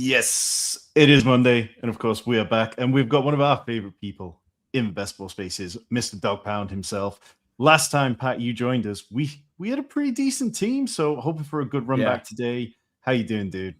Yes, it is Monday, and of course we are back, and we've got one of our favorite people in the best ball spaces, Mr. DogPound himself. Last time, Pat, you joined us, we had a pretty decent team, so hoping for a good run back today. How you doing, dude?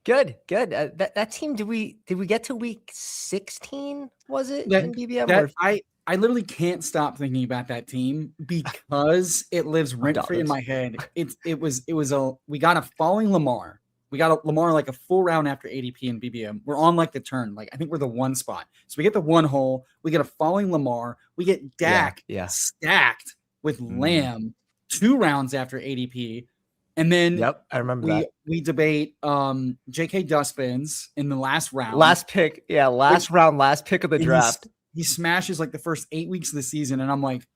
Good. That team, did we get to week 16? Was it in BBM? I literally can't stop thinking about that team because it lives rent free in my head. We got a falling Lamar. We got a Lamar like a full round after ADP and BBM. We're on like the turn. Like I think we're the one spot. So we get the one hole. We get a falling Lamar. We get Dak stacked with Lamb 2 rounds after ADP. And then I remember that. We debate J.K. Dustbins in the last round. Last pick. Yeah, last pick of the draft. He smashes like the first 8 weeks of the season. And I'm like,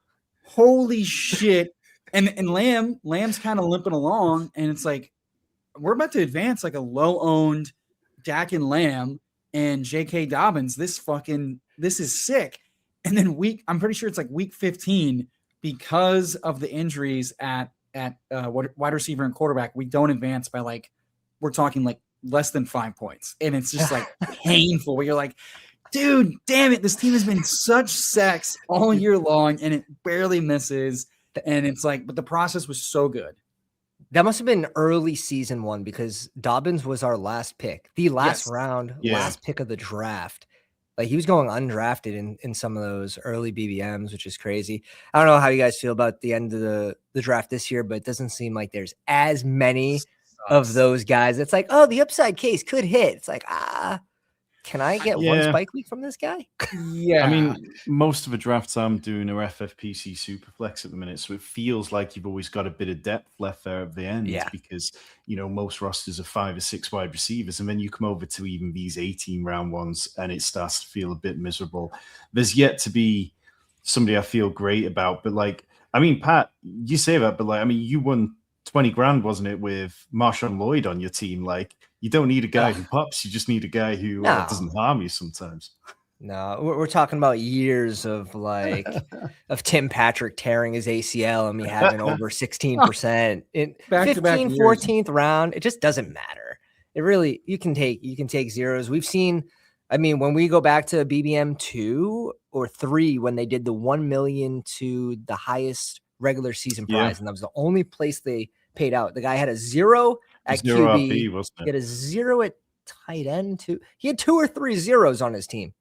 holy shit. And Lamb's kind of limping along. And it's like, we're about to advance like a low-owned Dak and Lamb and J.K. Dobbins. This is sick. And then I'm pretty sure it's like week 15 because of the injuries at wide receiver and quarterback. We don't advance by we're talking like less than 5 points. And it's just like painful where you're like, dude, damn it. This team has been such sex all year long and it barely misses. And it's like, but the process was so good. That must have been early season 1 because Dobbins was our last pick, the last round, last pick of the draft. Like he was going undrafted in some of those early BBMs, which is crazy. I don't know how you guys feel about the end of the draft this year, but it doesn't seem like there's as many of those guys. It's like, oh, the upside case could hit. It's like, can I get one spike week from this guy? Yeah. I mean, most of the drafts I'm doing are FFPC Superflex at the minute, so it feels like you've always got a bit of depth left there at the end because, most rosters are 5 or 6 wide receivers, and then you come over to even these 18-round ones, and it starts to feel a bit miserable. There's yet to be somebody I feel great about, but Pat, you say that, but you won 20 grand, wasn't it, with Marshawn Lloyd on your team? You don't need a guy who pops. You just need a guy who doesn't harm you sometimes. No, we're talking about years of Tim Patrick tearing his ACL and me having over 16% in 15th, 14th round. It just doesn't matter. It really, you can take zeros. We've seen, when we go back to BBM 2 or 3, when they did the 1 million to the highest regular season prize, and that was the only place they paid out. The guy had a 0 at QB. He had a 0 at tight end too. He had 2 or 3 zeros on his team.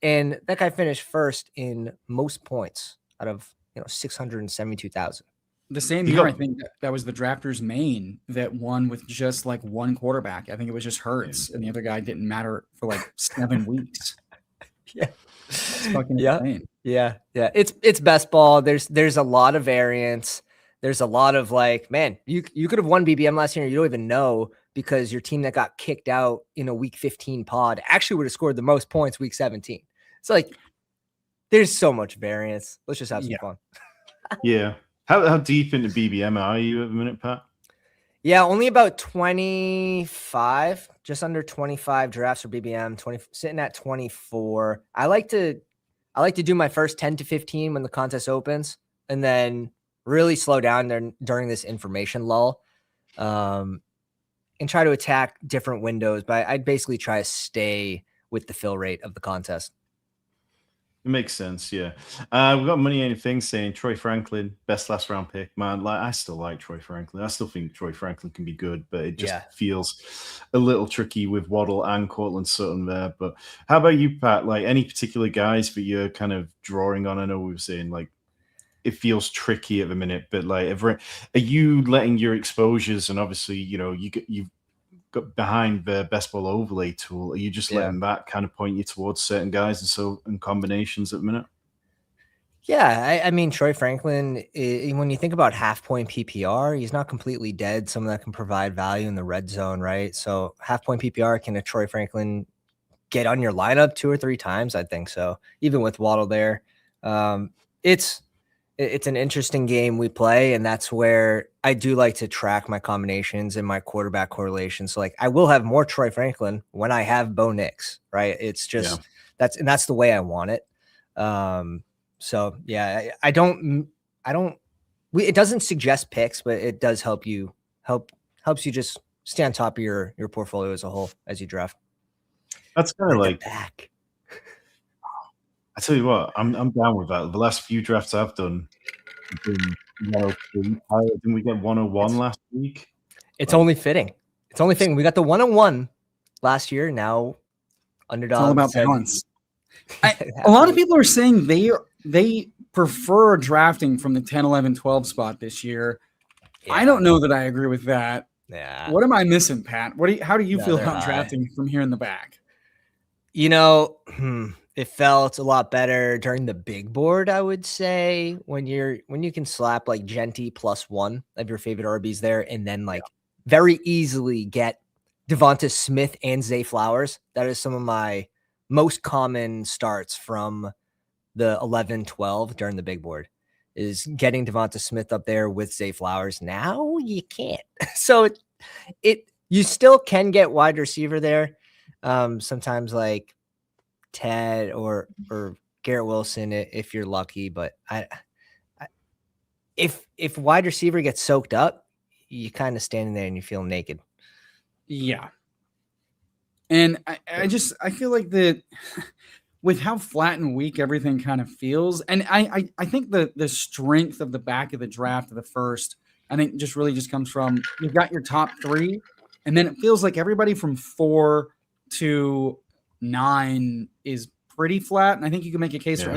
And that guy finished first in most points out of 672,000. The same year, I think that was the drafters main that won with just one quarterback. I think it was just Hurts, and the other guy didn't matter for 7 weeks. It's fucking insane. Yeah. It's best ball. There's a lot of variance. There's a lot of you could have won BBM last year and you don't even know because your team that got kicked out in a week 15 pod actually would have scored the most points week 17. It's there's so much variance. Let's just have some fun. Yeah. How deep into BBM are you at the minute, Pat? Yeah, only about 25, just under 25 drafts for BBM, sitting at 24. I like to do my first 10 to 15 when the contest opens and then really slow down there during this information lull and try to attack different windows. But I'd basically try to stay with the fill rate of the contest. It makes sense, yeah. We've got Money Anything saying Troy Franklin, best last round pick. Man, I still like Troy Franklin. I still think Troy Franklin can be good, but it just feels a little tricky with Waddle and Cortland Sutton there. But how about you, Pat? Any particular guys that you're kind of drawing on? I know we were saying it feels tricky at the minute, but are you letting your exposures and obviously you've got behind the best ball overlay tool? Are you just letting that kind of point you towards certain guys and combinations at the minute? Yeah, Troy Franklin, when you think about half point PPR, he's not completely dead. Someone that can provide value in the red zone, right? So half point PPR, can a Troy Franklin get on your lineup 2 or 3 times? I think so. Even with Waddle there, it's an interesting game we play, and that's where I do like to track my combinations and my quarterback correlations. So I will have more Troy Franklin when I have Bo Nix, right? It's just that's the way I want it. So yeah, it doesn't suggest picks, but it does helps you just stay on top of your portfolio as a whole as you draft. That's kind of like back. I tell you what, I'm down with that. The last few drafts I've done have been 103. Didn't we get 101 last week? It's only fitting. It's only fitting. We got the 101 last year. Now Underdog. It's all about balance. A lot of people are saying they prefer drafting from the 10, 11, 12 spot this year. Yeah. I don't know that I agree with that. Yeah. What am I missing, Pat? How do you feel about drafting from here in the back? You know, it felt a lot better during the big board, I would say, when you can slap like Genty +1 of your favorite RBs there, and then like very easily get Devonta Smith and Zay Flowers. That is some of my most common starts from the 11, 12 during the big board, is getting Devonta Smith up there with Zay Flowers. Now you can't. So you still can get wide receiver there. Sometimes like Ted or Garrett Wilson if you're lucky, but if wide receiver gets soaked up, you kind of standing there and you feel naked. Yeah. And I feel like that with how flat and weak everything kind of feels, and I think the strength of the back of the draft of the first, I think just comes from you've got your top 3, and then it feels like everybody from 4 to 9 is pretty flat. And I think you can make a case for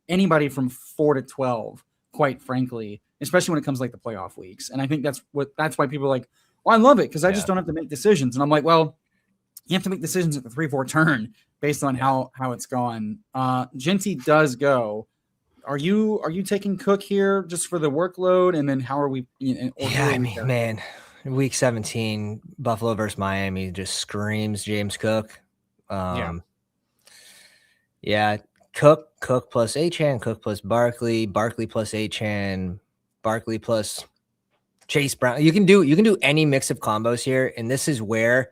anybody from 4 to 12, quite frankly, especially when it comes to like the playoff weeks. And I think that's why people are like, well, I love it because I just don't have to make decisions. And I'm like, well, you have to make decisions at the 3-4 turn based on how it's gone. Genty does go. Are you taking Cook here just for the workload? And then how are we? Man, week 17, Buffalo versus Miami just screams James Cook. Cook plus Achane, Cook plus Barkley plus Achane, Barkley plus Chase Brown. You can do any mix of combos here, and this is where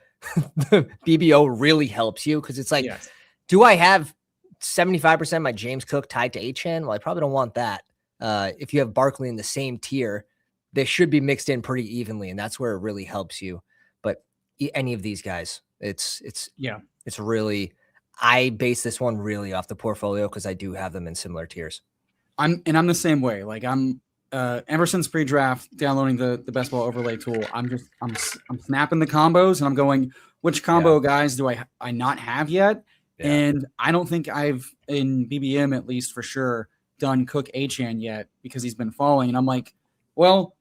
the BBO really helps you, because it's like, do I have 75% of my James Cook tied to Achane? Well, I probably don't want that. If you have Barkley in the same tier, they should be mixed in pretty evenly, and that's where it really helps you. But any of these guys, it's really, I base this one really off the portfolio because I do have them in similar tiers. I'm the same way. Like I'm ever since pre-draft downloading the best ball overlay tool, I'm snapping the combos and I'm going, which combo guys do I not have yet? Yeah. And I don't think I've, in BBM at least for sure, done Cook Achane yet because he's been falling. And I'm like, well,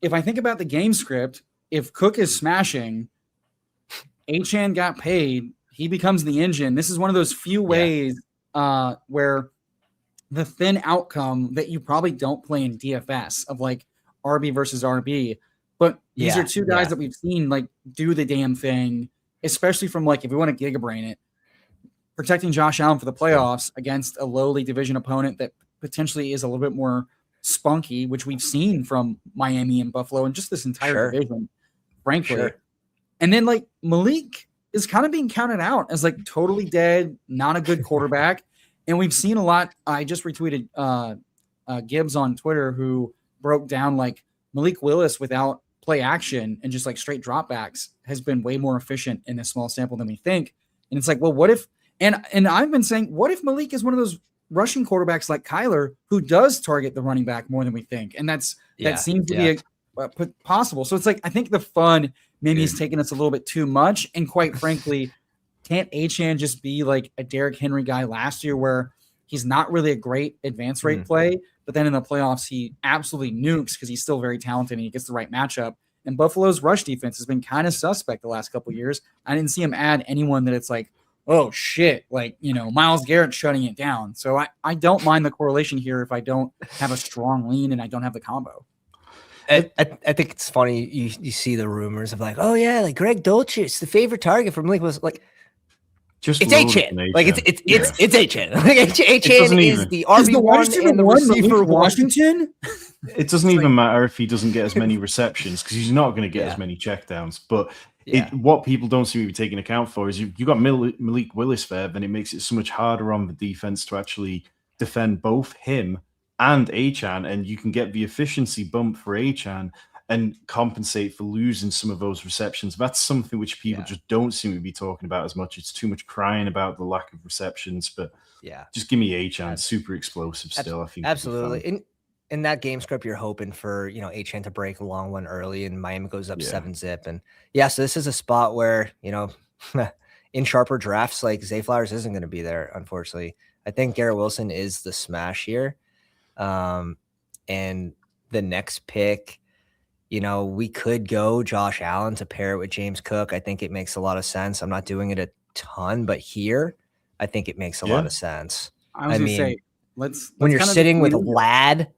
if I think about the game script, if Cook is smashing, Achane got paid, he becomes the engine. This is one of those few ways where the thin outcome that you probably don't play in DFS of like RB versus RB, but these are two guys that we've seen like do the damn thing, especially from like, if we want to gigabrain it, protecting Josh Allen for the playoffs against a lowly division opponent that potentially is a little bit more spunky, which we've seen from Miami and Buffalo and just this entire division, frankly. And then like Malik is kind of being counted out as like totally dead, not a good quarterback. And we've seen a lot. I just retweeted Gibbs on Twitter, who broke down like Malik Willis without play action and just like straight dropbacks has been way more efficient in a small sample than we think. And it's like, well, what if, and I've been saying, what if Malik is one of those rushing quarterbacks like Kyler who does target the running back more than we think? And that seems to be possible. So it's like, I think the fun maybe is taking us a little bit too much. And quite frankly, can't Achane just be like a Derrick Henry guy last year where he's not really a great advance rate play, but then in the playoffs, he absolutely nukes because he's still very talented and he gets the right matchup. And Buffalo's rush defense has been kind of suspect the last couple of years. I didn't see him add anyone that it's like, oh shit, like, Myles Garrett shutting it down. So I don't mind the correlation here if I don't have a strong lean and I don't have the combo. I think it's funny. You see the rumors of like, oh yeah, like Greg Dulcich, the favorite target for Malik was like, it's Achane. Like it's Achane. Like Achane is the RB1 and the receiver Washington. It doesn't even matter if he doesn't get as many receptions because he's not going to get as many checkdowns. But what people don't seem to be taking account for is you got Malik Willis there, then it makes it so much harder on the defense to actually defend both him and Achane, and you can get the efficiency bump for Achane and compensate for losing some of those receptions. That's something which people just don't seem to be talking about as much. It's too much crying about the lack of receptions, but just give me Achane, super explosive still. I think absolutely. In that game script, you're hoping for, Achane to break a long one early and Miami goes up 7-zip. And so this is a spot where, in sharper drafts, like Zay Flowers isn't going to be there, unfortunately. I think Garrett Wilson is the smash here. And the next pick, we could go Josh Allen to pair it with James Cook. I think it makes a lot of sense. I'm not doing it a ton, but here, I think it makes a lot of sense. I was going to say, when you're sitting with Lad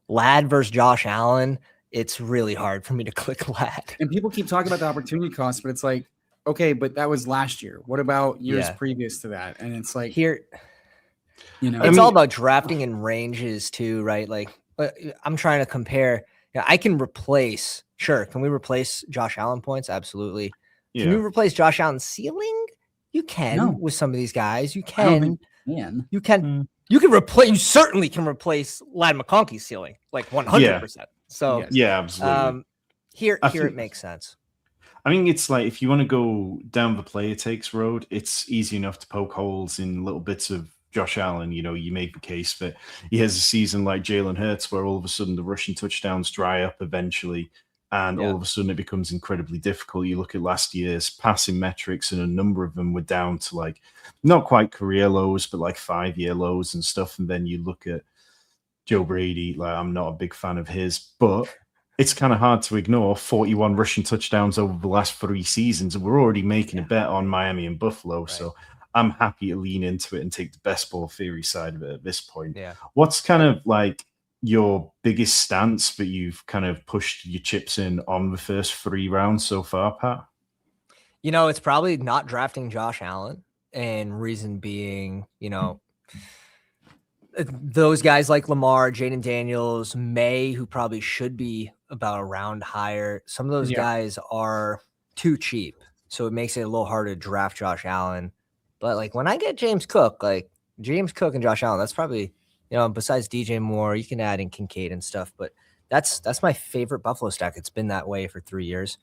versus Josh Allen, it's really hard for me to click Lad. And people keep talking about the opportunity cost, but it's like, okay, but that was last year. What about years previous to that? And it's like here, it's all about drafting in ranges too, right? Like I'm trying to compare. I can replace. Sure, can we replace Josh Allen points? Absolutely. Can you replace Josh Allen's ceiling? You can with some of these guys. You can. You can. You can replace. You certainly can replace Ladd McConkey's ceiling, like 100%. So absolutely. Here it makes sense. I mean, it's like if you want to go down the player takes road, it's easy enough to poke holes in little bits of Josh Allen. You make the case that he has a season like Jalen Hurts, where all of a sudden the rushing touchdowns dry up eventually, and all of a sudden it becomes incredibly difficult. You look at last year's passing metrics, and a number of them were down to like not quite career lows, but like 5-year lows and stuff. And then you look at Joe Brady, like I'm not a big fan of his, but it's kind of hard to ignore 41 rushing touchdowns over the last 3 seasons. And we're already making a bet on Miami and Buffalo. Right. So I'm happy to lean into it and take the best ball theory side of it at this point. Yeah. What's kind of like your biggest stance that you've kind of pushed your chips in on the first 3 rounds so far, Pat? It's probably not drafting Josh Allen, and reason being, those guys like Lamar, Jaden Daniels, May, who probably should be about a round higher. Some of those guys are too cheap, so it makes it a little harder to draft Josh Allen. But like when I get James Cook and Josh Allen, that's probably, besides DJ Moore, you can add in Kincaid and stuff, but that's my favorite Buffalo stack. It's been that way for 3 years.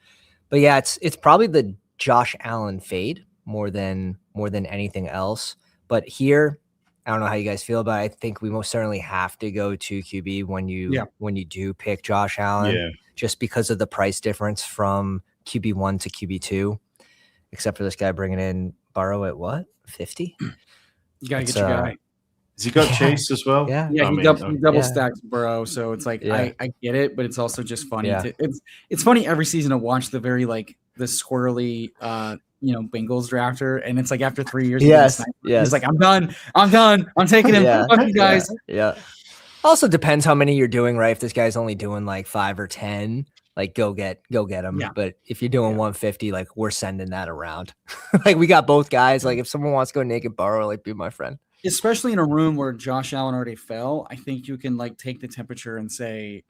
But yeah, it's probably the Josh Allen fade more than anything else. But here, I don't know how you guys feel about it. I think we most certainly have to go to QB when you do pick Josh Allen, just because of the price difference from QB1 to QB2, except for this guy bringing in Burrow at what, 50? You gotta get your guy. Has he got Chase as well? Yeah, he double stacks Burrow, so it's like I get it, but it's also just funny. It's funny every season to watch the very the squirrely Bengals drafter, and it's like after 3 years, he's like, I'm done, I'm taking him. Fuck you guys. Yeah. Also depends how many you're doing, right? If this guy's only doing like 5 or 10, like go get him. Yeah. But if you're doing 150, like we're sending that around. Like we got both guys. Like if someone wants to go naked Burrow, like be my friend. Especially in a room where Josh Allen already fell, I think you can like take the temperature and say,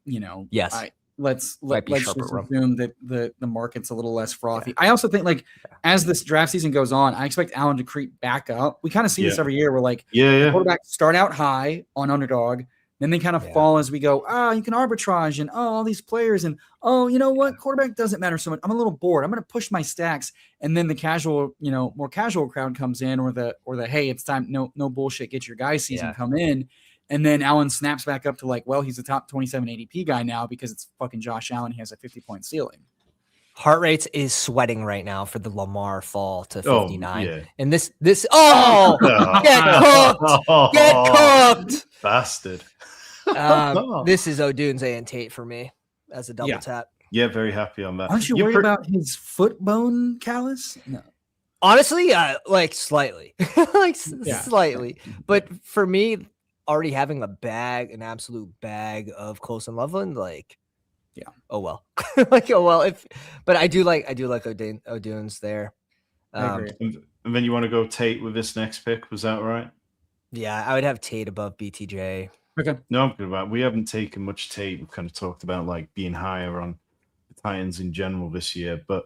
let's just assume that the market's a little less frothy. I also think as this draft season goes on, I expect Allen to creep back up. We kind of see this every year. We're like, quarterbacks start out high on Underdog, then they kind of fall as we go. You can arbitrage and all these players and you know what, quarterback doesn't matter so much. I'm a little bored. I'm going to push my stacks, and then the casual, more casual crowd comes in, or the hey, it's time, no bullshit, get your guy season come in. And then Allen snaps back up to he's a top 27 ADP guy now because it's fucking Josh Allen. He has a 50-point ceiling. Heart rate is sweating right now for the Lamar fall to 59. And get cooked. Bastard. This is Odunze and Tate for me as a double tap. Yeah, very happy on that. Aren't you worried about his foot bone callus? No. Honestly, slightly. Slightly. But for me, already having an absolute bag of Colson Loveland, oh well. But I do like Odunze there. I agree. And then you want to go Tate with this next pick, was that right? Yeah, I would have Tate above BTJ. Okay. No, I'm good about it. We haven't taken much Tate. We've kind of talked about being higher on the Titans in general this year. But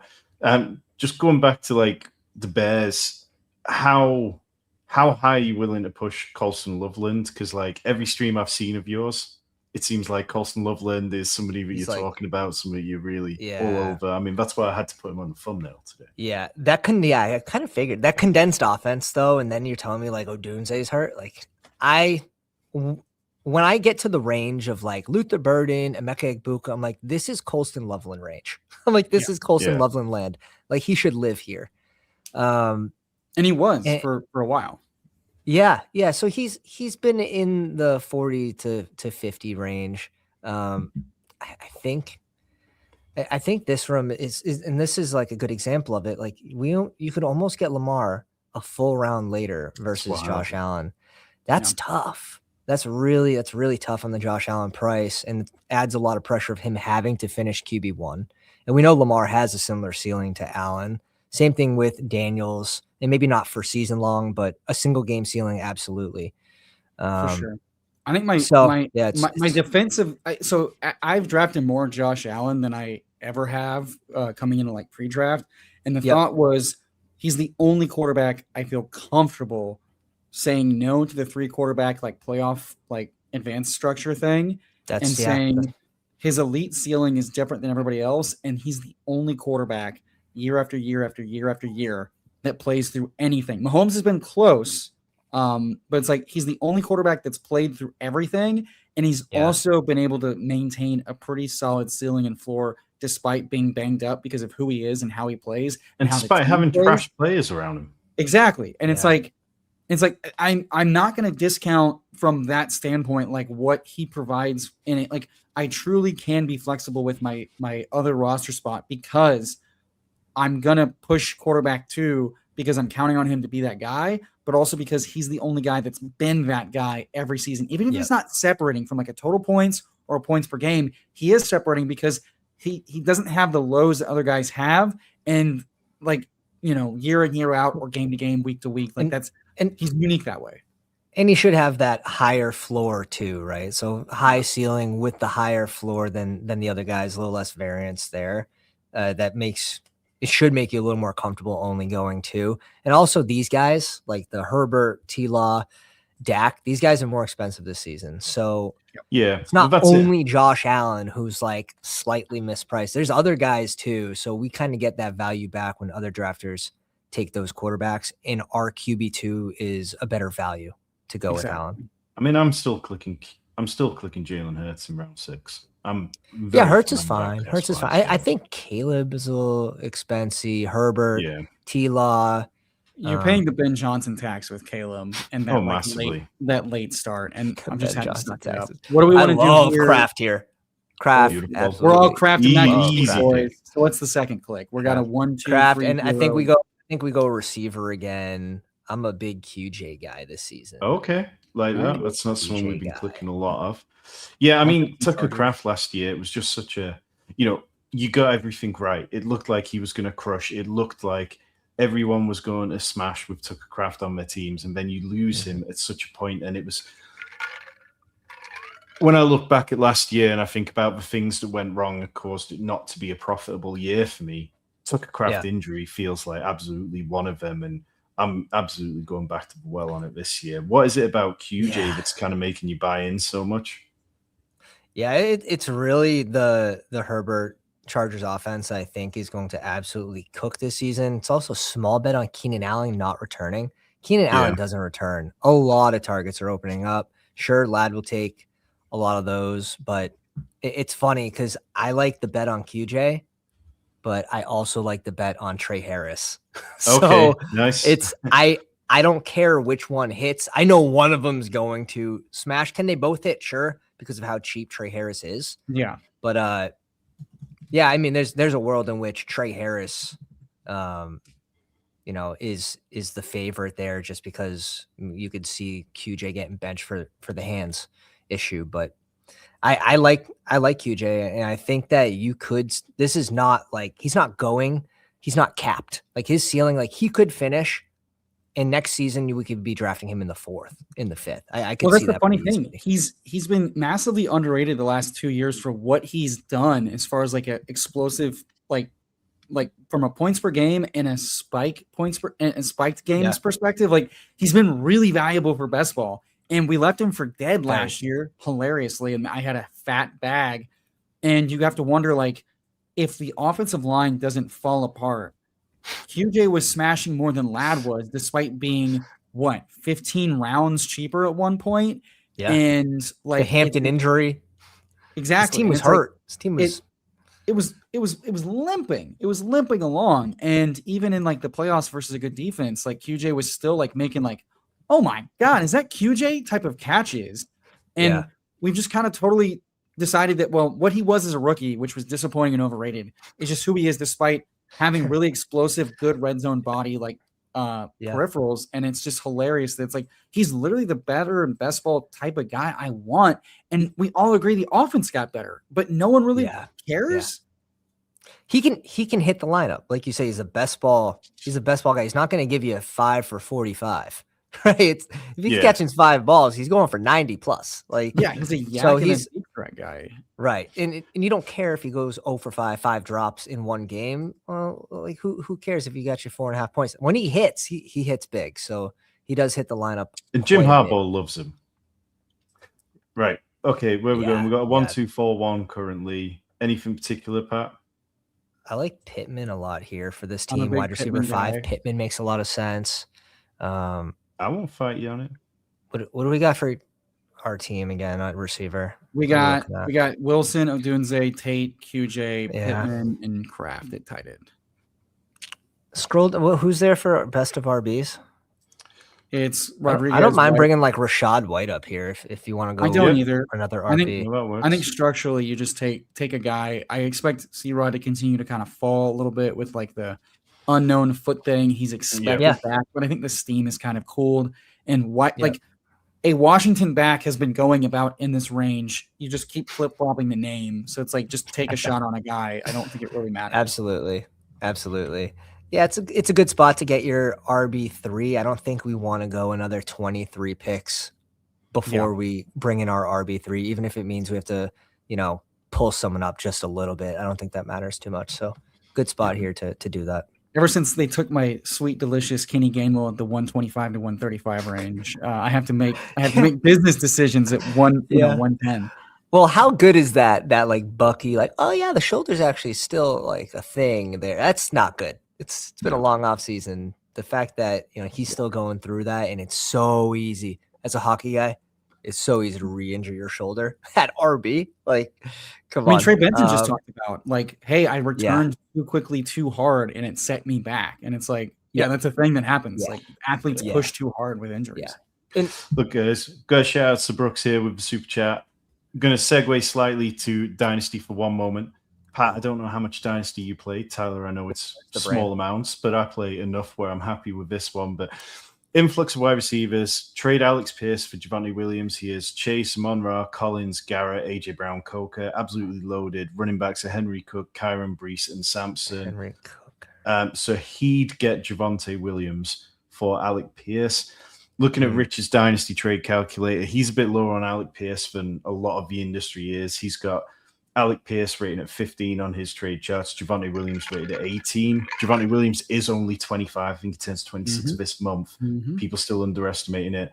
just going back to the Bears, how high are you willing to push Colson Loveland? Because every stream I've seen of yours, it seems like Colston Loveland is somebody that you're talking about, somebody you're really all over. I mean, that's why I had to put him on the thumbnail today. Yeah, I kind of figured that condensed offense though, and then you're telling me like Odunze's hurt. Like when I get to the range of like Luther Burden, Emeka Egbuka, I'm like, this is Colston Loveland range. I'm like, this is Colston Loveland land. Like he should live here. And he was for a while. Yeah. So he's been in the 40 to 50 range. I think this room is and this is like a good example of it. Like you could almost get Lamar a full round later versus Josh Allen. That's tough. That's really tough on the Josh Allen price, and adds a lot of pressure of him having to finish QB1. And we know Lamar has a similar ceiling to Allen. Same thing with Daniels, and maybe not for season long, but a single game ceiling, absolutely. For sure. I think my defensive. So I've drafted more Josh Allen than I ever have coming into like pre-draft, and the thought was he's the only quarterback I feel comfortable saying no to the 3 quarterback like playoff like advanced structure thing, saying his elite ceiling is different than everybody else, and he's the only quarterback year after year after year after year that plays through anything. Mahomes has been close, but it's like he's the only quarterback that's played through everything, and he's also been able to maintain a pretty solid ceiling and floor despite being banged up because of who he is and how he plays, and despite having trash players around him. Exactly, and it's like I'm not going to discount from that standpoint like what he provides in it. Like I truly can be flexible with my other roster spot because I'm going to push quarterback 2 because I'm counting on him to be that guy, but also because he's the only guy that's been that guy every season. Even if he's not separating from like a total points or points per game, he is separating because he doesn't have the lows that other guys have. And like, year in, year out or game to game, week to week, like and he's unique that way. And he should have that higher floor too, right? So high ceiling with the higher floor than the other guys, a little less variance there. It should make you a little more comfortable only going 2. And also these guys, like the Herbert, T-Law, Dak, these guys are more expensive this season. So it's not only Josh Allen who's like slightly mispriced. There's other guys too. So we kind of get that value back when other drafters take those quarterbacks, and our QB2 is a better value to go with Allen. I mean, I'm still clicking Jalen Hurts in round 6. Hurts is fine. I think Caleb is a little expensive. Herbert, T-Law. You're paying the Ben Johnson tax with Caleb and that late start, and I'm just having to suck it up. What do we want to do here? Craft here. Craft. We're all crafting that boys. So what's the second click? We got a 1, 2, craft, 3, and 0. I think we go receiver again. I'm a big QJ guy this season. Okay, that's not someone we've been clicking a lot of. Yeah, I mean, Tucker Kraft last year, it was just such a, you got everything right. It looked like he was going to crush. It looked like everyone was going to smash with Tucker Kraft on their teams, and then you lose him at such a point. And it was, when I look back at last year and I think about the things that went wrong and caused it not to be a profitable year for me, Tucker Kraft injury feels like absolutely one of them, and I'm absolutely going back to the well on it this year. What is it about QJ that's kind of making you buy in so much? Yeah, it's really the Herbert Chargers offense, I think, is going to absolutely cook this season. It's also a small bet on Keenan Allen not returning. Keenan Allen doesn't return. A lot of targets are opening up. Sure, Ladd will take a lot of those, but it's funny because I like the bet on QJ, but I also like the bet on Trey Harris. So nice. I don't care which one hits. I know one of them is going to smash. Can they both hit? Sure, because of how cheap Trey Harris is. Yeah. But I mean, there's a world in which Trey Harris, is the favorite there just because you could see QJ getting benched for the hands issue. But I like QJ, and I think that you could. This is not like he's not capped. Like his ceiling, like he could finish. And next season, we could be drafting him in the 4th, in the 5th. I could see that. Well, that's the funny thing. He's been massively underrated the last 2 years for what he's done as far as like an explosive, like from a points per game and a spiked games perspective. Like he's been really valuable for best ball. And we left him for dead last year, hilariously. And I had a fat bag. And you have to wonder, like, if the offensive line doesn't fall apart, QJ was smashing more than Ladd was, despite being, 15 rounds cheaper at one point? Yeah. And like the Hampton injury. Exactly. His team was hurt. His team was it was limping. It was limping along. And even in like the playoffs versus a good defense, like QJ was still like making like, oh my God, is that QJ type of catches? And we've just kind of totally decided that, well, what he was as a rookie, which was disappointing and overrated, is just who he is despite having really explosive, good red zone body, like peripherals. And it's just hilarious that it's like he's literally the better and best ball type of guy I want. And we all agree the offense got better, but no one really cares. He can hit the lineup. Like you say, he's a best ball guy. He's not going to give you a 5 for 45. Right? If he's catching 5 balls, he's going for 90 plus. Like, he's a deep threat guy. Right. And you don't care if he goes 0 for 5 drops in one game. Well, like who cares if you got your 4.5 points? When he hits, he hits big. So he does hit the lineup. And Jim Harbaugh loves him. Right. Okay, where are we going? We've got a 1-2-4-1 currently. Anything particular, Pat? I like Pittman a lot here for this team. Wide receiver 5. Pittman makes a lot of sense. I won't fight you on it. What do we got for our team again at receiver? We got Wilson, Odunze, Tate, QJ, Pittman, and Kraft at tight end. Who's there for best of RBs? It's Rodriguez. I don't mind bringing like Rashad White up here if you want to go. I don't either. Another RB. I think structurally you just take a guy. I expect C-Rod to continue to kind of fall a little bit with like the unknown foot thing. He's expected back, but I think the steam is kind of cooled. And like a Washington back has been going about in this range. You just keep flip-flopping the name. So it's like just take a shot on a guy. I don't think it really matters. Absolutely. Yeah, it's a good spot to get your RB3. I don't think we want to go another 23 picks before we bring in our RB3, even if it means we have to, pull someone up just a little bit. I don't think that matters too much. So good spot here to do that. Ever since they took my sweet, delicious Kenny Gainwell at the 125 to 135 range, I have to make business decisions at 110. Well, how good is that like Bucky, like, oh yeah, the shoulder's actually still like a thing there. That's not good. It's been a long off season. The fact that he's still going through that, and it's so easy as a hockey guy. It's so easy to re-injure your shoulder at RB. Like, come on. Trey Benson just talked about like, hey, I returned too quickly, too hard, and it set me back. And it's like, that's a thing that happens. Like athletes push too hard with injuries. And look, guys, got shout outs to Brooks here with the super chat. I'm going to segue slightly to Dynasty for one moment. Pat, I don't know how much Dynasty you play. Tyler, I know it's small amounts, but I play enough where I'm happy with this one. But influx of wide receivers, trade Alex Pierce for Javonte Williams. He is Chase, Monra, Collins, Garrett, AJ Brown, Coker, absolutely loaded. Running backs are Henry Cook, Kyron Brees, and Sampson. Henry Cook. So he'd get Javonte Williams for Alec Pierce. Looking at Rich's Dynasty trade calculator, he's a bit lower on Alec Pierce than a lot of the industry is. He's got Alec Pierce rating at 15 on his trade charts. Javonte Williams rated at 18. Javonte Williams is only 25. I think he turns 26 this month. People still underestimating it.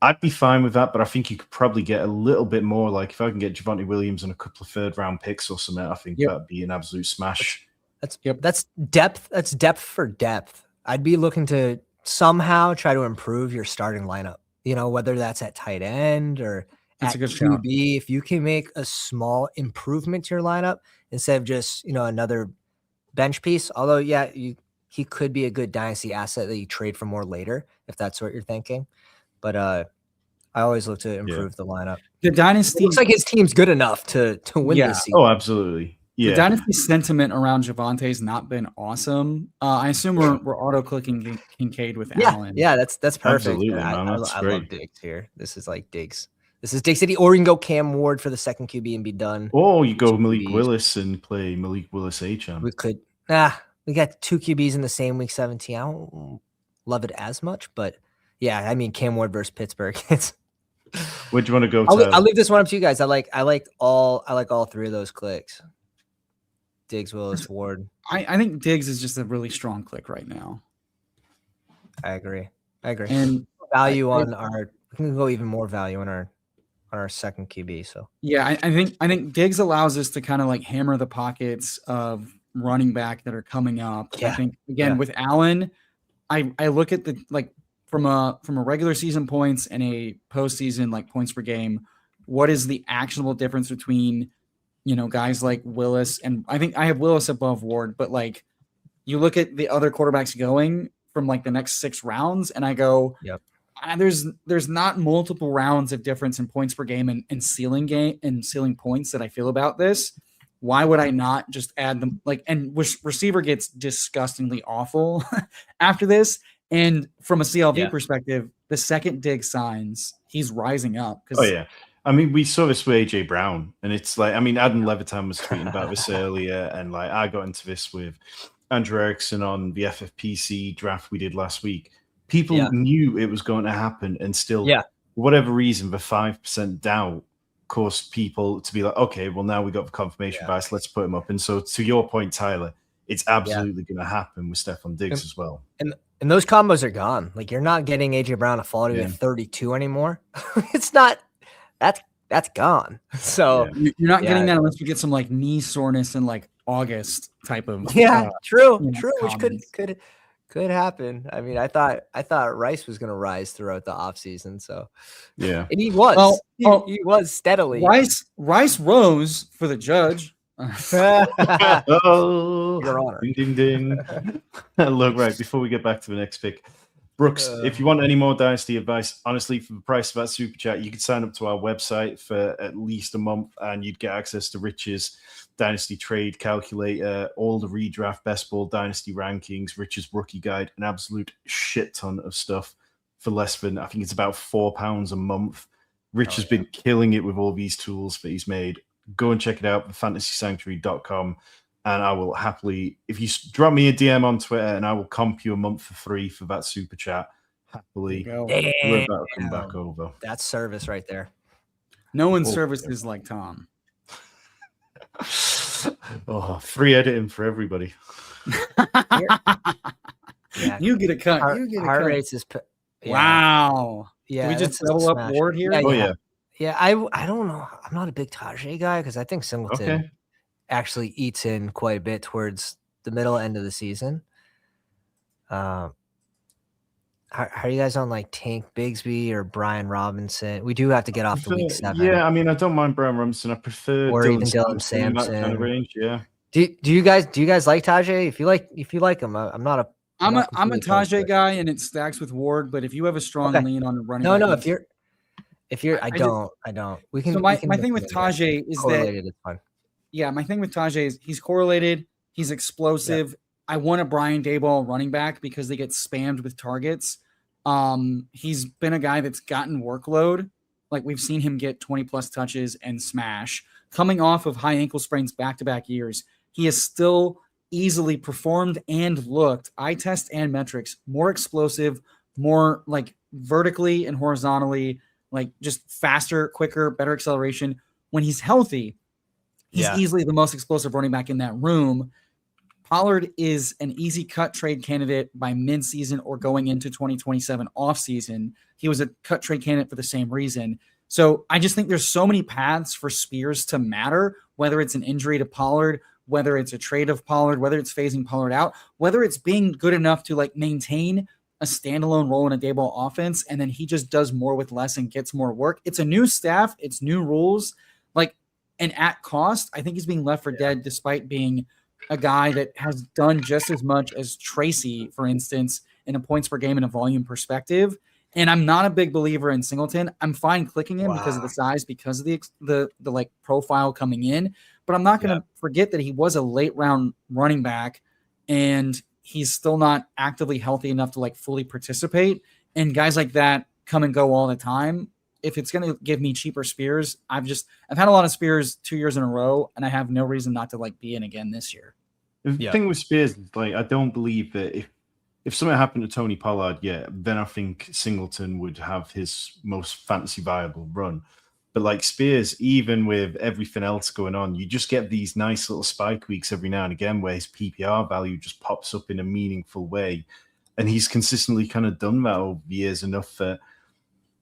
I'd be fine with that, but I think you could probably get a little bit more. Like if I can get Javonte Williams and a couple of third-round picks or something, I think that'd be an absolute smash. That's depth. That's depth for depth. I'd be looking to somehow try to improve your starting lineup. Whether that's at tight end or that's at QB, if you can make a small improvement to your lineup instead of just, another bench piece. Although, he could be a good dynasty asset that you trade for more later, if that's what you're thinking. But I always look to improve the lineup. The dynasty looks like his team's good enough to win this season. Oh, absolutely. Yeah. The dynasty sentiment around Javonte has not been awesome. I assume we're auto-clicking Kincaid with Allen. Yeah, that's perfect. Absolutely, man. I love Diggs here. This is like Diggs. This is Diggs City, or you can go Cam Ward for the second QB and be done. Or you go Malik Willis and play Malik Willis H-Am. We could. We got 2 QBs in the same week 17. I don't love it as much, but Cam Ward versus Pittsburgh. Where'd you want to go? I'll leave this one up to you guys. I like all 3 of those clicks. Diggs, Willis, Ward. I think Diggs is just a really strong click right now. I agree. And value on our can go even more value on our second QB. So yeah, I think Diggs allows us to kind of like hammer the pockets of running back that are coming up. Yeah. I think again with Allen, I look at the like from a regular season points and a postseason like points per game. What is the actionable difference between guys like Willis, and I think I have Willis above Ward, but like you look at the other quarterbacks going from like the next 6 rounds, and I go, yep. There's not multiple rounds of difference in points per game and ceiling points that I feel about this. Why would I not just add them? Like, and receiver gets disgustingly awful after this. And from a CLV perspective, the second Diggs signs, he's rising up. Oh yeah. I mean, we saw this with AJ Brown, and it's like, I mean, Adam Levitan was tweeting about this earlier, and like I got into this with Andrew Erickson on the FFPC draft we did last week. People knew it was going to happen, and still, for whatever reason, the 5% doubt caused people to be like, okay, well, now we got the confirmation bias, let's put him up. And so, to your point, Tyler, it's absolutely going to happen with Stephon Diggs as well. And those combos are gone. Like, you're not getting AJ Brown to fall to 32 anymore. It's not. That's gone. So you're not getting that unless you get some like knee soreness in like August type of true, which could happen. I mean, I thought Rice was going to rise throughout the offseason. So and he was. He was steadily. Rice rose for the judge. Oh, Your Honor. Ding, ding, ding. Look, right, before we get back to the next pick, Brooks, if you want any more Dynasty advice, honestly, for the price of that Super Chat, you could sign up to our website for at least a month, and you'd get access to Rich's Dynasty Trade Calculator, all the Redraft Best Ball Dynasty Rankings, Rich's Rookie Guide, an absolute shit ton of stuff for less than, I think it's about £4 a month. Rich has been killing it with all these tools that he's made. Go and check it out, fantasysanctuary.com. And I will happily, if you drop me a DM on Twitter, and I will comp you a month for free for that Super Chat. Happily, we're about to come back over. That's service right there. No one's service is like Tom. Free editing for everybody. You get a cut. Heart rates is wow. Yeah, can we just double up Ward here? Yeah. I don't know. I'm not a big Tajay guy because I think Singleton actually eats in quite a bit towards the middle end of the season. How are you guys on like Tank Bigsby or Brian Robinson? We do have to get off to week 7. Yeah, I mean, I don't mind Brian Robinson. I prefer Dylan Sampson. That kind of range, yeah. Do you guys like Tajay? If you like him, I'm not a. I'm a Tajay guy, and it stacks with Ward. But if you have a strong lean on running, if you're, I don't. We can. So my thing with Tajay is that. Yeah, my thing with Tajay is he's correlated. He's explosive. I want a Brian Daboll running back because they get spammed with targets. He's been a guy that's gotten workload. Like we've seen him get 20+ touches and smash. Coming off of high ankle sprains back-to-back years, he has still easily performed and looked, eye test and metrics, more explosive, more like vertically and horizontally, like just faster, quicker, better acceleration. When he's healthy, he's easily the most explosive running back in that room. Pollard is an easy cut trade candidate by mid-season or going into 2027 off-season. He was a cut trade candidate for the same reason. So I just think there's so many paths for Spears to matter, whether it's an injury to Pollard, whether it's a trade of Pollard, whether it's phasing Pollard out, whether it's being good enough to like maintain a standalone role in a Daboll offense, and then he just does more with less and gets more work. It's a new staff. It's new rules. And at cost, I think he's being left for dead despite being a guy that has done just as much as Tracy, for instance, in a points per game and a volume perspective. And I'm not a big believer in Singleton. I'm fine clicking him because of the size, because of the like profile coming in. But I'm not going to forget that he was a late round running back, and he's still not actively healthy enough to like fully participate. And guys like that come and go all the time. If it's going to give me cheaper Spears, I've had a lot of Spears 2 years in a row, and I have no reason not to like be in again this year. The thing with Spears is like, I don't believe that if something happened to Tony Pollard, then I think Singleton would have his most fantasy viable run. But like Spears, even with everything else going on, you just get these nice little spike weeks every now and again where his PPR value just pops up in a meaningful way. And he's consistently kind of done that over the years enough that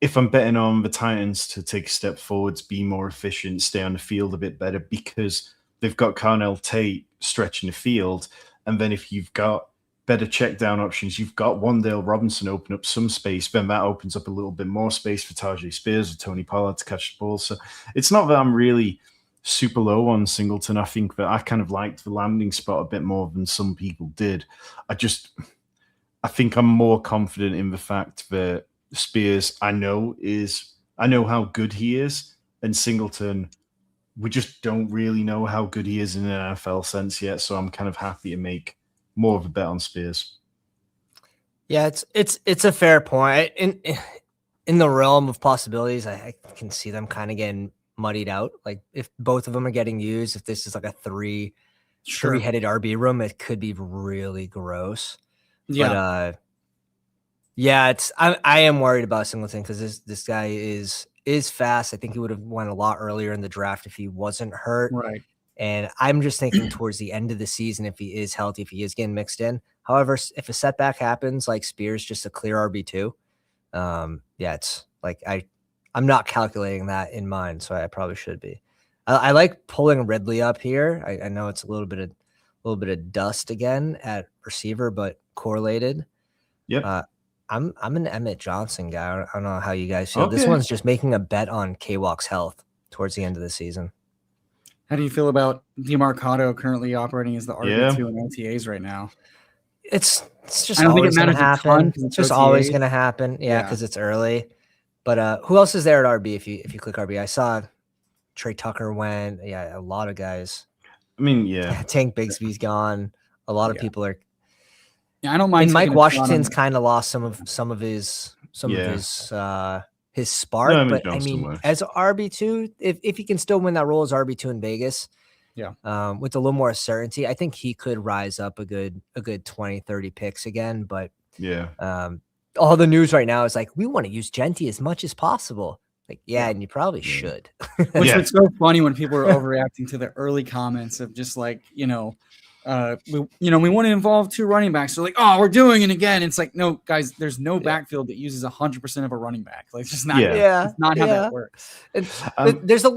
if I'm betting on the Titans to take a step forwards, be more efficient, stay on the field a bit better because they've got Carnell Tate stretching the field, and then if you've got better check down options, you've got Wan'Dale Robinson open up some space, then that opens up a little bit more space for Tajay Spears or Tony Pollard to catch the ball. So it's not that I'm really super low on Singleton. I think that I kind of liked the landing spot a bit more than some people did. I think I'm more confident in the fact that Spears, I know how good he is, and Singleton, we just don't really know how good he is in an NFL sense yet. So I'm kind of happy to make more of a bet on Spears. Yeah, it's a fair point. In the realm of possibilities, I can see them kind of getting muddied out. Like if both of them are getting used, if this is like a three-headed RB room, it could be really gross. Yeah. But yeah, I am worried about Singleton because this guy is fast. I think he would have went a lot earlier in the draft if he wasn't hurt. Right. And I'm just thinking towards the end of the season, if he is healthy, if he is getting mixed in. However, if a setback happens, like Spears, just a clear RB2. Yeah, it's like I'm not calculating that in mind, so I probably should be. I like pulling Ridley up here. I know it's a little bit of dust again at receiver, but correlated. Yep. I'm an Emmett Johnson guy. I don't know how you guys feel. Okay. This one's just making a bet on K-Walk's health towards the end of the season. How do you feel about DeMarcado currently operating as the RB2 in OTAs right now? It's just always going to happen. It's just always going to happen. Yeah, because it's early. But who else is there at RB if you click RB? I saw Trey Tucker went. Yeah, a lot of guys. I mean, yeah. Tank Bigsby's gone. A lot of people are. Yeah, I don't mind. And Mike Washington's kind of lost some of his spark. No, but I mean, as RB2, if he can still win that role as RB2 in Vegas, with a little more certainty, I think he could rise up a good 20, 30 picks again. But all the news right now is like, we want to use Genty as much as possible. Like, and you probably should. Which is so funny when people are overreacting to the early comments of just like, we want to involve two running backs. So like, oh, we're doing it again. It's like, no, guys, there's no backfield that uses 100% of a running back. Like, it's just not, it's not how that works. There's a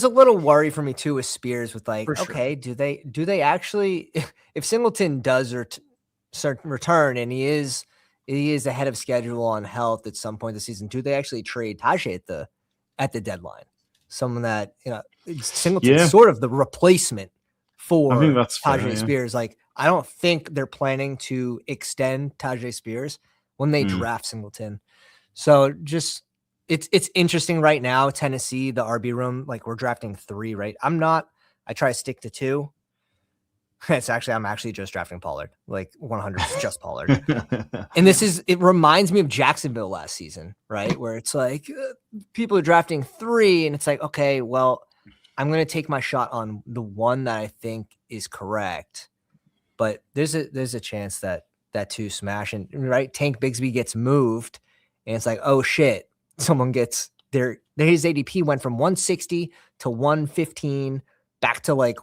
little worry for me too with Spears with like, okay, do they actually, if Singleton does return and he is ahead of schedule on health at some point this season, do they actually trade Tajay at the deadline? Someone that, Singleton's sort of the replacement for Tajay Spears. Like, I don't think they're planning to extend Tajay Spears when they draft Singleton. So just it's interesting right now. Tennessee, the RB room, like we're drafting 3, right? I try to stick to 2. I'm actually just drafting Pollard, like 100 just Pollard. And it reminds me of Jacksonville last season, right? Where it's like people are drafting 3 and it's like, okay, well, I'm going to take my shot on the one that I think is correct, but there's a chance that 2 smash and right. Tank Bigsby gets moved and it's like, oh shit, someone gets his ADP went from 160 to 115 back to like,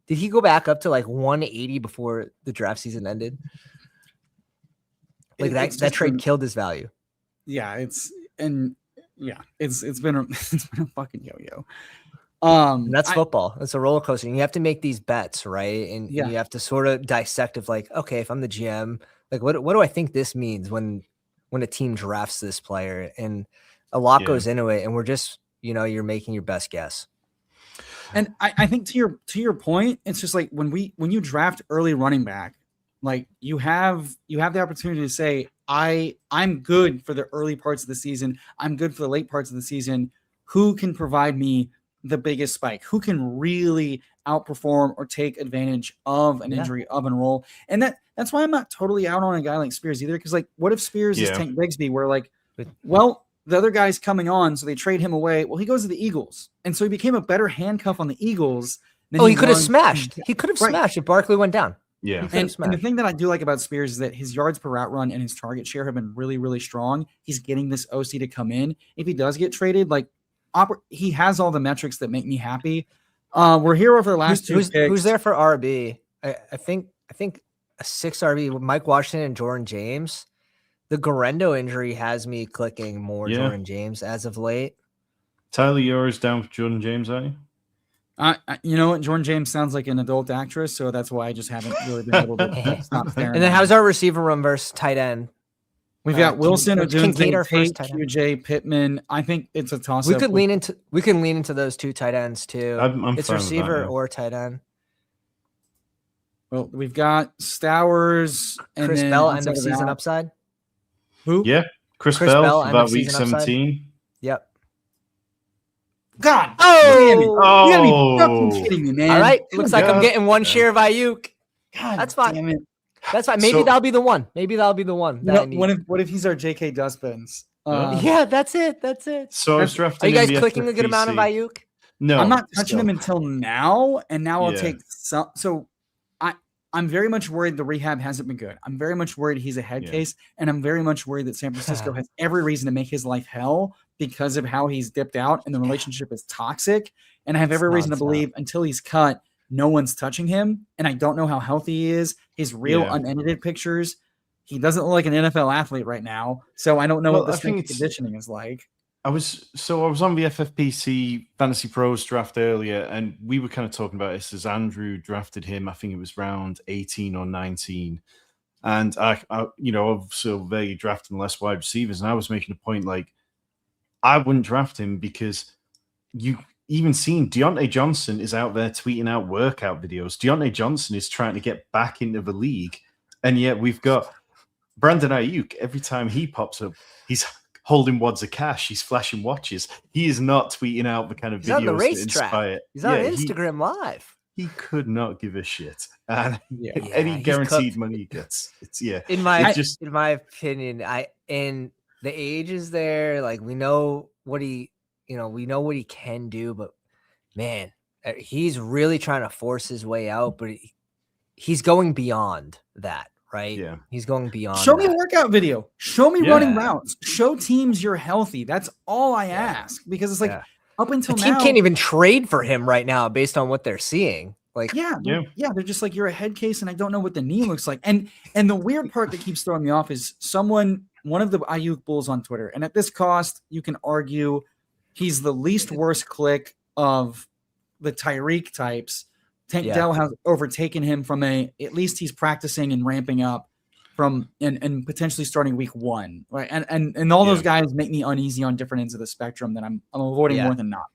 did he go back up to like 180 before the draft season ended? Like that trade killed his value. Yeah. It's been a fucking yo-yo. That's football. It's a roller coaster. And you have to make these bets, right? And you have to sort of dissect of like, okay, if I'm the GM, like what do I think this means when a team drafts this player? And a lot goes into it. And we're just, you're making your best guess. And I think to your point, it's just like when you draft early running back, like you have the opportunity to say, I'm good for the early parts of the season. I'm good for the late parts of the season. Who can provide me the biggest spike? Who can really outperform or take advantage of an injury of an role? And that's why I'm not totally out on a guy like Spears either. Because like, what if Spears is Tank Bigsby, where like, well, the other guy's coming on, so they trade him away. Well, he goes to the Eagles, and so he became a better handcuff on the Eagles. He could have smashed. He could have smashed if Barkley went down. Yeah, and the thing that I do like about Spears is that his yards per route run and his target share have been really, really strong. He's getting this OC to come in. If he does get traded, like he has all the metrics that make me happy. We're here over the last 2 picks. Who's there for RB? I think a 6 RB with Mike Washington and Jordan James. The Garendo injury has me clicking more Jordan James as of late. Tyler, you're down for Jordan James, are you? You know what? Jordan James sounds like an adult actress, so that's why I just haven't really been able to stop staring. And then how's our receiver room versus tight end? We've got Wilson, Kincaid, our first Tate, QJ, Pittman. I think it's a toss. We could lean into those two tight ends too. It's receiver or tight end. Well, we've got Stowers and Chris Bell end of season upside. Who? Yeah, Chris Bell about week 17. Yep. God. Oh, you gotta be fucking kidding me, man. All right. Looks like I'm getting one share of Ayuk. God, that's fine. Damn it. That's fine. Maybe that'll be the one. What if he's our J.K. Dustbins? Yeah, that's it. So I was drafting. Are you guys clicking a good amount of Ayuk? No, I'm not touching him until now, and now I'll take some. So I'm very much worried the rehab hasn't been good. I'm very much worried he's a head case, and I'm very much worried that San Francisco has every reason to make his life hell because of how he's dipped out, and the relationship is toxic. And I have every reason to believe until he's cut, no one's touching him. And I don't know how healthy he is. His real unedited pictures, he doesn't look like an NFL athlete right now. So I don't know what the strength conditioning is like. I was on the FFPC Fantasy Pros draft earlier, and we were kind of talking about this as Andrew drafted him. I think it was round 18 or 19. And I obviously very drafting less wide receivers. And I was making a point like, I wouldn't draft him because you even seen Deontay Johnson is out there tweeting out workout videos. Deontay Johnson is trying to get back into the league. And yet we've got Brandon Ayuk. Every time he pops up, he's holding wads of cash. He's flashing watches. He is not tweeting out the kind of videos on the that racetrack. He's on Instagram Live. He could not give a shit. And any guaranteed money he gets, in my opinion, and the age is there. Like we know what he can do, but man, he's really trying to force his way out. But he's going beyond that. Right? Yeah. He's going beyond. Show me a workout video. Show me running routes. Show teams you're healthy. That's all I ask. Because it's like up until now, team can't even trade for him right now based on what they're seeing. Like, they're just like, you're a head case, and I don't know what the knee looks like. And the weird part that keeps throwing me off is one of the Ayuk bulls on Twitter, and at this cost, you can argue he's the least worst click of the Tyreek types. Tank Dell has overtaken him from at least he's practicing and ramping up from and potentially starting week 1, right? And all those guys make me uneasy on different ends of the spectrum that I'm avoiding more than not.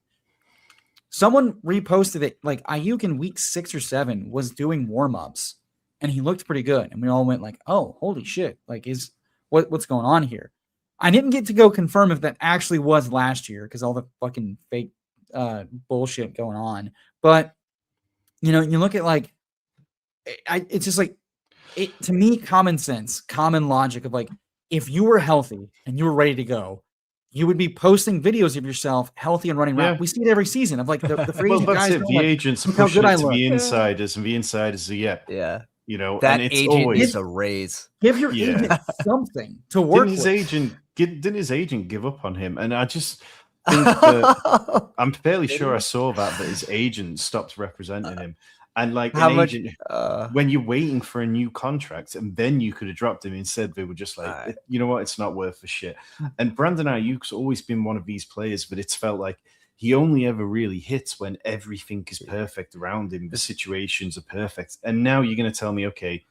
Someone reposted it like Ayuk in week 6 or 7 was doing warm-ups and he looked pretty good, and we all went like, "Oh, holy shit! Like, what's going on here?" I didn't get to go confirm if that actually was last year because all the fucking fake bullshit going on, but. You look at like, it's just like, to me, common sense, common logic of like, if you were healthy and you were ready to go, you would be posting videos of yourself healthy and running around. We see it every season of like the free agent guys. The agents are pushing it to the insiders, and the insiders that and it's agent always a raise. Give your agent something to work with. Didn't his agent give up on him? And I just think that I'm fairly sure I saw that his agent stopped representing him. And like agent, when you're waiting for a new contract, and then you could have dropped him, instead they were just like, you know what, it's not worth a shit. And Brandon Ayuk's always been one of these players, but it's felt like he only ever really hits when everything is perfect around him. The situations are perfect. And now you're going to tell me, okay,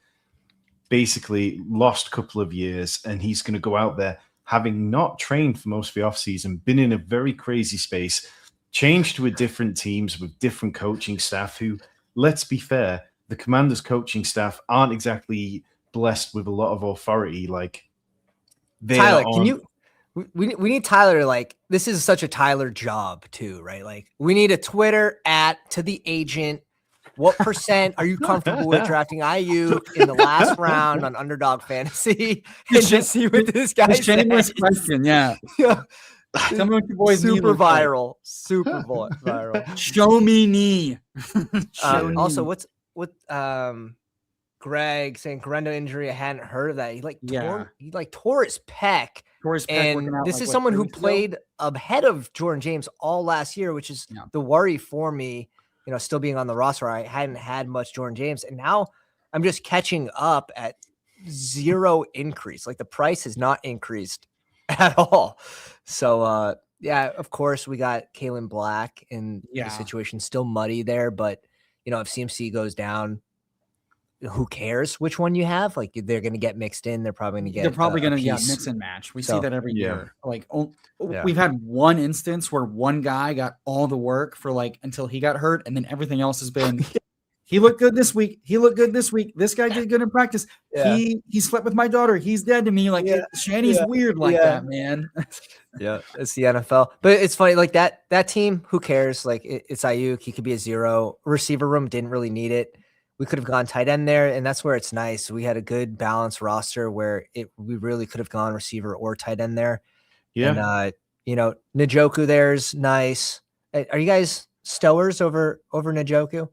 basically lost a couple of years, and he's going to go out there having not trained for most of the offseason, been in a very crazy space, changed to a different teams with different coaching staff who, let's be fair, the Commanders coaching staff aren't exactly blessed with a lot of authority. Like, Tyler, we need Tyler, like, this is such a Tyler job too, right? Like, we need a Twitter @ the agent. What percent are you comfortable with drafting Ayuk in the last round on Underdog Fantasy? And just see what this guy says. Shameless question, Tell me what your boys super viral. Super viral. Show me knee. Also, what Greg saying Garendo injury? I hadn't heard of that. He tore his pec. And this is someone who played ahead of Jordan James all last year, which is the worry for me. Still being on the roster, I hadn't had much Jordan James, and now I'm just catching up at zero increase. Like the price has not increased at all. So yeah, of course we got Kalen Black, and the situation's still muddy there. But if CMC goes down, who cares which one you have? Like they're going to get mixed in. They're probably going to get mix and match. We see that every year. Like we've had one instance where one guy got all the work for until he got hurt, and then everything else has been he looked good this week. He looked good this week. This guy did good in practice. Yeah. He slept with my daughter. He's dead to me. Shanny's weird like that, man. Yeah, it's the NFL. But it's funny, like that team, who cares? Like it's Ayuk. He could be a 0. Receiver room didn't really need it. We could have gone tight end there, and that's where it's nice. We had a good balanced roster where we really could have gone receiver or tight end there. Yeah. And Njoku there's nice. Are you guys stowers over Njoku?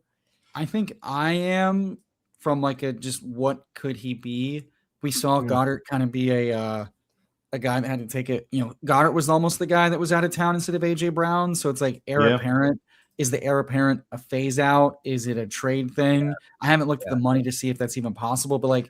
I think I am, from just what could he be. We saw Goddard kind of be a guy that had to take it. Goddard was almost the guy that was out of town instead of AJ Brown. So it's heir apparent. Is the heir apparent a phase out? Is it a trade thing? I haven't looked at the money to see if that's even possible, but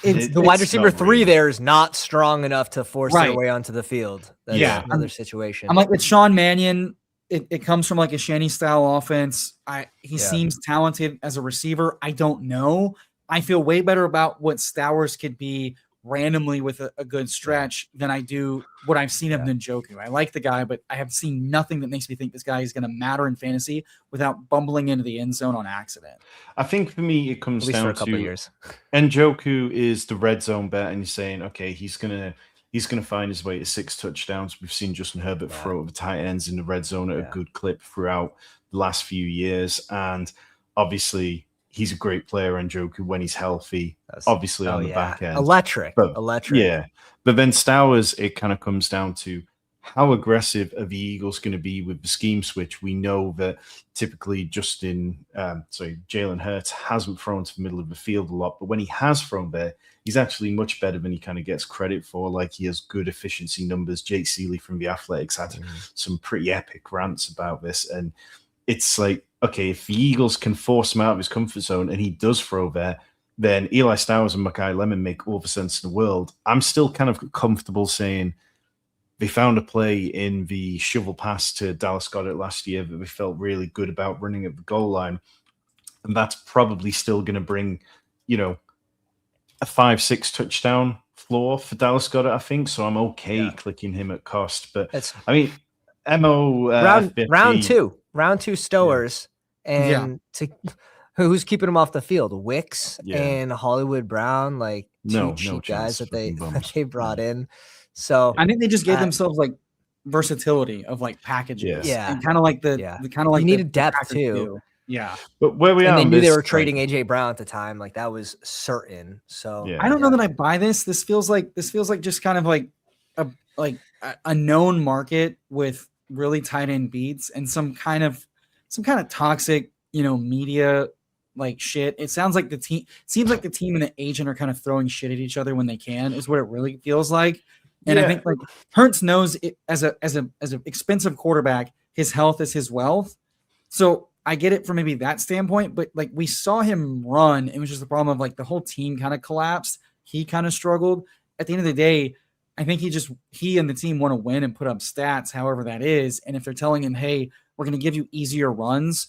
it's the wide receiver 3 there is not strong enough to force their way onto the field. That's another situation. I'm with Sean Mannion. It comes from a Shanny style offense. He seems talented as a receiver. I don't know. I feel way better about what Stowers could be randomly with a good stretch than I do what I've seen of Njoku. I like the guy, but I have seen nothing that makes me think this guy is going to matter in fantasy without bumbling into the end zone on accident. I think for me, it comes down for a couple to years. Njoku is the red zone bet, and you're saying, okay, he's gonna find his way to 6 touchdowns. We've seen Justin Herbert throw over tight ends in the red zone at a good clip throughout the last few years, and obviously he's a great player, Njoku, when he's healthy. Obviously on the back end, electric. Yeah, but then Stowers, it kind of comes down to how aggressive are the Eagles going to be with the scheme switch. We know that typically Jalen Hurts hasn't thrown to the middle of the field a lot, but when he has thrown there, he's actually much better than he kind of gets credit for. He has good efficiency numbers. Jake Seeley from the Athletics had some pretty epic rants about this, and it's okay, if the Eagles can force him out of his comfort zone and he does throw there, then Eli Stowers and Makai Lemon make all the sense in the world. I'm still kind of comfortable saying they found a play in the shovel pass to Dallas Goedert last year that they felt really good about running at the goal line. And that's probably still going to bring, a 5-6 touchdown floor for Dallas Goedert, I think. So I'm okay clicking him at cost. But MO round two stowers and who's keeping them off the field? Wicks and Hollywood Brown, two cheap guys that they brought in. So I think they just gave themselves versatility of packages. And kind of you needed depth too. Yeah. But where we are, they knew they were trading AJ Brown at the time. That was certain. So I don't know that I buy this. This feels like just kind of a known market with really tight end beats and some kind of toxic, media shit. It sounds like the team and the agent are kind of throwing shit at each other when they can, is what it really feels like. And I think Hurts knows it, as an expensive quarterback, his health is his wealth. So I get it from maybe that standpoint, but we saw him run. It was just the problem of the whole team kind of collapsed. He kind of struggled. At the end of the day, I think he and the team want to win and put up stats, however that is. And if they're telling him, hey, we're going to give you easier runs,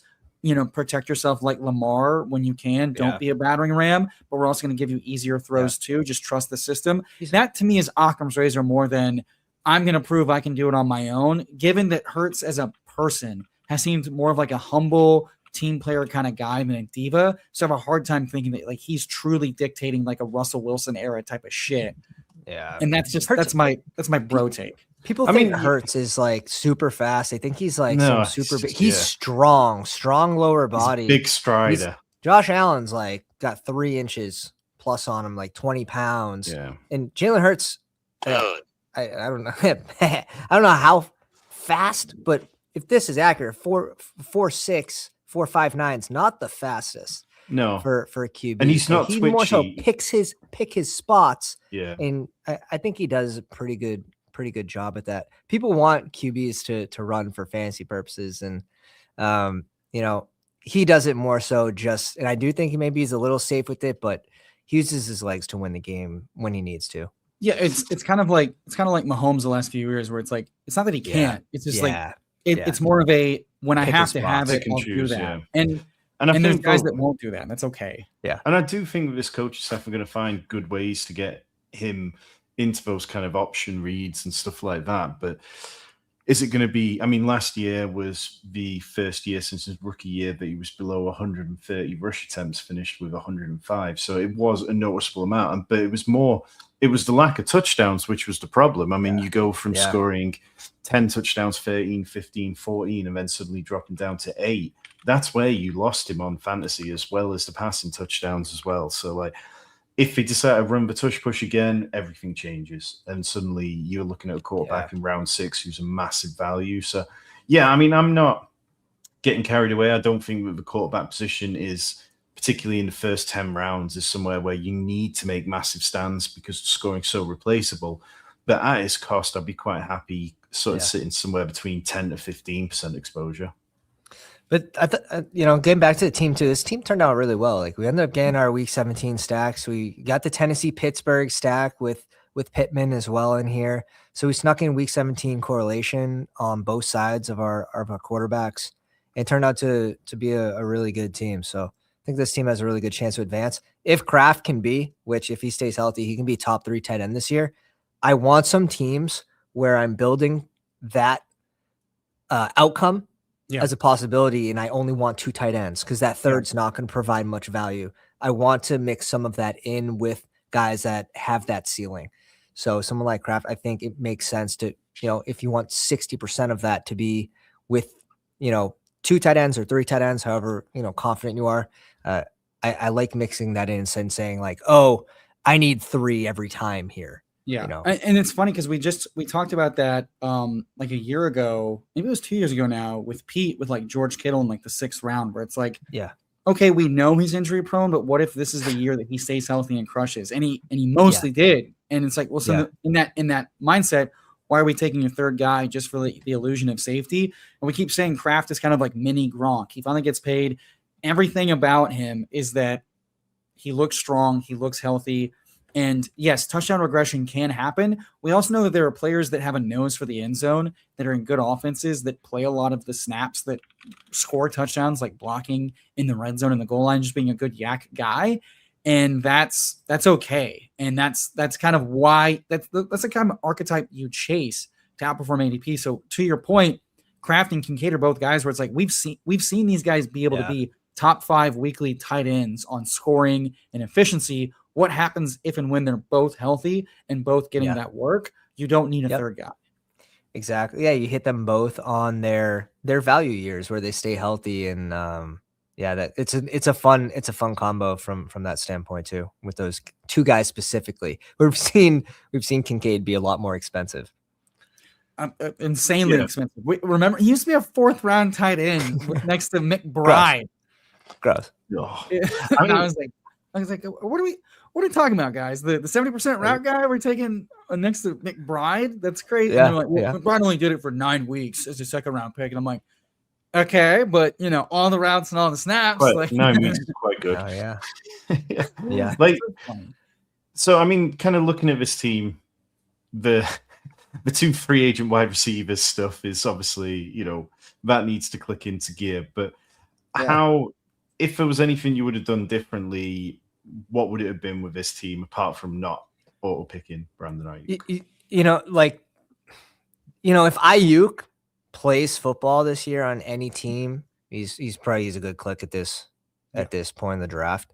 protect yourself like Lamar when you can. Don't be a battering ram, but we're also going to give you easier throws too. Just trust the system. That to me is Occam's razor more than I'm going to prove I can do it on my own, given that Hurts as a person has seemed more of a humble team player kind of guy than a diva. So I have a hard time thinking that he's truly dictating a Russell Wilson era type of shit. Yeah. And that's my bro take. People think Hurts is super fast. They think he's some super big. He's strong lower body. Big strider. Josh Allen's got 3 inches plus on him, 20 pounds. Yeah. And Jalen Hurts, I don't know. I don't know how fast, but if this is accurate, 4.6, 4.59 is not the fastest. No, for a QB, and he's not. He twitchy. More so pick his spots. Yeah, and I think he does a pretty good job at that. People want QBs to run for fantasy purposes, and he does it more so just. And I do think maybe he's a little safe with it, but he uses his legs to win the game when he needs to. Yeah, it's kind of like Mahomes the last few years, where it's like it's not that he can't. It's just it's more of a when I have to have it, I'll do that. And I think there's guys that won't do that. And that's okay. Yeah, and I do think that this coaching staff are going to find good ways to get him into those kind of option reads and stuff like that. But is it going to be? I mean, last year was the first year since his rookie year that he was below 130 rush attempts, finished with 105. So it was a noticeable amount. But it was the lack of touchdowns, which was the problem. I mean, you go from scoring 10 touchdowns, 13, 15, 14, and then suddenly dropping down to 8. That's where you lost him on fantasy, as well as the passing touchdowns as well. So, like, if they decide to run the tush push again, everything changes. And suddenly you're looking at a quarterback in round 6 who's a massive value. So, yeah, I mean, I'm not getting carried away. I don't think that the quarterback position is, particularly in the first 10 rounds, is somewhere where you need to make massive stands because the scoring's so replaceable. But at its cost, I'd be quite happy sort of sitting somewhere between 10 to 15% exposure. But getting back to the team too, this team turned out really well. Like, we ended up getting our week 17 stacks. We got the Tennessee-Pittsburgh stack with Pittman as well in here. So we snuck in week 17 correlation on both sides of our quarterbacks. It turned out to be a really good team. So I think this team has a really good chance to advance. If Kraft can be, which if he stays healthy, he can be top 3 tight end this year. I want some teams where I'm building that outcome as a possibility, and I only want 2 tight ends because that third's not going to provide much value. I want to mix some of that in with guys that have that ceiling. So someone like Kraft, I think it makes sense to, if you want 60% of that to be with, 2 tight ends or 3 tight ends, however, confident you are. I like mixing that in and saying like, oh, I need 3 every time here. Yeah. And it's funny because we talked about that like a year ago, maybe it was 2 years ago now, with Pete, with like George Kittle in like the 6th round, where it's like, okay, we know he's injury prone, but what if this is the year that he stays healthy and crushes? And he mostly did. And it's like, well, so in that mindset, why are we taking a third guy just for the illusion of safety? And we keep saying Kraft is kind of like mini Gronk. He finally gets paid. Everything about him is that he looks strong, he looks healthy. And yes, touchdown regression can happen. We also know that there are players that have a nose for the end zone, that are in good offenses, that play a lot of the snaps, that score touchdowns, like blocking in the red zone and the goal line, just being a good yak guy. And that's okay. And that's kind of why that's the kind of archetype you chase to outperform ADP. So to your point, Kraft and Kincaid are both guys where it's like we've seen these guys be able to be top 5 weekly tight ends on scoring and efficiency. What happens if and when they're both healthy and both getting that work? You don't need a third guy. Exactly. Yeah, you hit them both on their value years where they stay healthy, and that it's a fun combo from that standpoint too, with those 2 guys specifically. We've seen Kincaid be a lot more expensive. Insanely expensive. Remember, he used to be a 4th round tight end next to McBride. Gross. I was like, what are we talking about, guys? The 70% route guy we're taking next to McBride? That's crazy. Yeah, like, McBride only did it for 9 weeks as a 2nd round pick. And I'm like, okay, but all the routes and all the snaps. Like 9 weeks is quite good. Oh, yeah. Yeah. Like, so I mean, kind of looking at this team, the 2 free agent wide receivers stuff is obviously, that needs to click into gear. But how, if there was anything you would have done differently, what would it have been with this team apart from not auto picking Brandon Ayuk? If Ayuk plays football this year on any team, he's a good click at this point in the draft.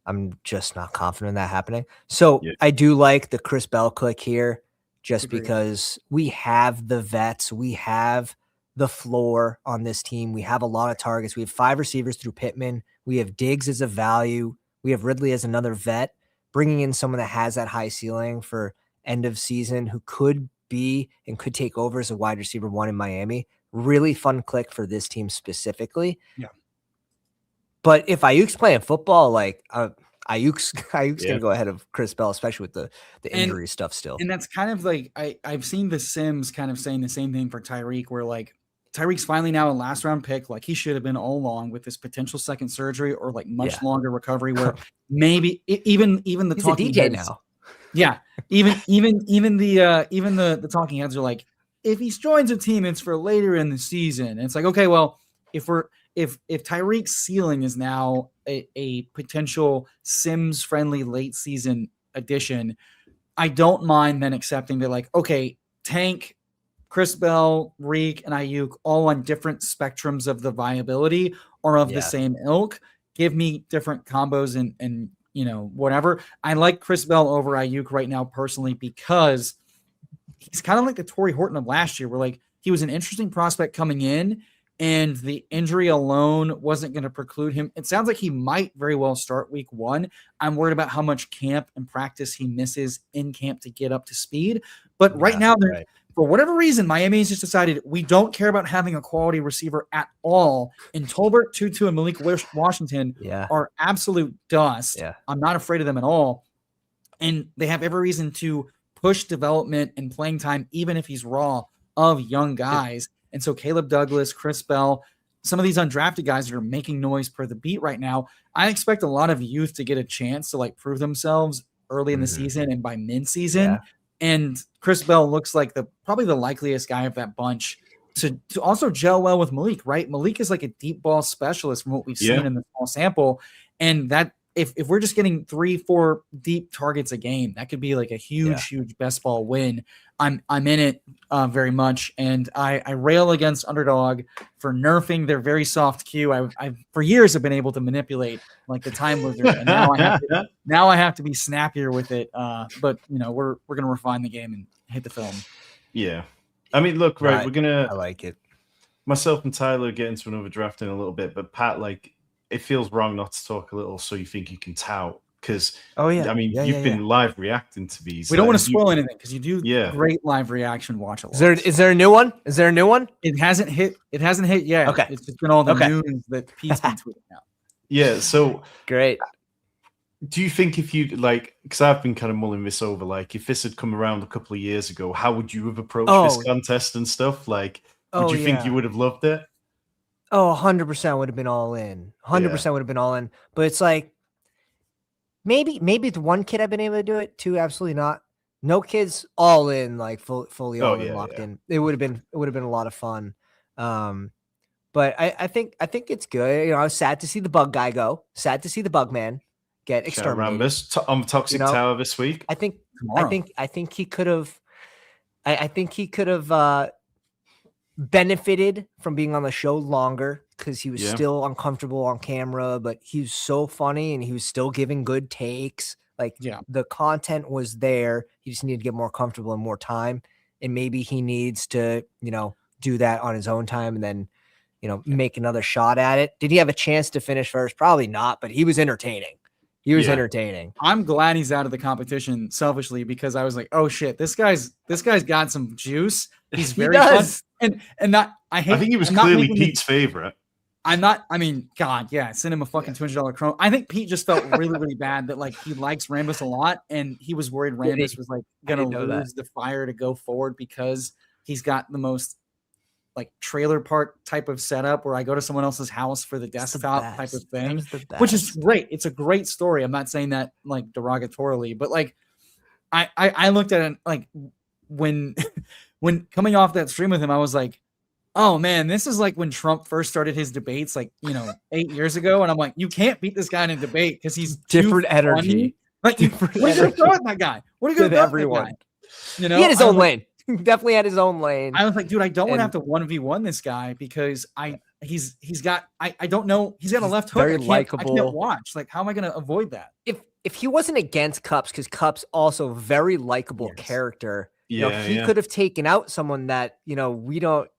I'm just not confident in that happening. So I do like the Chris Bell click here, just because we have the vets, we have the floor on this team. We have a lot of targets. We have 5 receivers through Pittman. We have Diggs as a value. We have Ridley as another vet, bringing in someone that has that high ceiling for end of season, who could be and could take over as a wide receiver 1 in Miami. Really fun click for this team specifically. Yeah. But if Ayuk's playing football, like Ayuk's going to go ahead of Chris Bell, especially with the injury stuff still. And that's kind of like, I've seen the Sims kind of saying the same thing for Tyreek, where like Tyreek's finally now a last round pick, like he should have been all along, with this potential second surgery or like much longer recovery, where maybe even the he's talking a DJ heads, now. Yeah, even the talking heads are like, if he joins a team, it's for later in the season. And it's like, okay, well, if Tyreek's ceiling is now a potential Sims friendly late season addition, I don't mind then accepting that, like, okay, Tank, Chris Bell, Reek, and Ayuk all on different spectrums of the viability or of the same ilk. Give me different combos and whatever. I like Chris Bell over Ayuk right now personally, because he's kind of like the Torrey Horton of last year, where like he was an interesting prospect coming in, and the injury alone wasn't going to preclude him. It sounds like he might very well start week 1. I'm worried about how much camp and practice he misses in camp to get up to speed. But right now, for whatever reason, Miami has just decided we don't care about having a quality receiver at all. And Tolbert, Tutu, and Malik Washington are absolute dust. Yeah. I'm not afraid of them at all. And they have every reason to push development and playing time, even if he's raw, of young guys. And so Caleb Douglas, Chris Bell, some of these undrafted guys that are making noise per the beat right now, I expect a lot of youth to get a chance to like prove themselves early in the season and by mid-season. Yeah. And Chris Bell looks like probably the likeliest guy of that bunch to also gel well with Malik, right? Malik is like a deep ball specialist from what we've seen in the small sample. And that if we're just getting 3-4 deep targets a game, that could be like a huge best ball win. I'm in it very much. And I rail against Underdog for nerfing their very soft queue. I've for years have been able to manipulate like the time wizard, and now I have to be snappier with it. But we're gonna refine the game and hit the film. Yeah. I mean, look, right, I like it. Myself and Tyler get into another draft in a little bit, but Pat, like, it feels wrong not to talk a little so you think you can tout, because I mean, you've been live reacting to these. We don't want to spoil anything, because you do great live reaction watch alongs. Is there a new one? Is there a new one? It hasn't hit yet. Okay. It's just been all the news that Pete's been tweeting out. Yeah, so great. Do you think if you because I've been kind of mulling this over, like if this had come around a couple of years ago, how would you have approached this contest and stuff? Like, would you think you would have loved it? Oh, 100% would have been all in. 100% would have been all in. But it's like, maybe the one kid I've been able to do it, two, absolutely not. No kids, all in, like fully all in, locked in. It would have been a lot of fun. But I think it's good. I was sad to see the bug guy go. Sad to see the bug man get exterminated. On Toxic Tower this week. I think he could have. I think he could have benefited from being on the show longer, because he was still uncomfortable on camera, but he was so funny and he was still giving good takes. Like the content was there. He just needed to get more comfortable and more time. And maybe he needs to, do that on his own time and then, make another shot at it. Did he have a chance to finish first? Probably not, but he was entertaining. Entertaining. I'm glad he's out of the competition selfishly, because I was like, oh shit, this guy's got some juice. He's very fun. And not, I think he was clearly Pete's favorite. Send him a fucking $200 Chrome. I think Pete just felt really, really bad that like he likes Rambus a lot, and he was worried Rambus was like gonna lose the fire to go forward, because he's got the most like trailer park type of setup where I go to someone else's house for the desktop type of thing, which is great. It's a great story. I'm not saying that like derogatorily, but like I looked at it like when coming off that stream with him, I was like, oh man, this is like when Trump first started his debates, like 8 years ago, and I'm like, you can't beat this guy in a debate because he's different energy. Like, what are you gonna throw at that guy? What are you gonna throw at that guy? He had his own lane. Definitely had his own lane. I was like, dude, I don't want to have to 1v1 this guy, because he's got I don't know, he's got a left hook. Very likable. I can't watch. Like, how am I gonna avoid that? If he wasn't against Cups, because Cups also very likable character. He could have taken out someone that we don't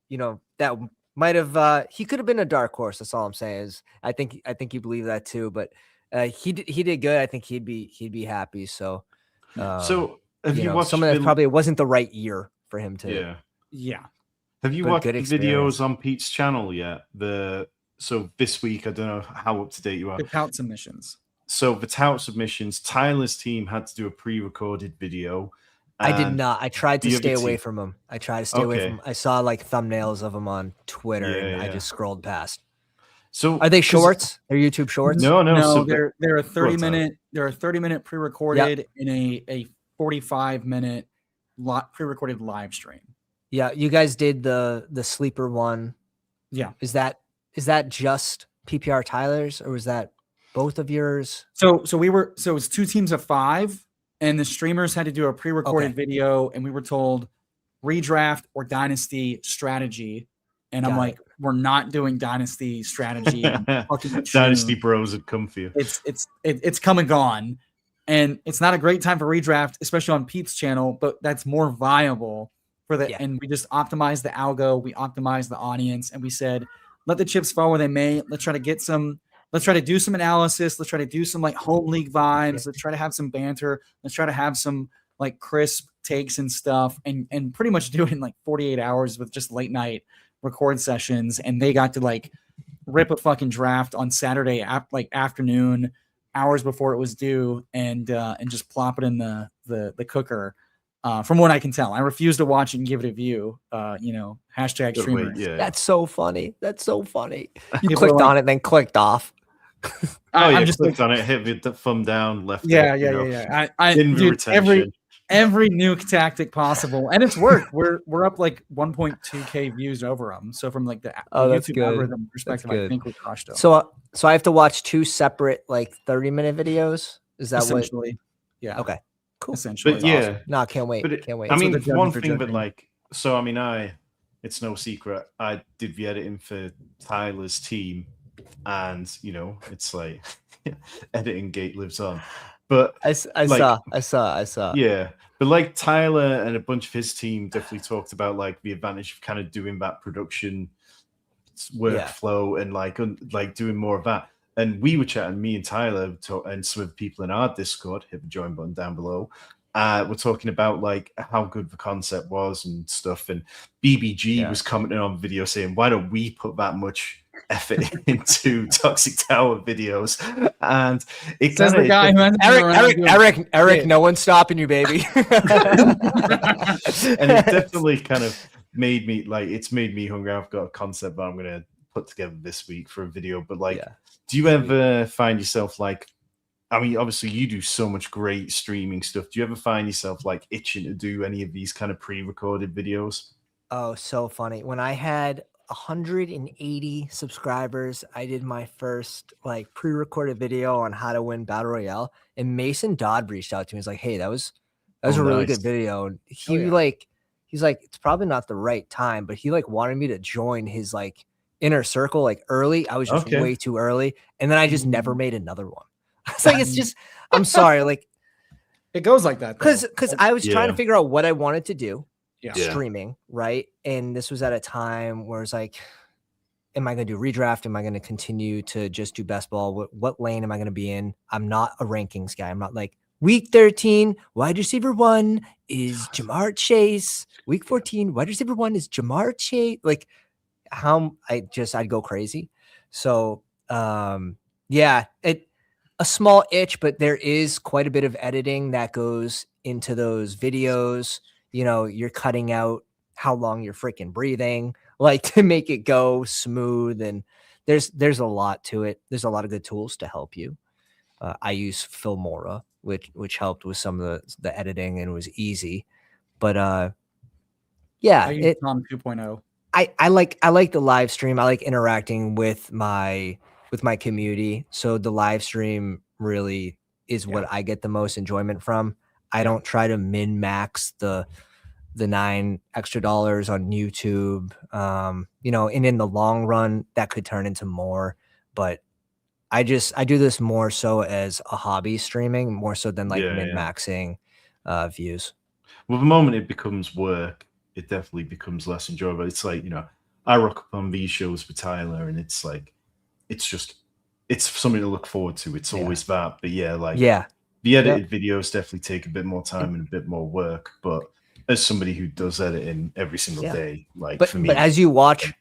that might have he could have been a dark horse. That's all I'm saying. Is I think you believe that too, but he did good. I think he'd be happy. So have you watched someone that probably wasn't the right year for him to have you watched the videos on Pete's channel yet? So this week, I don't know how up to date you are. The tout submissions. So the tout submissions, Tyler's team had to do a pre-recorded video. I did not. I tried to stay away team? from him. I tried to stay away from him. I saw like thumbnails of him on Twitter, and I just scrolled past. So are they shorts? They're YouTube shorts? No. So they're a 30-minute pre-recorded in a 45-minute pre-recorded live stream. Yeah, you guys did the sleeper one. Yeah. Is that just PPR Tyler's, or was that both of yours? So it's 2 teams of 5, and the streamers had to do a pre-recorded video, and we were told redraft or dynasty strategy. And I'm like, we're not doing dynasty strategy. Dynasty bros would come for you. It's come and gone. And it's not a great time for redraft, especially on Pete's channel, but that's more viable for the and we just optimized the algo, we optimized the audience, and we said, let the chips fall where they may. Let's try to do some analysis. Let's try to do some like home league vibes. Let's try to have some banter. Let's try to have some like crisp takes and stuff, and pretty much do it in like 48 hours with just late night record sessions. And they got to like rip a fucking draft on Saturday afternoon, hours before it was due, and just plop it in the cooker. From what I can tell, I refuse to watch it and give it a view. Hashtag streamers. That's so funny. You clicked on it, then clicked off. I'm just clicked on it, hit with the thumb down, left. Yeah. I dude, every nuke tactic possible, and it's worked. We're up like 1.2K views over them. So from like the YouTube algorithm perspective, I think we crushed them. So I have to watch 2 separate like 30-minute videos. Is that essentially? Yeah. Okay. Cool. Essentially. But awesome. No, can't wait. Can't wait. I mean, one thing, but like, so I mean, it's no secret, I did the editing for Tyler's team, and it's like editing gate lives on. But I saw. Yeah, but like Tyler and a bunch of his team definitely talked about like the advantage of kind of doing that production workflow and like doing more of that. And we were chatting, me and Tyler and some of the people in our Discord, hit the join button down below. We're talking about like how good the concept was and stuff. And BBG was commenting on the video saying, why don't we put that much effort into Toxic Tower videos? And it says the guy who Eric, no one's stopping you, baby. And it definitely kind of made me hungry. I've got a concept that I'm going to put together this week for a video, but like, do you ever find yourself like, I mean, obviously you do so much great streaming stuff. Do you ever find yourself like itching to do any of these kind of pre-recorded videos? Oh, so funny. When I had 180 subscribers, I did my first like pre-recorded video on how to win Battle Royale, and Mason Dodd reached out to me. He's like, hey, that was a really good video. And he's like, it's probably not the right time, but he like wanted me to join his like inner circle like early. I was just way too early, and then I just never made another one. I was like, it's just, I'm sorry, like it goes like that because I was trying to figure out what I wanted to do, streaming, right? And this was at a time where it's like, am I going to do redraft? Am I going to continue to just do best ball? What lane am I going to be in? I'm not a rankings guy. I'm not like week 13 wide receiver 1 is Jamar Chase. Week 14 wide receiver 1 is Jamar Chase. Like I'd go crazy. So a small itch, but there is quite a bit of editing that goes into those videos. You're cutting out how long you're freaking breathing, like to make it go smooth. And there's a lot to it. There's a lot of good tools to help you. I use Filmora, which helped with some of the editing, and it was easy. But I use Tom 2.0. I like the live stream. I like interacting with my community. So the live stream really is what I get the most enjoyment from. I don't try to min max the $9 extra on YouTube. And in the long run that could turn into more, but I do this more so as a hobby streaming, more so than like min maxing views. Well, the moment it becomes work, it definitely becomes less enjoyable. It's like, I rock up on these shows with Tyler, and it's like, it's something to look forward to. It's always that. But the edited videos definitely take a bit more time and a bit more work. But as somebody who does editing every single day, like but, for me, but as you watch,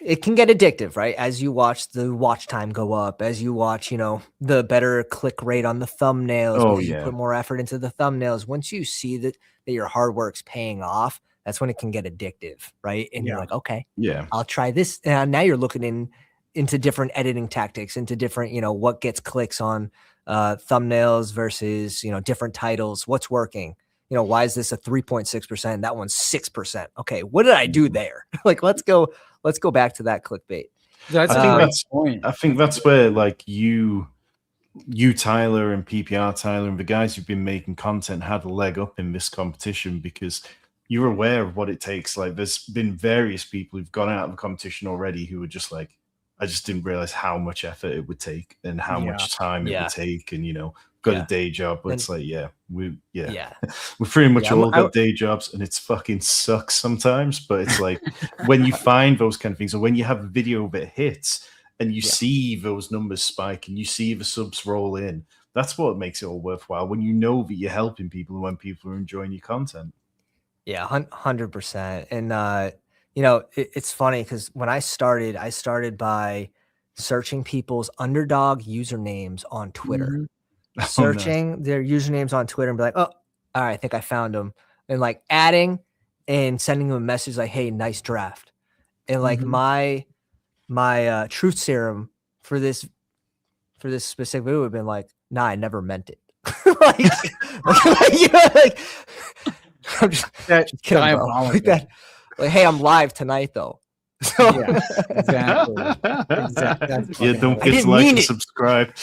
it can get addictive, right? As you watch the watch time go up, as you watch, the better click rate on the thumbnails, because you put more effort into the thumbnails. Once you see that your hard work's paying off, that's when it can get addictive, right? And you're like, okay, I'll try this. And now you're looking into different editing tactics, into different, what gets clicks on thumbnails versus, different titles, what's working. Why is this a 3.6%? That one's 6%. Okay, what did I do there? Like, let's go back to that clickbait. That's a great point. I think that's where like you Tyler and PPR Tyler and the guys who've been making content had a leg up in this competition, because you're aware of what it takes. Like, there's been various people who've gone out of the competition already who were just like, I just didn't realize how much effort it would take and how much time it would take, and got a day job, but it's like, we pretty much all got day jobs, and it's fucking sucks sometimes. But it's like when you find those kind of things, or when you have a video that hits and you see those numbers spike and you see the subs roll in, that's what makes it all worthwhile. When you know that you're helping people and when people are enjoying your content. Yeah, 100%. And it's funny because when I started by searching people's Underdog usernames on Twitter. Searching their usernames on Twitter and be like, oh, all right, I think I found them, and like adding and sending them a message like, hey, nice draft. And like my truth serum for this specific video would have been like, nah, I never meant it. I'm just kidding, bro. Like that. Like, hey, I'm live tonight though. So exactly. Don't forget to like and subscribe.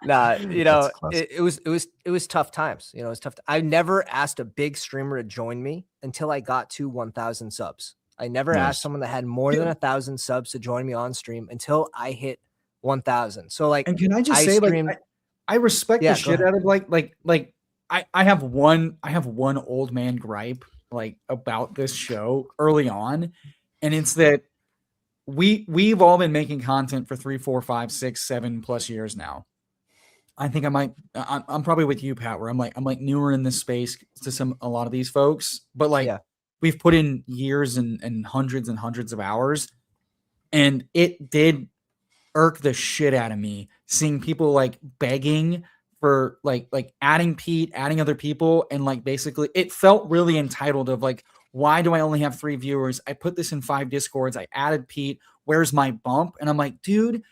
Nah, it was tough times. It was tough. I never asked a big streamer to join me until I got to 1,000 subs. I never asked someone that had more than 1,000 subs to join me on stream until I hit 1,000. So like, and can I just say, like, I respect the shit out of like I have one old man gripe like about this show early on, and it's that we've all been making content for 3, 4, 5, 6, 7+ years now. I think I'm probably with you, Pat, where I'm like newer in this space to a lot of these folks, but like we've put in years and hundreds of hours, and it did irk the shit out of me seeing people like begging for like adding Pete, adding other people, and like basically it felt really entitled of like, why do I only have 3 viewers? I put this in 5 Discords. I added Pete. Where's my bump? And I'm like, dude,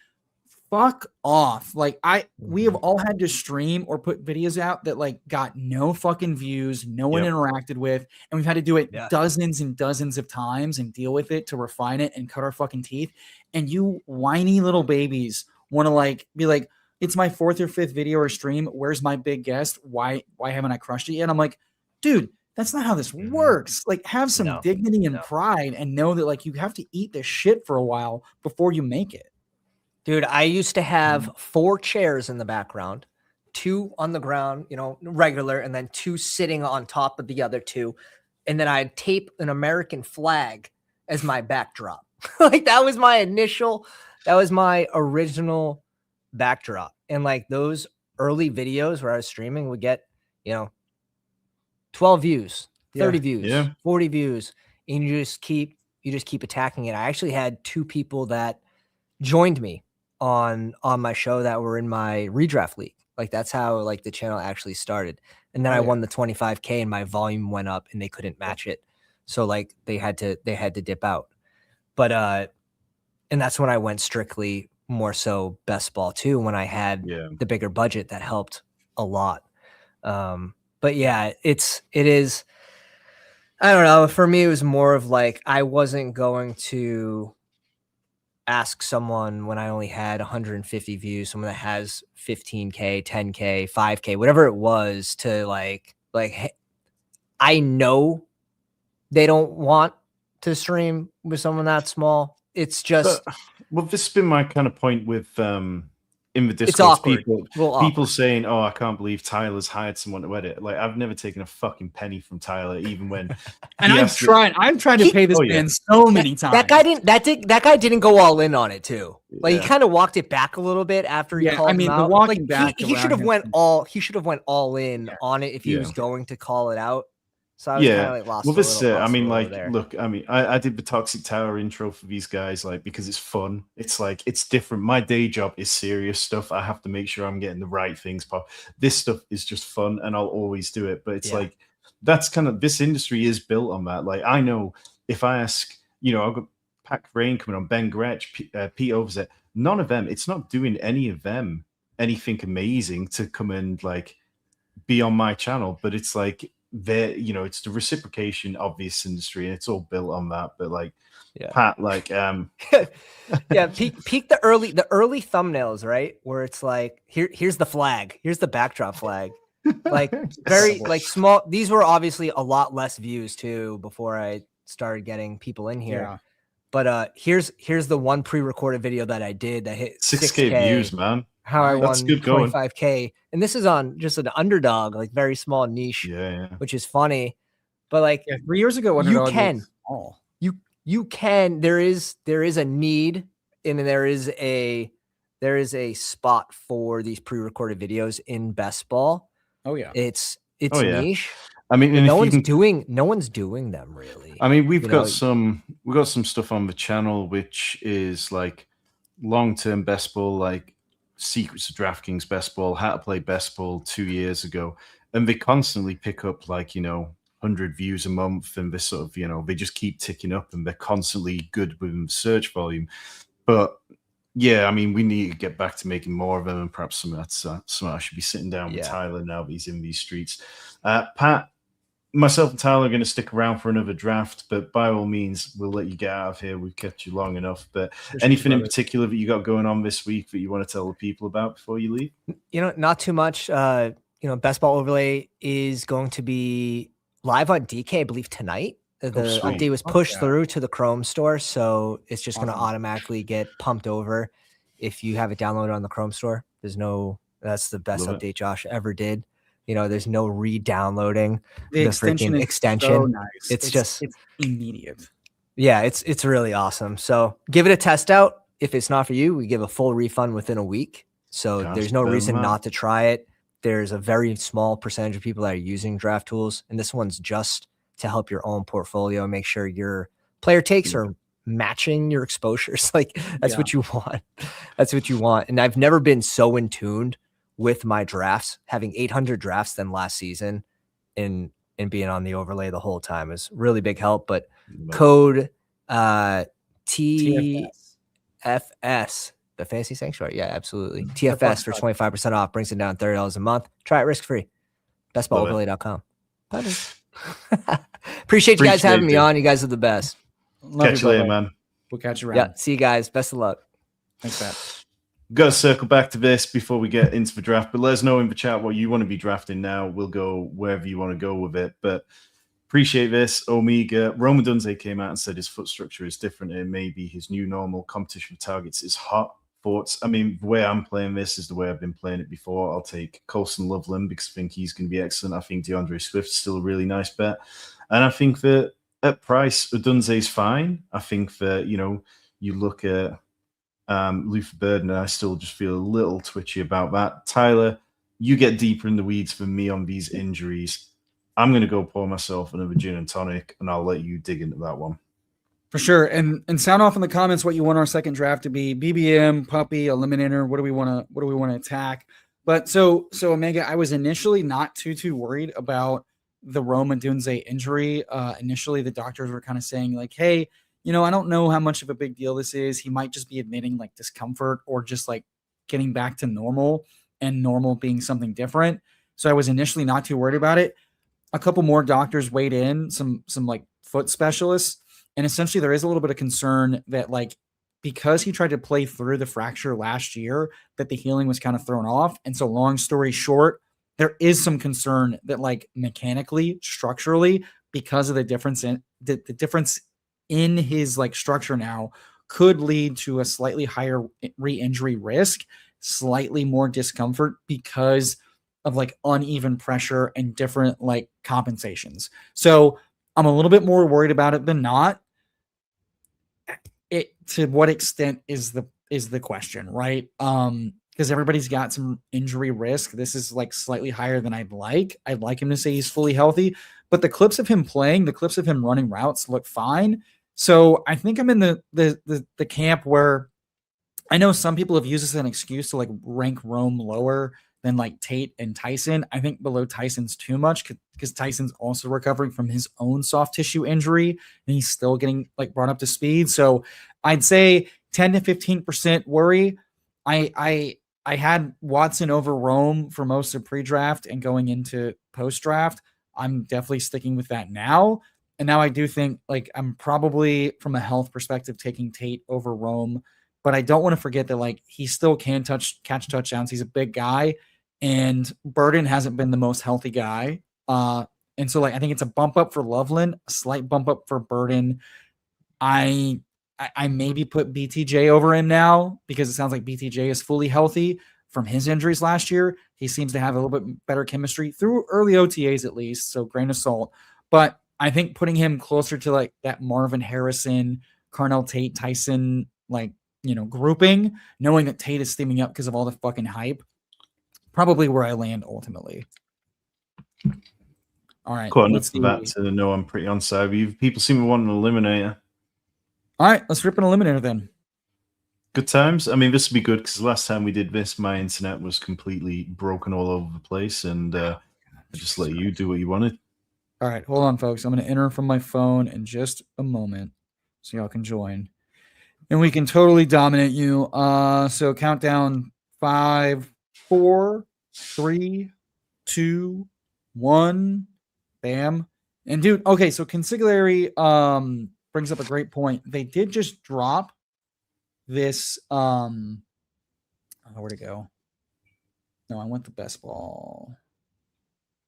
fuck off. Like we have all had to stream or put videos out that like got no fucking views, no one interacted with, and we've had to do it dozens and dozens of times and deal with it to refine it and cut our fucking teeth. And you whiny little babies want to like be like, it's my 4th or 5th video or stream. Where's my big guest? Why haven't I crushed it yet? I'm like, dude, that's not how this works. Like, have some dignity and pride, and know that like you have to eat this shit for a while before you make it. Dude, I used to have 4 chairs in the background, 2 on the ground, regular, and then 2 sitting on top of the other 2. And then I'd tape an American flag as my backdrop. Like that was my original backdrop. And like those early videos where I was streaming would get, 12 views, 30 views, 40 views, and you just keep attacking it. I actually had 2 people that joined me on my show that were in my redraft league. Like that's how like the channel actually started. And then I won the 25K and my volume went up and they couldn't match it. So like they had to dip out. But and that's when I went strictly more so best ball too, when I had the bigger budget that helped a lot. But yeah, it is, I don't know. For me, it was more of like, I wasn't going to ask someone when I only had 150 views, someone that has 15K, 10K, 5K, whatever it was, to like, I know they don't want to stream with someone that small. It's just, well, this has been my kind of point with in the Discord, people saying, "Oh, I can't believe Tyler's hired someone to edit." Like, I've never taken a fucking penny from Tyler, even when. And I've tried to pay this man so many times. That guy didn't go all in on it too. Like, he kind of walked it back a little bit after he called him out. The walking back. He should have went all in on it if he was going to call it out. So I was kind of like lost. Well, this I mean, like, look, I mean, I did the Toxic Tower intro for these guys, like, because it's fun. It's like, it's different. My day job is serious stuff. I have to make sure I'm getting the right things. This stuff is just fun, and I'll always do it. But it's like, that's kind of, this industry is built on that. Like, I know if I ask, I've got Pack Rain coming on, Ben Gretsch, Pete Overzet, none of them, it's not doing any of them anything amazing to come and like be on my channel, but it's like, it's the reciprocation of this industry, and it's all built on that. But like, Pat, like, peek the early thumbnails, right? Where it's like, here's the flag, here's the backdrop flag, like very like small. These were obviously a lot less views too before I started getting people in here. Yeah. But here's the one pre-recorded video that I did that hit 6K views, man. How I won 25K, and this is on just an Underdog, like very small niche, which is funny. But like 3 years ago, Underdog you can. There is a need, and there is a spot for these pre-recorded videos in best ball. Oh yeah, it's niche. I mean, and no one's doing them really. I mean, we've got some stuff on the channel which is like long-term best ball, like secrets of DraftKings best ball, how to play best ball 2 years ago, and they constantly pick up like 100 views a month, and they sort of they just keep ticking up, and they're constantly good with search volume. But I mean, we need to get back to making more of them, and perhaps some of that's something I should be sitting down with Tyler now that he's in these streets. Pat, myself and Tyler are going to stick around for another draft, but by all means, we'll let you get out of here. We've kept you long enough. But anything in particular that you got going on this week that you want to tell the people about before you leave? Not too much. Best ball overlay is going to be live on DK, I believe, tonight. The update was pushed through to the Chrome store, so it's just going to automatically get pumped over if you have it downloaded on the Chrome store. That's the best update Josh ever did. There's no re-downloading the freaking extension. So nice. It's immediate. Yeah, it's really awesome. So give it a test out. If it's not for you, we give a full refund within a week. So there's no reason not to try it. There's a very small percentage of people that are using draft tools, and this one's just to help your own portfolio, make sure your player takes are matching your exposures. Like that's what you want. That's what you want. And I've never been so in tuned with my drafts, having 800 drafts than last season, and being on the overlay the whole time is really big help. But code TFS, the Fantasy Sanctuary, absolutely. TFS for 25% off, brings it down $30 a month. Try it risk free. Bestballoverlay.com. Appreciate you guys having me on. You guys are the best. Catch you later, man. We'll catch you around. Yeah, see you guys. Best of luck. Thanks, Pat. Got to circle back to this before we get into the draft, but let us know in the chat what you want to be drafting now. We'll go wherever you want to go with it. But appreciate this. Omega. Roman Dunze came out and said his foot structure is different, and maybe his new normal competition for targets is hot. Thoughts? I mean, the way I'm playing this is the way I've been playing it before. I'll take Colson Loveland because I think he's going to be excellent. I think DeAndre Swift's still a really nice bet. And I think that at price, Dunze's fine. I think that, you look at Luther Burden, and I still just feel a little twitchy about that. Tyler, you get deeper in the weeds than me on these injuries. I'm going to go pour myself another gin and tonic, and I'll let you dig into that one. For sure. And sound off in the comments what you want our second draft to be. BBM, Puppy, Eliminator. What do we want to attack? But so Omega, I was initially not too worried about the Rome Odunze injury. Initially, the doctors were kind of saying like, hey, I don't know how much of a big deal this is. He might just be admitting like discomfort or just like getting back to normal, and normal being something different. So I was initially not too worried about it. A couple more doctors weighed in, some like foot specialists. And essentially there is a little bit of concern that like, because he tried to play through the fracture last year, that the healing was kind of thrown off. And so long story short, there is some concern that like mechanically, structurally, because of the difference in his like structure now could lead to a slightly higher re-injury risk. slightly more discomfort because of like uneven pressure and different like compensations. So I'm a little bit more worried about it than not. It to what extent is the question, right? Because everybody's got some injury risk. This is like slightly higher than I'd like. I'd like him to say he's fully healthy, but the clips of him playing, the clips of him running routes look fine. So I think I'm in the camp where I know some people have used this as an excuse to like rank Rome lower than like Tate and Tyson. I think below Tyson's too much because Tyson's also recovering from his own soft tissue injury and he's still getting like brought up to speed. So I'd say 10 to 15% worry. I had Watson over Rome for most of pre-draft and going into post-draft. I'm definitely sticking with that now. And now I do think like I'm probably from a health perspective taking Tate over Rome, but I don't want to forget that like he still can catch touchdowns. He's a big guy. And Burden hasn't been the most healthy guy. And so like I think it's a bump up for Loveland, a slight bump up for Burden. I maybe put BTJ over him now because it sounds like BTJ is fully healthy from his injuries last year. He seems to have a little bit better chemistry through early OTAs at least, so grain of salt. But I think putting him closer to like that Marvin Harrison, Carnell Tate, Tyson, like, grouping, knowing that Tate is steaming up because of all the fucking hype, probably where I land ultimately. All right. Quite enough for that to know I'm pretty on side with you. People seem to want an eliminator. All right, let's rip an eliminator then. Good times. I mean, this would be good because last time we did this, my internet was completely broken all over the place, and I just let you do what you wanted. All right, hold on, folks. I'm going to enter from my phone in just a moment so y'all can join. And we can totally dominate you. So countdown 5, 4, 3, 2, 1. Bam. And dude, okay, so Consigliere brings up a great point. They did just drop this where'd it go? No, I want the best ball.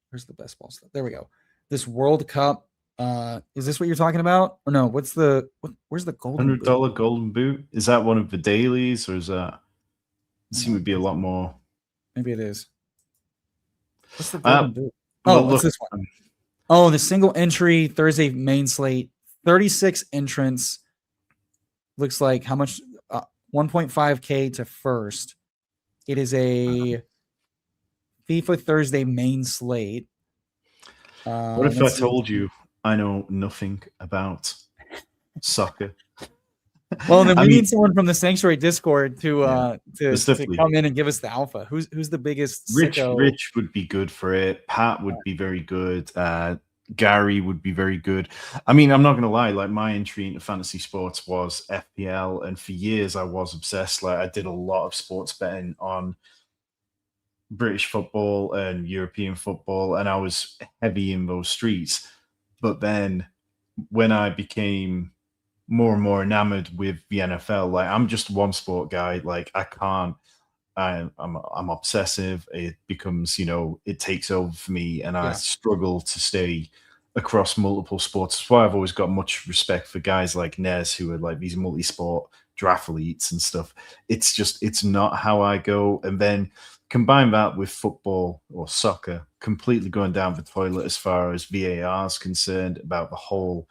Where's the best ball stuff? There we go. This World Cup. Is this what you're talking about? Or no, where's the golden $100 golden boot? Is that one of the dailies, or is that it seems to be a lot more? Maybe it is. What's the golden boot? Oh, what's this one? Oh, the single entry Thursday main slate, 36 entrants. Looks like how much? 1.5K to first. It is a FIFA Thursday main slate. What if I told you I know nothing about soccer? Well, then we need someone from the Sanctuary Discord to come in and give us the alpha. Who's the biggest? Rich would be good for it. Pat would be very good. Gary would be very good. I mean, I'm not going to lie. Like, my entry into fantasy sports was FPL, and for years I was obsessed. Like, I did a lot of sports betting on British football and European football, and I was heavy in those streets. But then when I became more and more enamored with the NFL, like, I'm just one sport guy. Like, I can't. I'm obsessive. It becomes, it takes over for me, and I struggle to stay across multiple sports. That's why I've always got much respect for guys like Nez, who are like these multi-sport draftletes and stuff. It's not how I go. And then combine that with football or soccer completely going down the toilet as far as VAR is concerned, about the whole.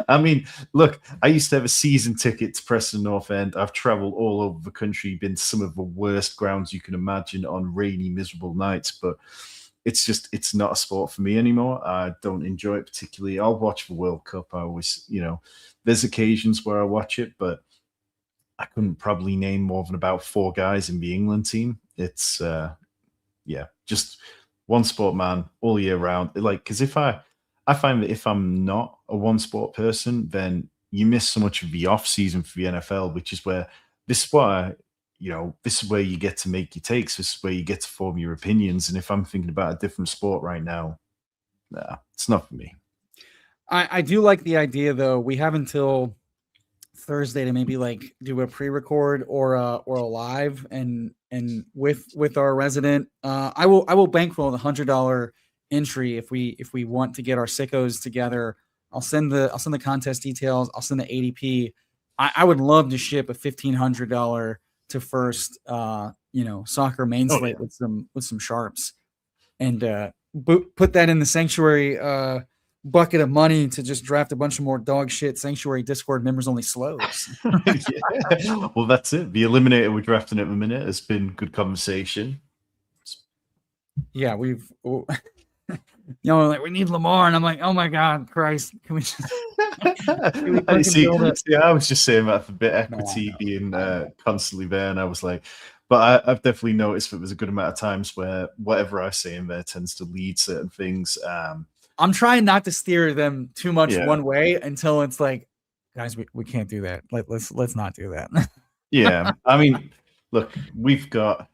I mean, look, I used to have a season ticket to Preston North End. I've traveled all over the country, been to some of the worst grounds you can imagine on rainy, miserable nights, but it's not a sport for me anymore. I don't enjoy it particularly. I'll watch the World Cup. I always, there's occasions where I watch it, but I couldn't probably name more than about 4 guys in the England team. It's, just one sport, man, all year round. Like, because I find that if I'm not a one sport person, then you miss so much of the off season for the NFL, which is where this is where you get to make your takes. This is where you get to form your opinions. And if I'm thinking about a different sport right now, nah, it's not for me. I do like the idea, though. We have until Thursday to maybe like do a pre-record or a live, and with our resident. I will bankroll the $100 entry if we want to get our sickos together. I'll send the contest details. I'll send the ADP. I would love to ship a $1,500 to first, soccer main slate with some sharps, and put that in the sanctuary bucket of money to just draft a bunch of more dog shit sanctuary Discord members only slows. Yeah. Well, that's it. The eliminator we're drafting at the minute has been good conversation. Yeah, we've. Like we need Lamar, and I'm like, oh my God, Christ, can we just? I was just saying that for bit equity being constantly there, and I was like, but I've definitely noticed that there's a good amount of times where whatever I say in there tends to lead certain things. I'm trying not to steer them too much one way until it's like, guys, we can't do that. Let's not do that. Yeah, I mean, look, we've got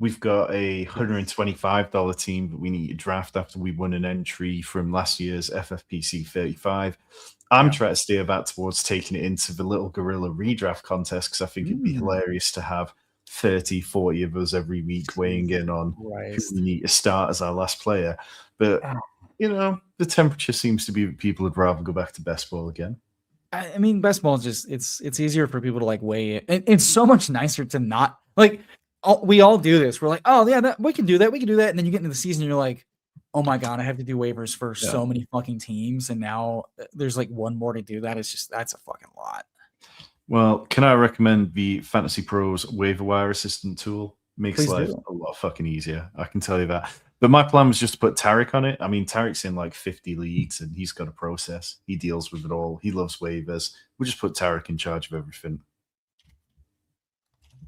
a $125 team that we need to draft after we won an entry from last year's FFPC 35. I'm trying to steer that towards taking it into the little gorilla redraft contest because I think it'd be hilarious to have 30, 40 of us every week weighing in on who we need to start as our last player. But, the temperature seems to be that people would rather go back to best ball again. I mean, best ball is just, it's easier for people to like weigh it. It's so much nicer to not like, we all do this. We're like, oh yeah, we can do that. We can do that. And then you get into the season, and you're like, oh my God, I have to do waivers for so many fucking teams. And now there's like one more to do that. That's a fucking lot. Well, can I recommend the Fantasy Pros waiver wire assistant tool? Makes life a lot fucking easier. I can tell you that. But my plan was just to put Tarek on it. I mean, Tarek's in like 50 leagues and he's got a process. He deals with it all. He loves waivers. We'll just put Tarek in charge of everything.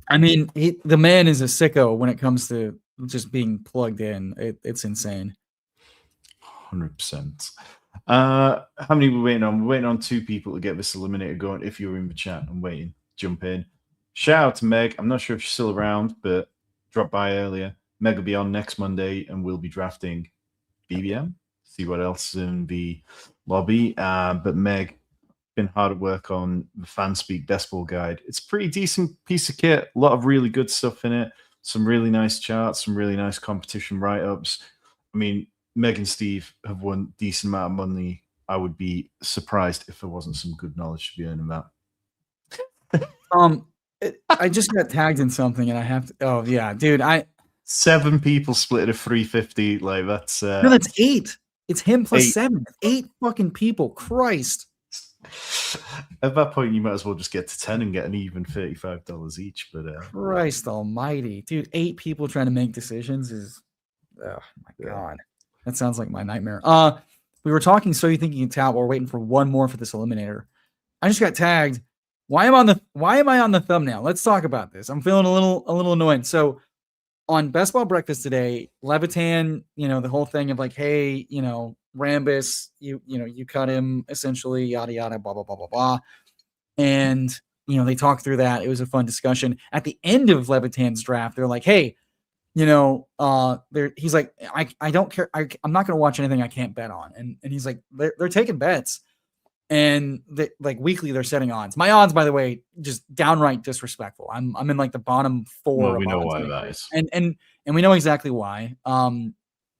I mean, the man is a sicko when it comes to just being plugged in. It's insane. 100%. How many are we waiting on? We're waiting on 2 people to get this eliminator going. If you're in the chat, I'm waiting. Jump in. Shout out to Meg. I'm not sure if she's still around, but dropped by earlier. Meg will be on next Monday, and we'll be drafting BBM. See what else is in the lobby. But Meg, been hard at work on the Fanspeak Best Ball Guide. It's a pretty decent piece of kit. A lot of really good stuff in it. Some really nice charts, some really nice competition write-ups. I mean, Meg and Steve have won a decent amount of money. I would be surprised if there wasn't some good knowledge to be earning that. I just got tagged in something, and I have to. Oh yeah, dude. 7 people split at 350. Like that's no, that's 8. It's him plus 7. 8 fucking people. Christ. At that point, you might as well just get to 10 and get an even $35 each. But Christ almighty, dude! 8 people trying to make decisions is, oh my God, that sounds like my nightmare. We were talking. So you think you can tap? We're waiting for one more for this eliminator. I just got tagged. Why am I on the thumbnail? Let's talk about this. I'm feeling a little annoyed. So on Best Ball Breakfast today, Levitan, the whole thing of like, hey, Rambus, you cut him essentially, yada yada, blah blah blah blah blah, and they talked through that. It was a fun discussion. At the end of Levitan's draft, they're like, hey, he's like, I don't care. I'm not going to watch anything I can't bet on, and he's like, they're taking bets, and like weekly they're setting odds. My odds, by the way, just downright disrespectful. I'm in like the bottom 4. Well, we know why that is, and we know exactly why.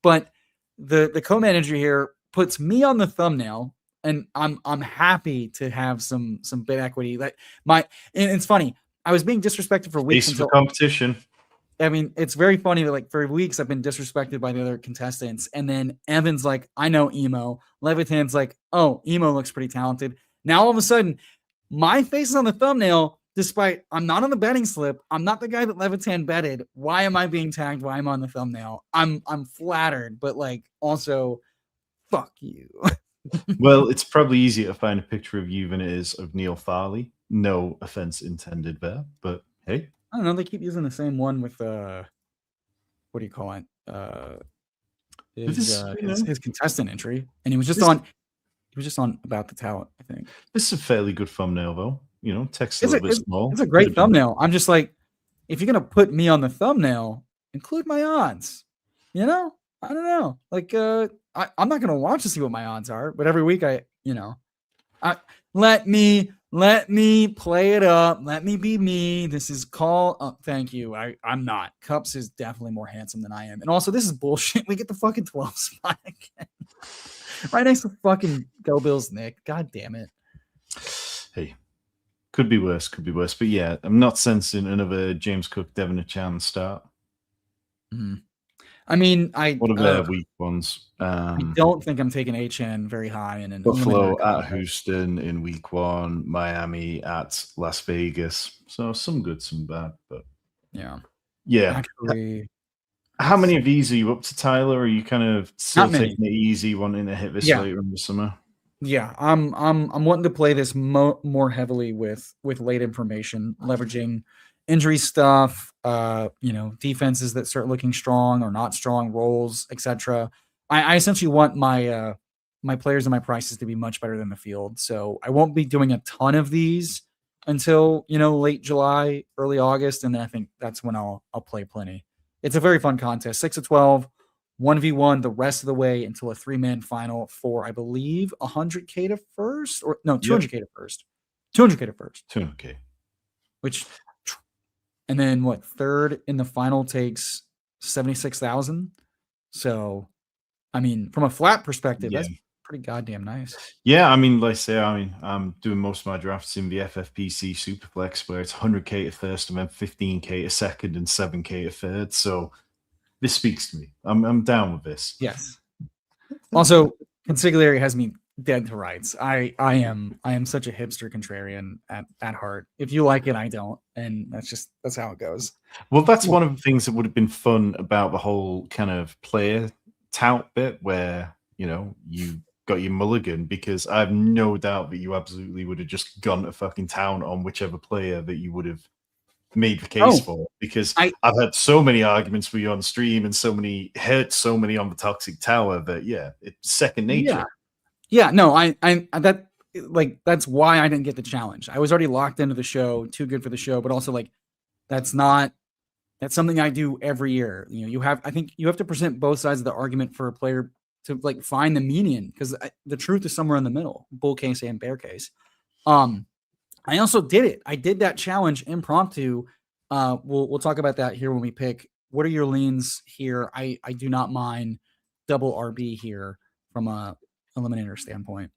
But the co-manager here puts me on the thumbnail, and I'm happy to have some bid equity. Like and it's funny. I was being disrespected for weeks until competition. I mean, it's very funny that like for weeks I've been disrespected by the other contestants, and then Evan's like, I know Emo. Levitan's like, oh, Emo looks pretty talented. Now all of a sudden, my face is on the thumbnail. Despite I'm not on the betting slip, I'm not the guy that Levitan betted. Why am I being tagged? Why am I on the thumbnail? I'm flattered, but like also, fuck you. Well, it's probably easier to find a picture of you than it is of Neil Farley. No offense intended there, but hey, I don't know. They keep using the same one with what do you call it? His contestant entry, and he was just on About the Talent. I think this is a fairly good thumbnail though. Text a little bit small. It's a great thumbnail. I'm just like, if you're gonna put me on the thumbnail, include my odds. I don't know. Like, I'm not gonna watch to see what my odds are, but every week let me play it up. Let me be me. This is thank you. I'm not. Cups is definitely more handsome than I am, and also this is bullshit. We get the fucking 12 spot again, right next to fucking Go Bills Nick. God damn it. Hey. Could be worse. But yeah, I'm not sensing another James Cook, Devin Achane start. Mm-hmm. I mean, what are their weak ones? I don't think I'm taking HN very high in an Buffalo at Houston in week 1, Miami at Las Vegas. So some good, some bad, but yeah. Actually, how many of these are you up to, Tyler? Are you kind of still taking it easy, wanting to hit this later in the summer? Yeah, I'm wanting to play this more heavily with late information, leveraging injury stuff, defenses that start looking strong or not strong, roles, etc. I essentially want my my players and my prices to be much better than the field. So I won't be doing a ton of these until late July, early August, and then I think that's when I'll play plenty. It's a very fun contest. 6 of 12. 1v1 the rest of the way until a 3-man final for, I believe, 100K to first, or no, 200K to first. 200K to first. 200K. And then what? Third in the final takes 76,000. So, I mean, from a flat perspective, that's pretty goddamn nice. Yeah, I mean, like I say, I'm doing most of my drafts in the FFPC Superflex, where it's 100K to first and then 15K to second and 7K to third. So this speaks to me. I'm down with this. Yes. Also, Consigliere has me dead to rights. I am such a hipster contrarian at heart. If you like it, I don't, and that's how it goes. Well, that's one of the things that would have been fun about the whole kind of player tout bit, where you got your mulligan, because I have no doubt that you absolutely would have just gone to fucking town on whichever player that you would have made the case for, because I've had so many arguments for you on stream and so many on the Toxic Tower that it's second nature. No, that's why I didn't get the challenge. I was already locked into the show, too good for the show, but also that's something I do every year. I think you have to present both sides of the argument for a player to find the median, because the truth is somewhere in the middle, bull case and bear case. I also did it. I did that challenge impromptu. We'll talk about that here when we pick. What are your leans here? I do not mind double RB here from a eliminator standpoint.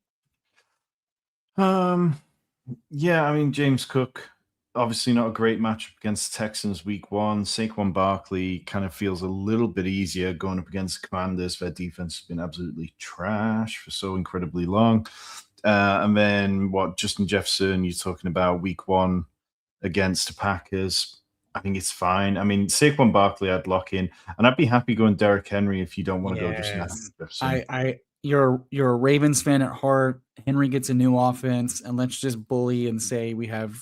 Yeah, I mean, James Cook, obviously not a great matchup against the Texans week 1. Saquon Barkley kind of feels a little bit easier going up against the Commanders. Their defense has been absolutely trash for so incredibly long. And then Justin Jefferson, you're talking about week 1 against the Packers. I think it's fine. I mean, Saquon Barkley, I'd lock in, and I'd be happy going Derrick Henry if you don't want to go just Matthew Jefferson. You're a Ravens fan at heart. Henry gets a new offense, and let's just bully and say we have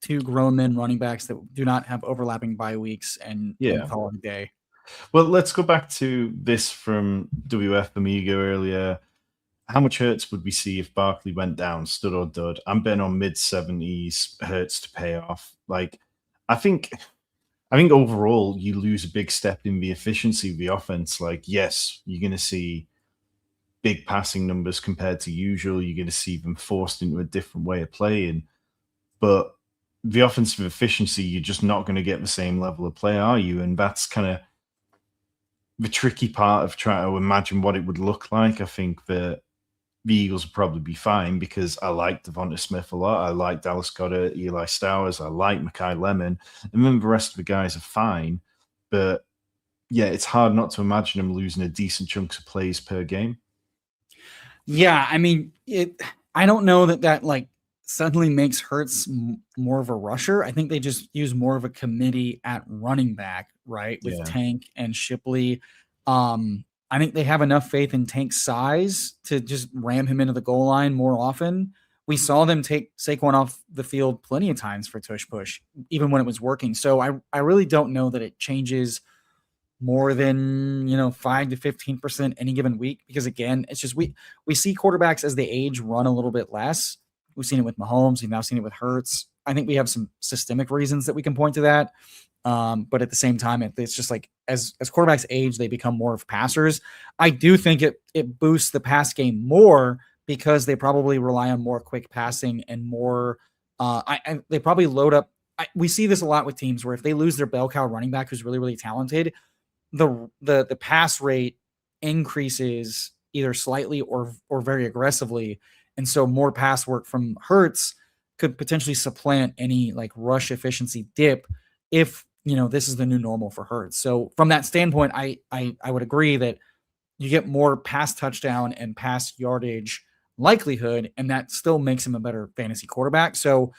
2 grown men running backs that do not have overlapping bye weeks and call it a day. Well, let's go back to this from WF Amigo earlier. How much Hurts would we see if Barkley went down, stud or dud? I'm betting on mid-70s Hurts to pay off. I think overall you lose a big step in the efficiency of the offense. Yes, you're going to see big passing numbers compared to usual. You're going to see them forced into a different way of playing. But the offensive efficiency, you're just not going to get the same level of play, are you? And that's kind of the tricky part of trying to imagine what it would look like. I think that the Eagles will probably be fine, because I like Devonta Smith a lot. I like Dallas Goedert, Eli Stowers. I like Mekhi Lemon. And then the rest of the guys are fine. But yeah, it's hard not to imagine them losing a decent chunks of plays per game. Yeah, I mean, I don't know that suddenly makes Hurts more of a rusher. I think they just use more of a committee at running back, right? With Tank and Shipley. I think they have enough faith in Tank's size to just ram him into the goal line more often. We saw them take Saquon off the field plenty of times for tush push, even when it was working. So I really don't know that it changes more than 5 to 15% any given week, because again, it's just we see quarterbacks as they age run a little bit less. We've seen it with Mahomes. We've now seen it with Hurts. I think we have some systemic reasons that we can point to that. But at the same time, it's just as quarterbacks age, they become more of passers. I do think it boosts the pass game more, because they probably rely on more quick passing and more. They probably load up. We see this a lot with teams where if they lose their bell cow running back who's really, really talented, the pass rate increases either slightly or very aggressively, and so more pass work from Hurts could potentially supplant any like rush efficiency dip if, this is the new normal for Hurts. So from that standpoint, I would agree that you get more pass touchdown and pass yardage likelihood, and that still makes him a better fantasy quarterback. So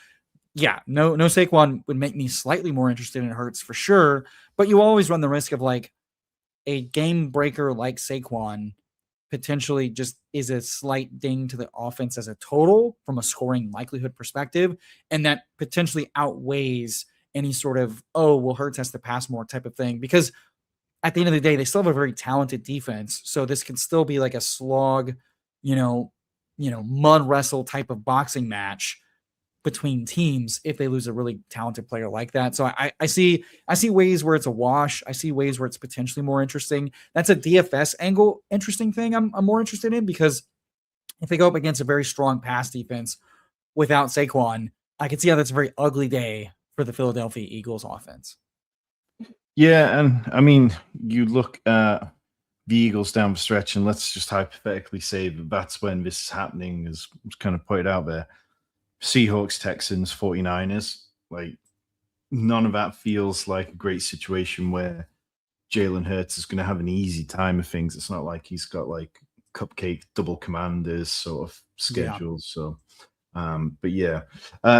yeah, no Saquon would make me slightly more interested in Hurts for sure, but you always run the risk of like a game breaker like Saquon potentially just is a slight ding to the offense as a total from a scoring likelihood perspective, and that potentially outweighs any sort of, Hurts has to pass more type of thing, because at the end of the day, they still have a very talented defense. So this can still be like a slog, mud wrestle type of boxing match between teams if they lose a really talented player like that. So I see ways where it's a wash. I see ways where it's potentially more interesting. That's a DFS angle interesting thing I'm more interested in, because if they go up against a very strong pass defense without Saquon, I can see how that's a very ugly day for the Philadelphia Eagles offense. Yeah, and I mean, you look at the Eagles down the stretch, and let's just hypothetically say that that's when this is happening, as was kind of pointed out there. Seahawks, Texans, 49ers, like none of that feels like a great situation where Jalen Hurts is going to have an easy time of things. It's not like he's got like cupcake double commanders sort of schedules. Yeah. So, but yeah.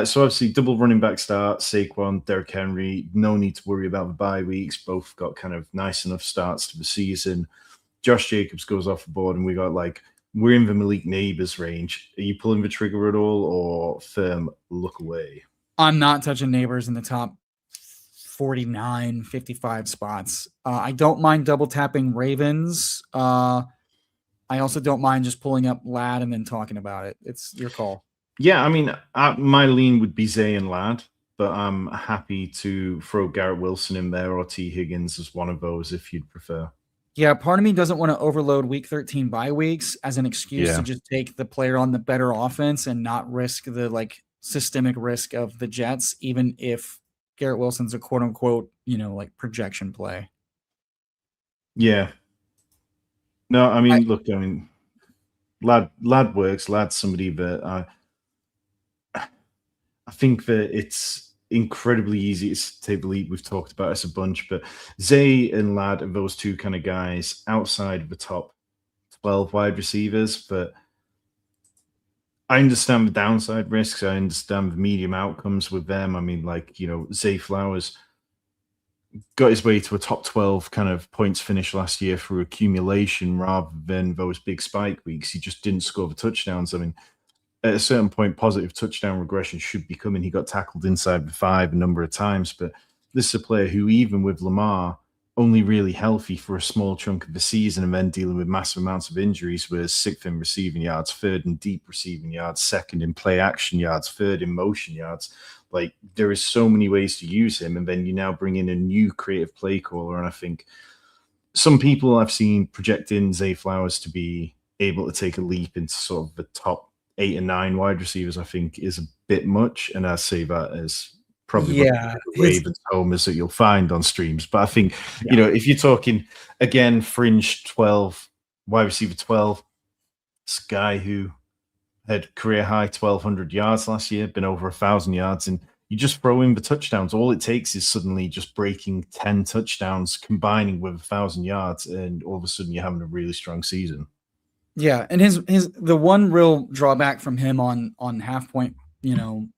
So obviously double running back start, Saquon, Derrick Henry, no need to worry about the bye weeks. Both got kind of nice enough starts to the season. Josh Jacobs goes off the board, and we got like, we're in the Malik Neighbors range. Are you pulling the trigger at all, or firm look away? I'm not touching Neighbors in the top 49, 55 spots. I don't mind double tapping Ravens. I also don't mind just pulling up Ladd and then talking about it. It's your call. Yeah, I mean, my lean would be Zay and Ladd, but I'm happy to throw Garrett Wilson in there or T. Higgins as one of those if you'd prefer. Yeah, part of me doesn't want to overload week 13 bye weeks as an excuse to just take the player on the better offense and not risk the like systemic risk of the Jets, even if Garrett Wilson's a quote unquote, like projection play. Yeah. No, I mean, Ladd works. Ladd's somebody that I think that it's incredibly easy to take the lead. We've talked about this a bunch, but Zay and Ladd are those two kind of guys outside of the top 12 wide receivers. But I understand the downside risks. I understand the medium outcomes with them. I mean, like, Zay Flowers got his way to a top 12 kind of points finish last year through accumulation rather than those big spike weeks. He just didn't score the touchdowns. I mean, at a certain point, positive touchdown regression should be coming. He got tackled inside the 5 a number of times, but this is a player who, even with Lamar, only really healthy for a small chunk of the season and then dealing with massive amounts of injuries, was 6th in receiving yards, 3rd in deep receiving yards, 2nd in play action yards, 3rd in motion yards. Like, there is so many ways to use him, and then you now bring in a new creative play caller, and I think some people I've seen projecting Zay Flowers to be able to take a leap into sort of the top 8 and 9 wide receivers, I think is a bit much. And I say that as probably the Ravens homers that you'll find on streams. But I think, if you're talking, again, fringe 12, wide receiver 12, this guy who had career high 1,200 yards last year, been over 1,000 yards, and you just throw in the touchdowns. All it takes is suddenly just breaking 10 touchdowns, combining with 1,000 yards, and all of a sudden you're having a really strong season. Yeah, and the one real drawback from him on half point,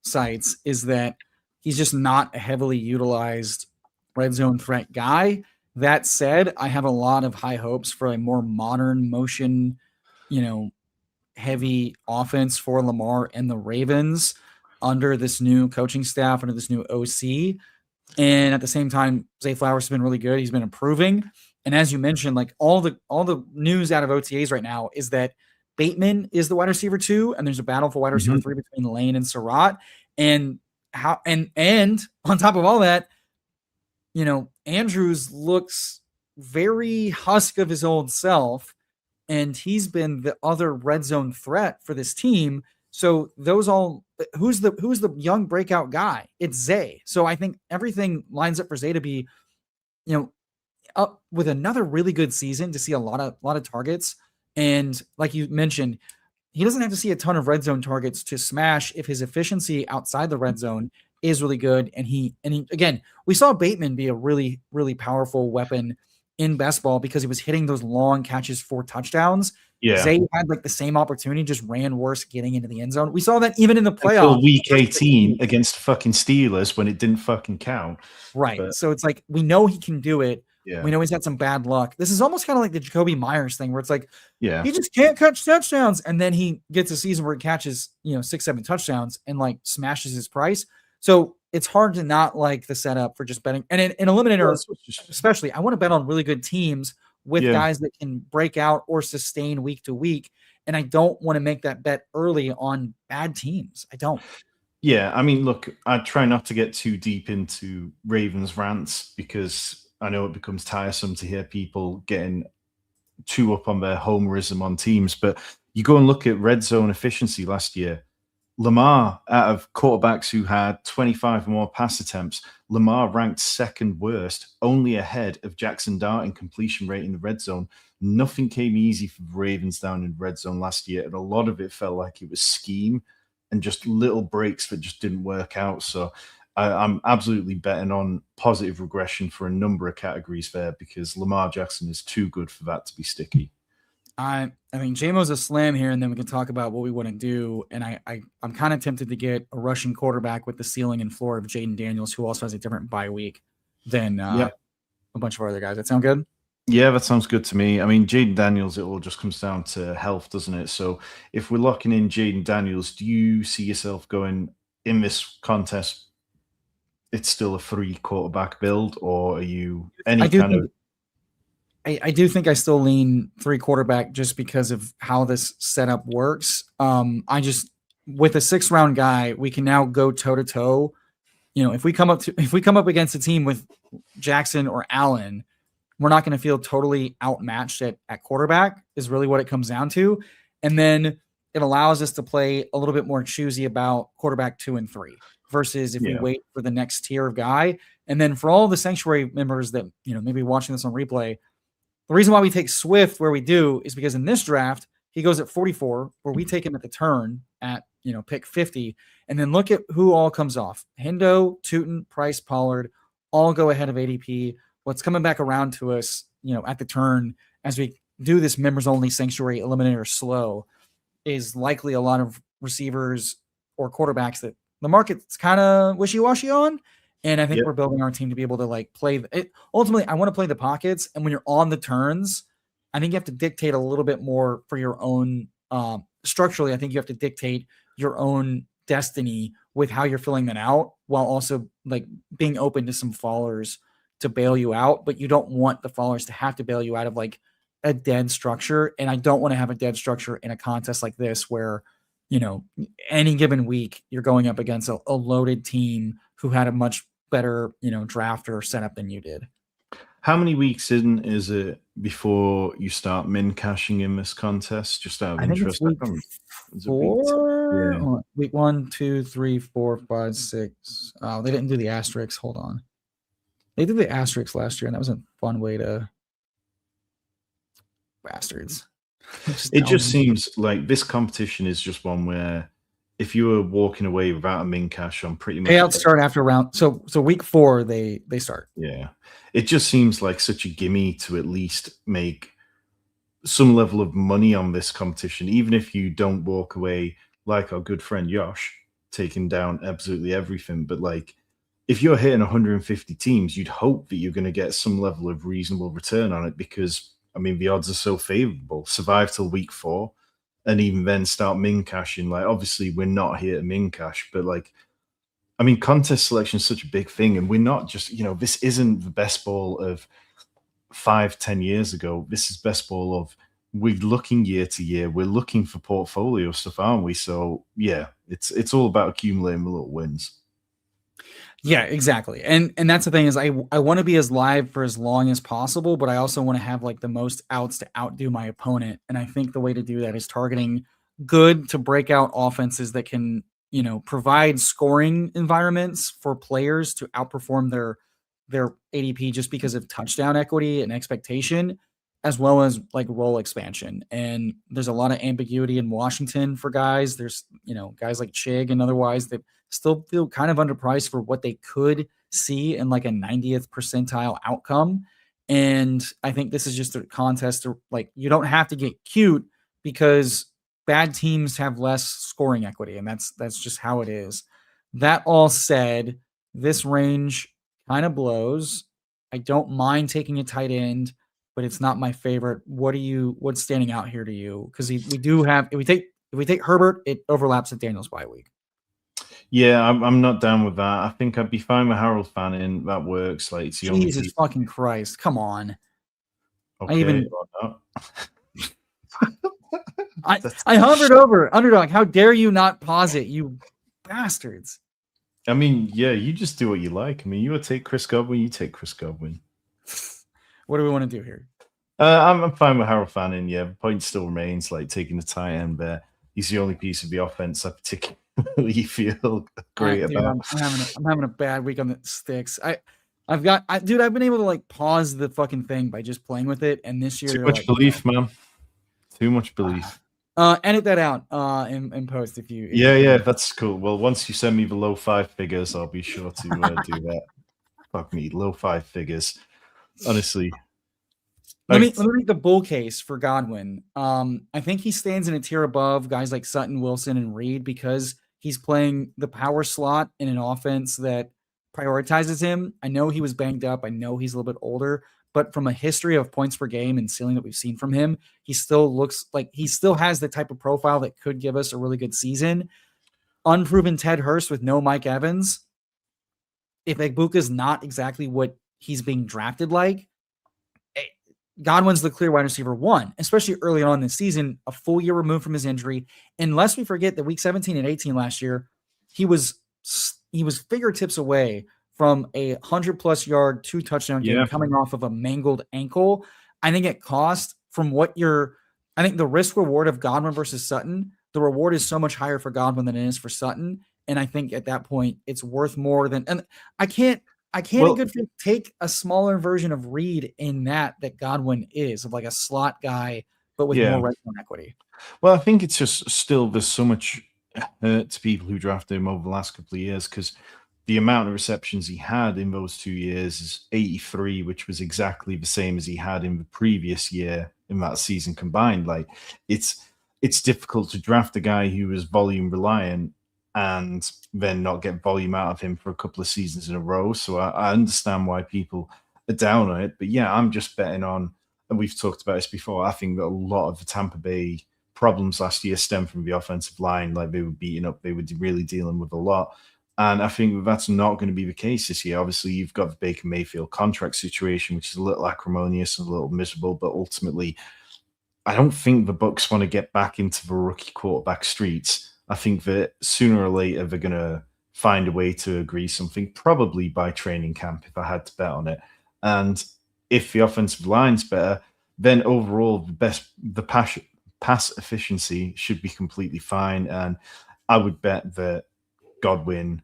sites is that he's just not a heavily utilized red zone threat guy. That said, I have a lot of high hopes for a more modern motion, heavy offense for Lamar and the Ravens under this new coaching staff, under this new OC. And at the same time, Zay Flowers has been really good. He's been improving. And as you mentioned, like all the news out of OTAs right now is that Bateman is the wide receiver 2, and there's a battle for wide receiver 3 between Lane and Surratt. And on top of all that, Andrews looks very husk of his old self, and he's been the other red zone threat for this team. So who's the young breakout guy? It's Zay. So I think everything lines up for Zay to be, up with another really good season, to see a lot of targets. And like you mentioned, he doesn't have to see a ton of red zone targets to smash if his efficiency outside the red zone is really good. And he again, we saw Bateman be a really, really powerful weapon in best ball because he was hitting those long catches for touchdowns. Yeah. Zay had like the same opportunity, just ran worse getting into the end zone. We saw that even in the playoffs. Until week 18 against fucking Steelers when it didn't fucking count. Right. But, so it's like, we know he can do it. Yeah. We know he's had some bad luck. This is almost kind of like the Jacoby Myers thing where it's like, yeah, he just can't catch touchdowns. And then he gets a season where he catches, 6-7 touchdowns and like smashes his price. So it's hard to not like the setup for just betting. And in Eliminator, especially, I want to bet on really good teams with guys that can break out or sustain week to week. And I don't want to make that bet early on bad teams. I don't. Yeah, I mean, look, I try not to get too deep into Ravens rants because I know it becomes tiresome to hear people getting too up on their homerism on teams. But you go and look at red zone efficiency last year. Lamar, out of quarterbacks who had 25 more pass attempts, Lamar ranked second worst, only ahead of Jackson Dart in completion rate in the red zone. Nothing came easy for the Ravens down in red zone last year, and a lot of it felt like it was scheme and just little breaks that just didn't work out. So I'm absolutely betting on positive regression for a number of categories there because Lamar Jackson is too good for that to be sticky. I mean, JMO's a slam here, and then we can talk about what we want to do. And I'm kind of tempted to get a rushing quarterback with the ceiling and floor of Jaden Daniels, who also has a different bye week than a bunch of our other guys. That sound good? Yeah, that sounds good to me. I mean, Jaden Daniels, it all just comes down to health, doesn't it? So if we're locking in Jaden Daniels, do you see yourself going in this contest? It's still a 3 quarterback build, or are you any kind of? I do think I still lean 3 quarterback just because of how this setup works. I just, with a 6th round guy, we can now go toe to toe. If we come up against a team with Jackson or Allen, we're not going to feel totally outmatched at quarterback is really what it comes down to. And then it allows us to play a little bit more choosy about quarterback 2 and 3 versus if we wait for the next tier of guy. And then for all the Sanctuary members that, maybe watching this on replay, the reason why we take Swift where we do is because in this draft, he goes at 44, where we take him at the turn at, pick 50. And then look at who all comes off. Hendo, Tootin, Price, Pollard, all go ahead of ADP. What's coming back around to us, at the turn as we do this members-only Sanctuary Eliminator slow is likely a lot of receivers or quarterbacks that the market's kind of wishy-washy on. And I think we're building our team to be able to like play it. Ultimately, I want to play the pockets. And when you're on the turns, I think you have to dictate a little bit more for your own structurally. I think you have to dictate your own destiny with how you're filling that out while also like being open to some fallers to bail you out. But you don't want the fallers to have to bail you out of like a dead structure. And I don't want to have a dead structure in a contest like this where, any given week you're going up against a loaded team who had a much better, draft or setup than you did. How many weeks in is it before you start min cashing in this contest? Just out of interest. Week 4. Week 1, 2, 3, 4, 5, 6. Oh, they didn't do the asterisks. Hold on. They did the asterisks last year, and that was a fun way to bastards. It just seems like this competition is just one where if you were walking away without a min cash on pretty much payouts start after round. So week 4 they start. Yeah. It just seems like such a gimme to at least make some level of money on this competition, even if you don't walk away like our good friend Josh, taking down absolutely everything. But like if you're hitting 150 teams, you'd hope that you're going to get some level of reasonable return on it because I mean the odds are so favorable. Survive till week 4. And even then start min cashing. Like, obviously, we're not here to min cash, but like, I mean, contest selection is such a big thing. And we're not just, this isn't the best ball of 5-10 years ago. This is best ball of we're looking year to year. We're looking for portfolio stuff, aren't we? So, yeah, it's all about accumulating little wins. Yeah, exactly. And that's the thing is I want to be as live for as long as possible, but I also want to have like the most outs to outdo my opponent. And I think the way to do that is targeting good to breakout offenses that can, provide scoring environments for players to outperform their ADP just because of touchdown equity and expectation. as well as like role expansion. And there's a lot of ambiguity in Washington for guys. There's, guys like Chig and otherwise that still feel kind of underpriced for what they could see in like a 90th percentile outcome. And I think this is just a contest to, like, you don't have to get cute because bad teams have less scoring equity, and that's just how it is. That all said, this range kind of blows. I don't mind taking a tight end, but it's not my favorite. What's standing out here to you? Because we do have, if we take Herbert, it overlaps with Daniel's bye week. Yeah, I'm not down with that. I think I'd be fine with Harold Fanning. That works. Like, it's the only Jesus fucking Christ. Come on. Okay. I hovered over Underdog. How dare you not pause it, you bastards. I mean, yeah, you just do what you like. I mean, you would take Chris Godwin, you take Chris Godwin. What do we want to do here? I'm fine with Harold Fanning. Yeah, the point still remains, like, taking the tight end there. He's the only piece of the offense I particularly feel great about. I'm having a bad week on the sticks. I've been able to like pause the fucking thing by just playing with it. And this year, too much belief, man. Too much belief. Edit that out in post if you. Yeah, that's cool. Well, once you send me the low 5 figures, I'll be sure to do that. Fuck me, low 5 figures. Honestly. Let me make the bull case for Godwin. I think he stands in a tier above guys like Sutton, Wilson, and Reed because he's playing the power slot in an offense that prioritizes him. I know he was banged up. I know he's a little bit older, but from a history of points per game and ceiling that we've seen from him, he still looks like he still has the type of profile that could give us a really good season. Unproven Ted Hurst with no Mike Evans. If Egbuka's not exactly what he's being drafted like, Godwin's the clear wide receiver 1, especially early on in the season, a full year removed from his injury. Unless we forget that week 17 and 18 last year, he was fingertips away from a 100+ yard, 2 touchdown game coming off of a mangled ankle. I think it cost from I think the risk reward of Godwin versus Sutton, the reward is so much higher for Godwin than it is for Sutton. And I think at that point it's worth more than, and I can't in good faith take a smaller version of Reed in that Godwin is, of like a slot guy, but with more red zone equity. Well, I think it's just still there's so much hurt to people who drafted him over the last couple of years because the amount of receptions he had in those 2 years is 83, which was exactly the same as he had in the previous year in that season combined. Like, it's difficult to draft a guy who was volume reliant and then not get volume out of him for a couple of seasons in a row. So I understand why people are down on it. But yeah, I'm just betting on, and we've talked about this before, I think that a lot of the Tampa Bay problems last year stem from the offensive line. Like, they were beating up, they were really dealing with a lot. And I think that's not going to be the case this year. Obviously, you've got the Baker Mayfield contract situation, which is a little acrimonious and a little miserable, but ultimately, I don't think the Bucs want to get back into the rookie quarterback streets. I think that sooner or later they're going to find a way to agree something, probably by training camp, if I had to bet on it. And if the offensive line's better, then overall the pass efficiency should be completely fine. And I would bet that Godwin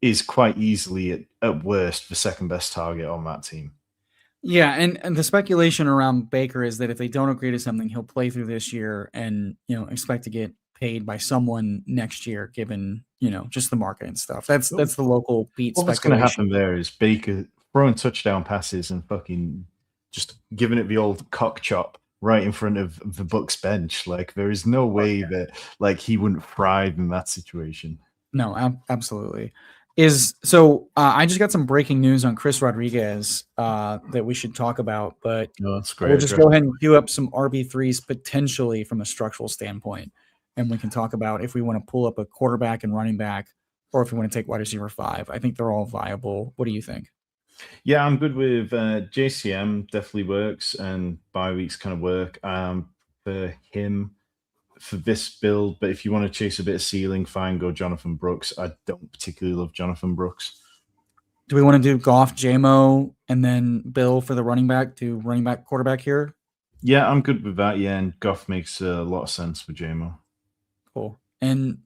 is quite easily at worst the second best target on that team. Yeah, and the speculation around Baker is that if they don't agree to something, he'll play through this year and expect to get paid by someone next year, given just the market and stuff. That's the local beat. What's going to happen there is Baker throwing touchdown passes and fucking just giving it the old cock chop right in front of the Bucs bench. Like, there is no way that he wouldn't thrive in that situation. No, absolutely. I just got some breaking news on Chris Rodriguez that we should talk about, but that's great. We'll just go ahead and queue up some RB3s potentially from a structural standpoint, and we can talk about if we want to pull up a quarterback and running back, or if we want to take wide receiver 5. I think they're all viable. What do you think? Yeah, I'm good with JCM. Definitely works, and bye weeks kind of work for him. For this build, but if you want to chase a bit of ceiling, fine, go Jonathan Brooks. I don't particularly love Jonathan Brooks. Do we want to do Goff, JMO, and then Bill for the running back, quarterback here? Yeah, I'm good with that. Yeah, and Goff makes a lot of sense for JMO. Cool. And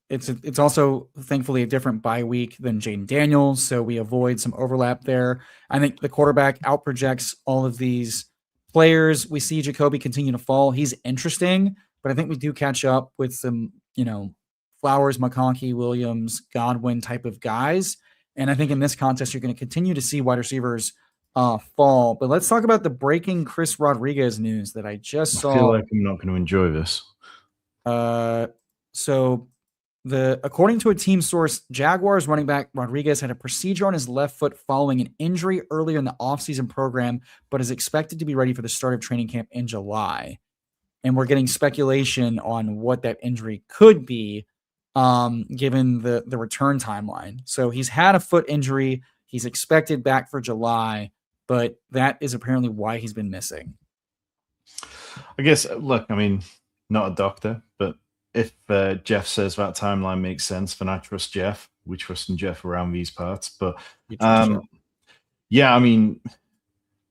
it's also thankfully a different bye week than Jaden Daniels, so we avoid some overlap there. I think the quarterback outprojects all of these players, we see Jacoby continue to fall. He's interesting, but I think we do catch up with some, Flowers, McConkey, Williams, Godwin type of guys. And I think in this contest, you're going to continue to see wide receivers fall. But let's talk about the breaking Chris Rodriguez news that I just saw. I feel like I'm not going to enjoy this. According to a team source, Jaguars running back Rodriguez had a procedure on his left foot following an injury earlier in the offseason program, but is expected to be ready for the start of training camp in July. And we're getting speculation on what that injury could be, given the return timeline. So he's had a foot injury. He's expected back for July, but that is apparently why he's been missing. I guess, look, I mean, not a doctor, but if Jeff says that timeline makes sense, then I trust Jeff. We trust in Jeff around these parts. But yeah, I mean,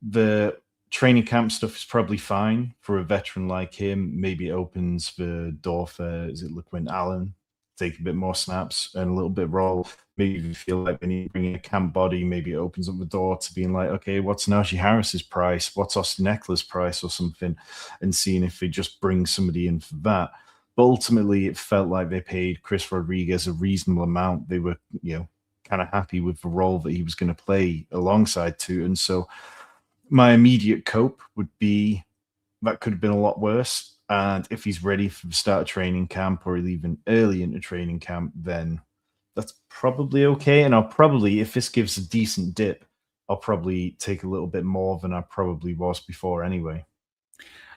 the training camp stuff is probably fine for a veteran like him. Maybe it opens the door for, is it LaQuint Allen, take a bit more snaps and a little bit role. Maybe you feel like when you bring in a camp body, maybe it opens up the door to being like, okay, what's Najee Harris's price? What's Austin Eckler's price or something? And seeing if they just bring somebody in for that. But ultimately, it felt like they paid Chris Rodriguez a reasonable amount. They were, kind of happy with the role that he was going to play alongside Tootin. So my immediate cope would be that could have been a lot worse. And if he's ready for the start of training camp or even early into training camp, then that's probably okay. And I'll probably, if this gives a decent dip, I'll probably take a little bit more than I probably was before anyway.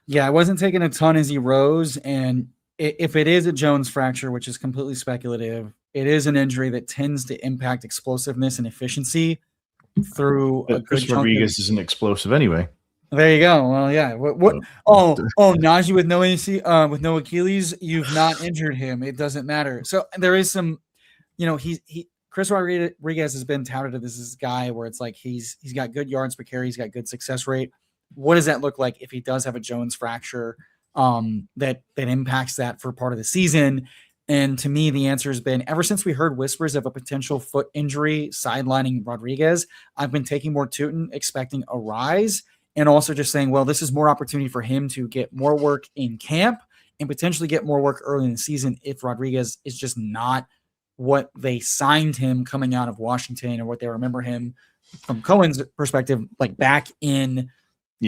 Yeah, I wasn't taking a ton as he rose. And if it is a Jones fracture, which is completely speculative, it is an injury that tends to impact explosiveness and efficiency through a good Chris Rodriguez isn't explosive anyway. There you go. Well, yeah. What? Oh, Najee with no AC, with no Achilles, you've not injured him. It doesn't matter. So there is some, Chris Rodriguez has been touted as this guy where it's like he's got good yards per carry, he's got good success rate. What does that look like if he does have a Jones fracture that impacts that for part of the season? And to me, the answer has been, ever since we heard whispers of a potential foot injury sidelining Rodriguez, I've been taking more Tootin, expecting a rise, and also just saying, well, this is more opportunity for him to get more work in camp and potentially get more work early in the season if Rodriguez is just not what they signed him coming out of Washington or what they remember him from Cohen's perspective, like back in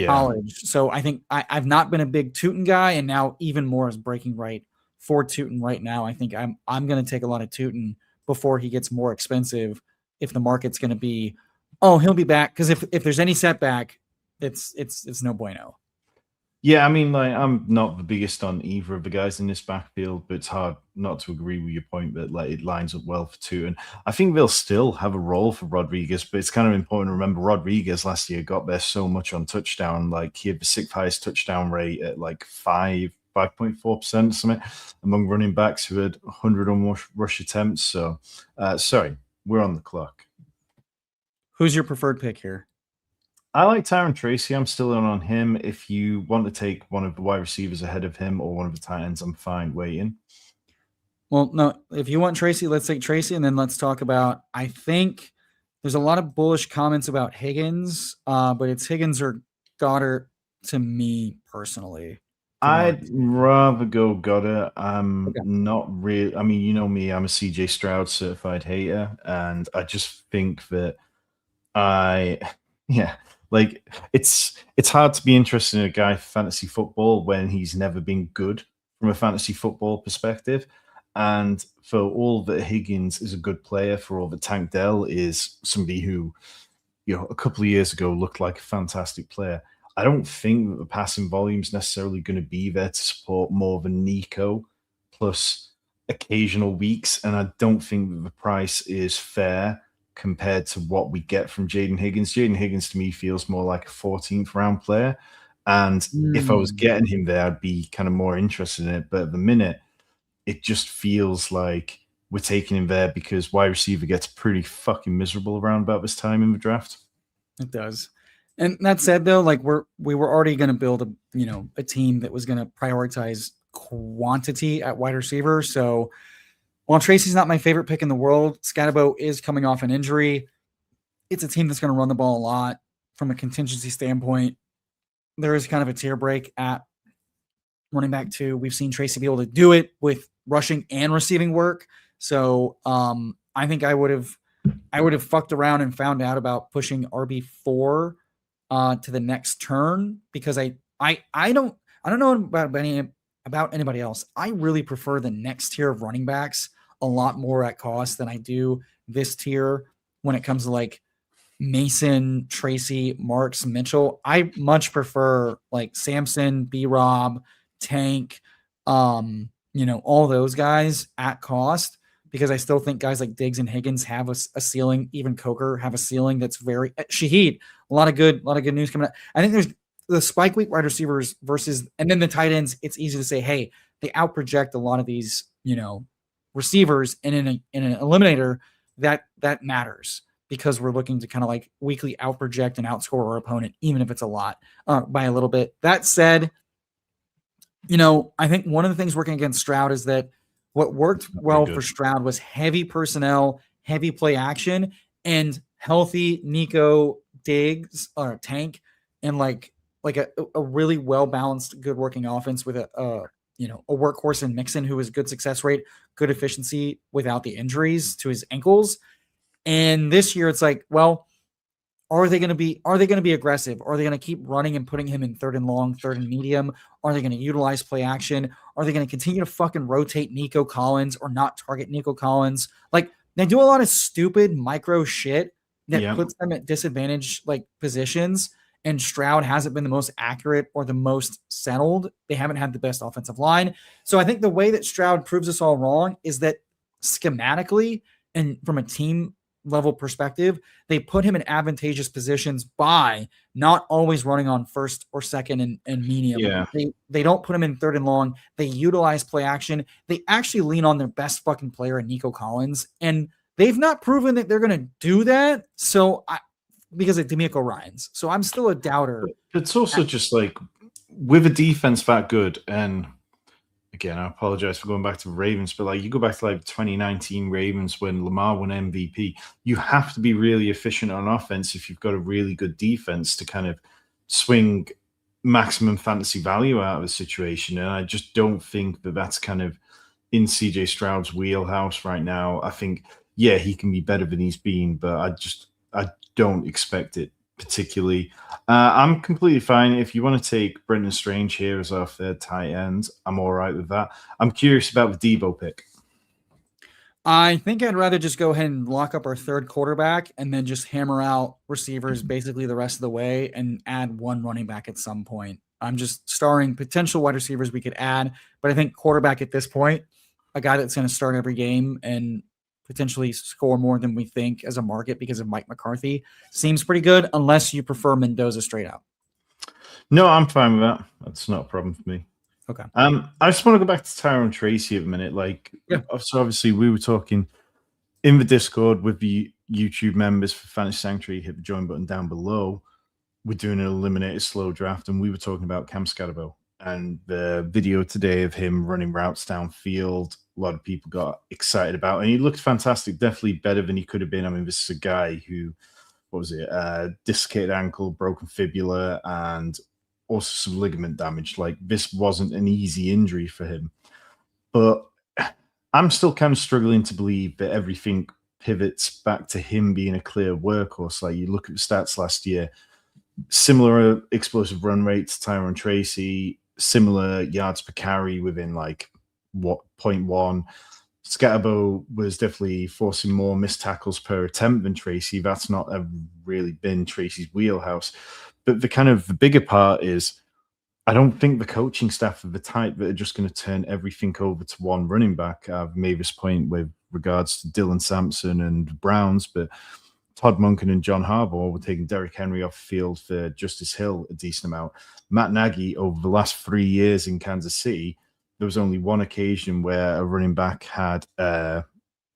college. So I think I've not been a big Tootin guy, and now even more is breaking right for Tootin right now. I think I'm going to take a lot of Tootin before he gets more expensive if the market's going to be, oh, he'll be back. Because if there's any setback, it's no bueno. Yeah, I mean, like, I'm not the biggest on either of the guys in this backfield, but it's hard not to agree with your point that like it lines up well for Tootin. I think they'll still have a role for Rodriguez, but it's kind of important to remember Rodriguez last year got there so much on touchdown. Like he had the sixth highest touchdown rate at like 5.4% something among running backs who had 100 or more rush attempts. So, sorry, we're on the clock. Who's your preferred pick here? I like Tyron Tracy. I'm still in on him. If you want to take one of the wide receivers ahead of him or one of the tight ends, I'm fine waiting. Well, no, if you want Tracy, let's take Tracy, and then let's talk about, I think there's a lot of bullish comments about Higgins, but it's Higgins or Goddard to me personally. I'd rather go Goddard. I'm not really, I mean, you know me, I'm a CJ Stroud certified hater, and I just think that like it's hard to be interested in a guy for fantasy football when he's never been good from a fantasy football perspective. And for all that Higgins is a good player, for all that Tank Dell is somebody who, a couple of years ago looked like a fantastic player, I don't think that the passing volume is necessarily going to be there to support more of a Nico plus occasional weeks. And I don't think that the price is fair compared to what we get from Jaden Higgins. Jaden Higgins to me feels more like a 14th round player. And if I was getting him there, I'd be kind of more interested in it. But at the minute, it just feels like we're taking him there because wide receiver gets pretty fucking miserable around about this time in the draft. It does. And that said, though, like we were already going to build a team that was going to prioritize quantity at wide receiver. So while Tracy's not my favorite pick in the world, Scatterbo is coming off an injury. It's a team that's going to run the ball a lot from a contingency standpoint. there is kind of a tier break at running back 2. We've seen Tracy be able to do it with rushing and receiving work. So I think I would have fucked around and found out about pushing RB4 to the next turn, because I don't know about anybody else. I really prefer the next tier of running backs a lot more at cost than I do this tier when it comes to like Mason, Tracy, Marks, Mitchell. I much prefer like Samson, B-Rob, Tank, all those guys at cost, because I still think guys like Diggs and Higgins have a ceiling. Even Coker have a ceiling that's very Shaheed. A lot of good news coming out. I think there's the spike week wide receivers versus, and then the tight ends. It's easy to say, hey, they outproject a lot of these, receivers, and in an eliminator that matters, because we're looking to kind of like weekly outproject and outscore our opponent, even if it's a lot, by a little bit. That said, I think one of the things working against Stroud is that what worked well for Stroud was heavy personnel, heavy play action, and healthy Nico, Diggs, or Tank, and like a really well-balanced, good working offense with a workhorse in Mixon, who has good success rate, good efficiency without the injuries to his ankles. And this year it's like, well, are they going to be aggressive? Are they going to keep running and putting him in third and long, third and medium? Are they going to utilize play action? Are they going to continue to fucking rotate Nico Collins or not target Nico Collins? Like, they do a lot of stupid micro shit that puts them at disadvantage like positions. And Stroud hasn't been the most accurate or the most settled. They haven't had the best offensive line. So I think the way that Stroud proves us all wrong is that schematically and from a team level perspective, they put him in advantageous positions by not always running on first or second and medium. Yeah. They don't put him in third and long. They utilize play action. They actually lean on their best fucking player in Nico Collins. And they've not proven that they're going to do that. So because of D'Amico Ryans. So I'm still a doubter. It's also just like with a defense that good, and again, I apologize for going back to Ravens, but like you go back to like 2019 Ravens when Lamar won MVP, you have to be really efficient on offense if you've got a really good defense to kind of swing maximum fantasy value out of a situation. And I just don't think that that's kind of in CJ Stroud's wheelhouse right now. I think, yeah, he can be better than he's been, but I don't expect it particularly. I'm completely fine. If you want to take Brendan Strange here as our third tight end, I'm all right with that. I'm curious about the Debo pick. I think I'd rather just go ahead and lock up our third quarterback and then just hammer out receivers basically the rest of the way and add one running back at some point. I'm just starring potential wide receivers we could add, but I think quarterback at this point, a guy that's going to start every game and potentially score more than we think as a market because of Mike McCarthy, seems pretty good, unless you prefer Mendoza straight out. No, I'm fine with that. That's not a problem for me. Okay. I just want to go back to Tyrone Tracy a minute. So obviously we were talking in the Discord with the YouTube members for Fantasy Sanctuary. Hit the join button down below. We're doing an eliminated slow draft, and we were talking about Cam Scatterbo and the video today of him running routes downfield. A lot of people got excited about, and he looked fantastic. Definitely better than he could have been. I mean, this is a guy who, dislocated ankle, broken fibula, and also some ligament damage. Like, this wasn't an easy injury for him. But I'm still kind of struggling to believe that everything pivots back to him being a clear workhorse. Like, you look at the stats last year, similar explosive run rate to Tyrone Tracy, similar yards per carry within 0.1. Scatterbo was definitely forcing more missed tackles per attempt than Tracy. That's not really been Tracy's wheelhouse. But the bigger part is, I don't think the coaching staff are the type that are just going to turn everything over to one running back. I've made this point with regards to Dylan Sampson and the Browns, but Todd Monken and John Harbaugh were taking Derrick Henry off the field for Justice Hill a decent amount. Matt Nagy, over the last 3 years in Kansas City, there was only one occasion where a running back had a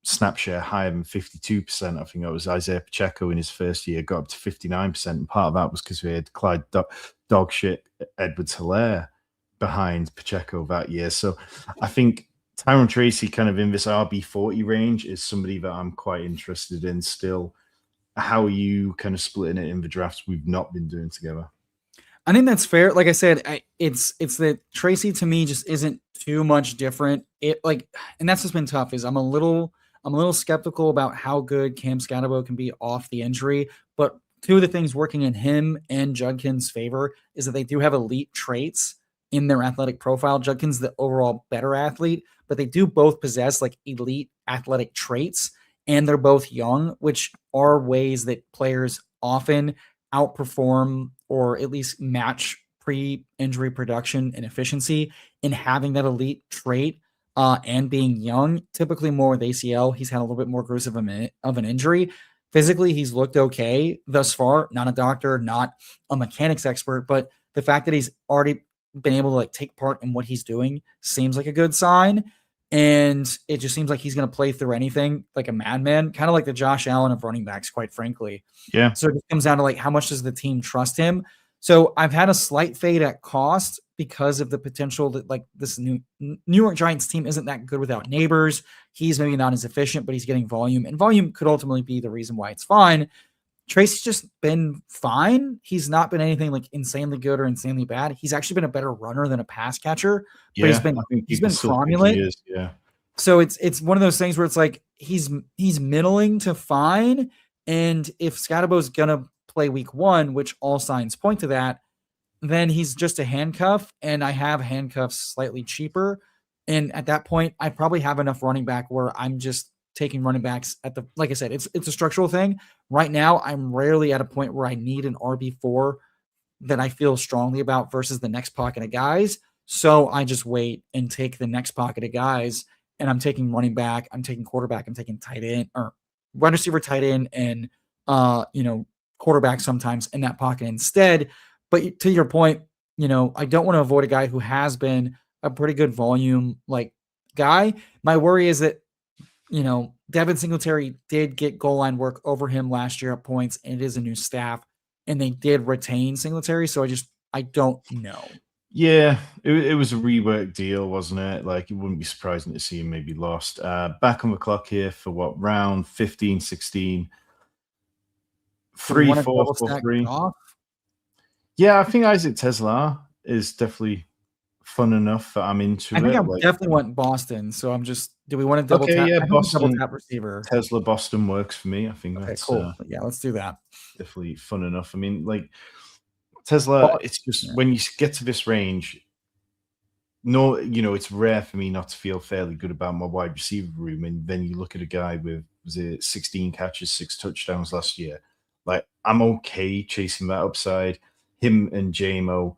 snap share higher than 52%. I think it was Isaiah Pacheco in his first year, got up to 59%. And part of that was because we had Clyde Dogshit Edwards-Helaire behind Pacheco that year. So I think Tyrone Tracy kind of in this RB40 range is somebody that I'm quite interested in still. How are you kind of splitting it in the drafts we've not been doing together? I think that's fair. Like I said, it's that Tracy to me just isn't too much different. And that's what's been tough is I'm a little skeptical about how good Cam Scatterbo can be off the injury. But two of the things working in him and Judkins' favor is that they do have elite traits in their athletic profile. Judkins the overall better athlete, but they do both possess like elite athletic traits, and they're both young, which are ways that players often outperform or at least match pre-injury production and efficiency in having that elite trait and being young. Typically more with ACL, he's had a little bit more gruesome of an injury. Physically, he's looked okay thus far. Not a doctor, not a mechanics expert, but the fact that he's already been able to like take part in what he's doing seems like a good sign. And it just seems like he's going to play through anything like a madman, kind of like the Josh Allen of running backs, quite frankly. Yeah. So it comes down to like how much does the team trust him? So I've had a slight fade at cost because of the potential that like this New York Giants team isn't that good without Neighbors. He's maybe not as efficient, but he's getting volume, and volume could ultimately be the reason why it's fine. Tracy's just been fine. He's not been anything like insanely good or insanely bad. He's actually been a better runner than a pass catcher, but he's been cromulent. Yeah. So it's one of those things where it's like he's middling to fine. And if Scatterbo's gonna play week 1, which all signs point to that, then he's just a handcuff, and I have handcuffs slightly cheaper. And at that point, I probably have enough running back where I'm just taking running backs like I said, it's a structural thing. Right now, I'm rarely at a point where I need an RB4 that I feel strongly about versus the next pocket of guys. So I just wait and take the next pocket of guys, and I'm taking running back, I'm taking quarterback, I'm taking tight end or wide receiver, tight end, and quarterback sometimes in that pocket instead. But to your point, I don't want to avoid a guy who has been a pretty good volume like guy. My worry is that Devin Singletary did get goal line work over him last year at points, and it is a new staff, and they did retain Singletary. So I don't know. Yeah, it was a rework deal, wasn't it? Like, it wouldn't be surprising to see him maybe lost. Back on the clock here for what, round 15, 16. 3, 4, 4, 3. Yeah, I think Isaac Tesla is definitely fun enough that I'm into it. I think I definitely want Boston. So do we want to double tap? Yeah, Boston, double tap receiver. Tesla Boston works for me. I think that's cool. Yeah, let's do that. Definitely fun enough. I mean, like Tesla, it's just when you get to this range, it's rare for me not to feel fairly good about my wide receiver room. And then you look at a guy with 16 catches, 6 touchdowns last year. Like, I'm okay chasing that upside. Him and JMO,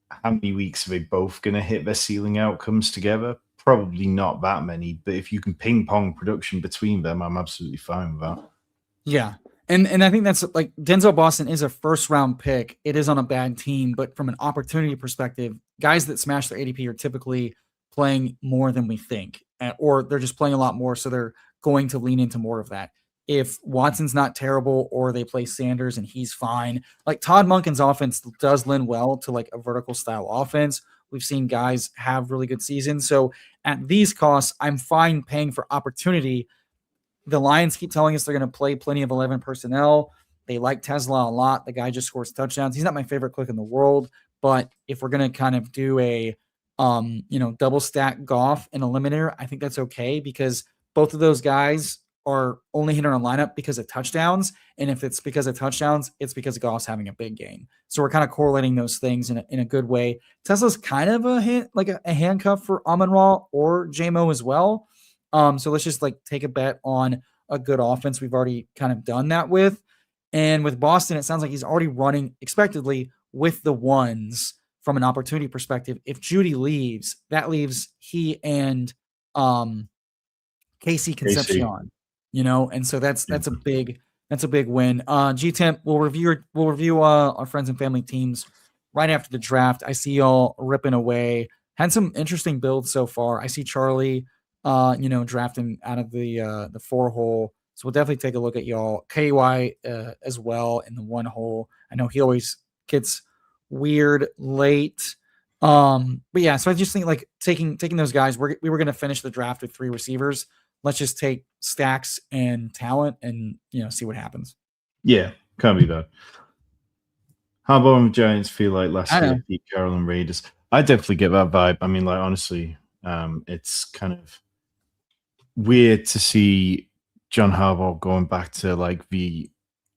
how many weeks are they both going to hit their ceiling outcomes together? Probably not that many, but if you can ping pong production between them, I'm absolutely fine with that. Yeah. And I think that's like Denzel Boston is a first round pick. It is on a bad team, but from an opportunity perspective, guys that smash their ADP are typically playing more than we think, or they're just playing a lot more. So they're going to lean into more of that. If Watson's not terrible, or they play Sanders and he's fine, like Todd Monken's offense does lend well to like a vertical style offense. We've seen guys have really good seasons. So at these costs, I'm fine paying for opportunity. The Lions keep telling us they're going to play plenty of 11 personnel. They like Tesla a lot. The guy just scores touchdowns. He's not my favorite click in the world, but if we're going to kind of do a, double stack Goff and eliminator, I think that's okay, because both of those guys are only hitting our lineup because of touchdowns. And if it's because of touchdowns, it's because Goff's having a big game. So we're kind of correlating those things in a good way. Tesla's kind of a handcuff for Amon-Ra or JMO as well. So let's just like take a bet on a good offense we've already kind of done that with. And with Boston, it sounds like he's already running expectedly with the ones from an opportunity perspective. If Judy leaves, that leaves he and Casey Concepcion. And so that's a big win. G-Temp, we'll review our friends and family teams right after the draft. I see y'all ripping away. Had some interesting builds so far. I see Charlie, drafting out of the 4-hole. So we'll definitely take a look at y'all. KY as well in the 1-hole. I know he always gets weird late. But yeah, so I just think like taking those guys, we were going to finish the draft with 3 receivers. Let's just take stacks and talent and, see what happens. Yeah, can't be bad. Harbaugh and the Giants feel like last year, Pete Carroll and Raiders. I definitely get that vibe. I mean, like, honestly, it's kind of weird to see John Harbaugh going back to like the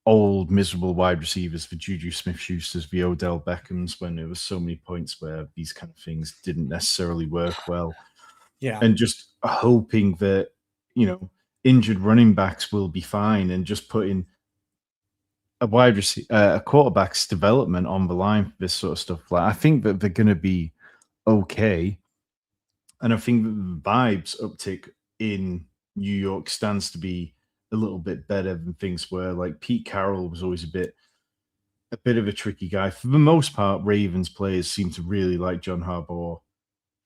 old miserable wide receivers for Juju Smith-Schusters, the Odell Beckhams, when there was so many points where these kind of things didn't necessarily work well. Yeah. And just hoping that, injured running backs will be fine, and just putting a quarterback's development on the line for this sort of stuff. Like, I think that they're going to be okay. And I think that the vibes uptick in New York stands to be a little bit better than things were. Like, Pete Carroll was always a bit of a tricky guy. For the most part, Ravens players seem to really like John Harbaugh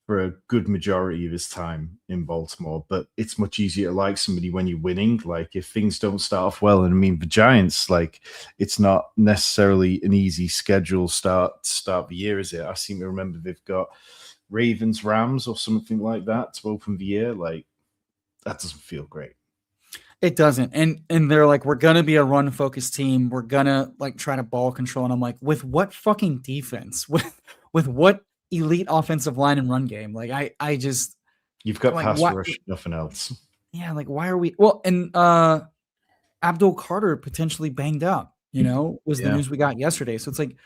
for a good majority of his time in Baltimore, but it's much easier to like somebody when you're winning. Like, if things don't start off well, and I mean, the Giants, like, it's not necessarily an easy schedule start the year, is it? I seem to remember they've got Ravens, Rams, or something like that to open the year. Like, that doesn't feel great. It doesn't. And they're like, we're going to be a run focused team. We're going to like try to ball control. And I'm like, with what fucking defense? With what elite offensive line and run game? Like, I just, you've got like, pass rush, nothing else. Yeah. Like, why are we, and Abdul Carter potentially banged up, was the news we got yesterday. So it's like,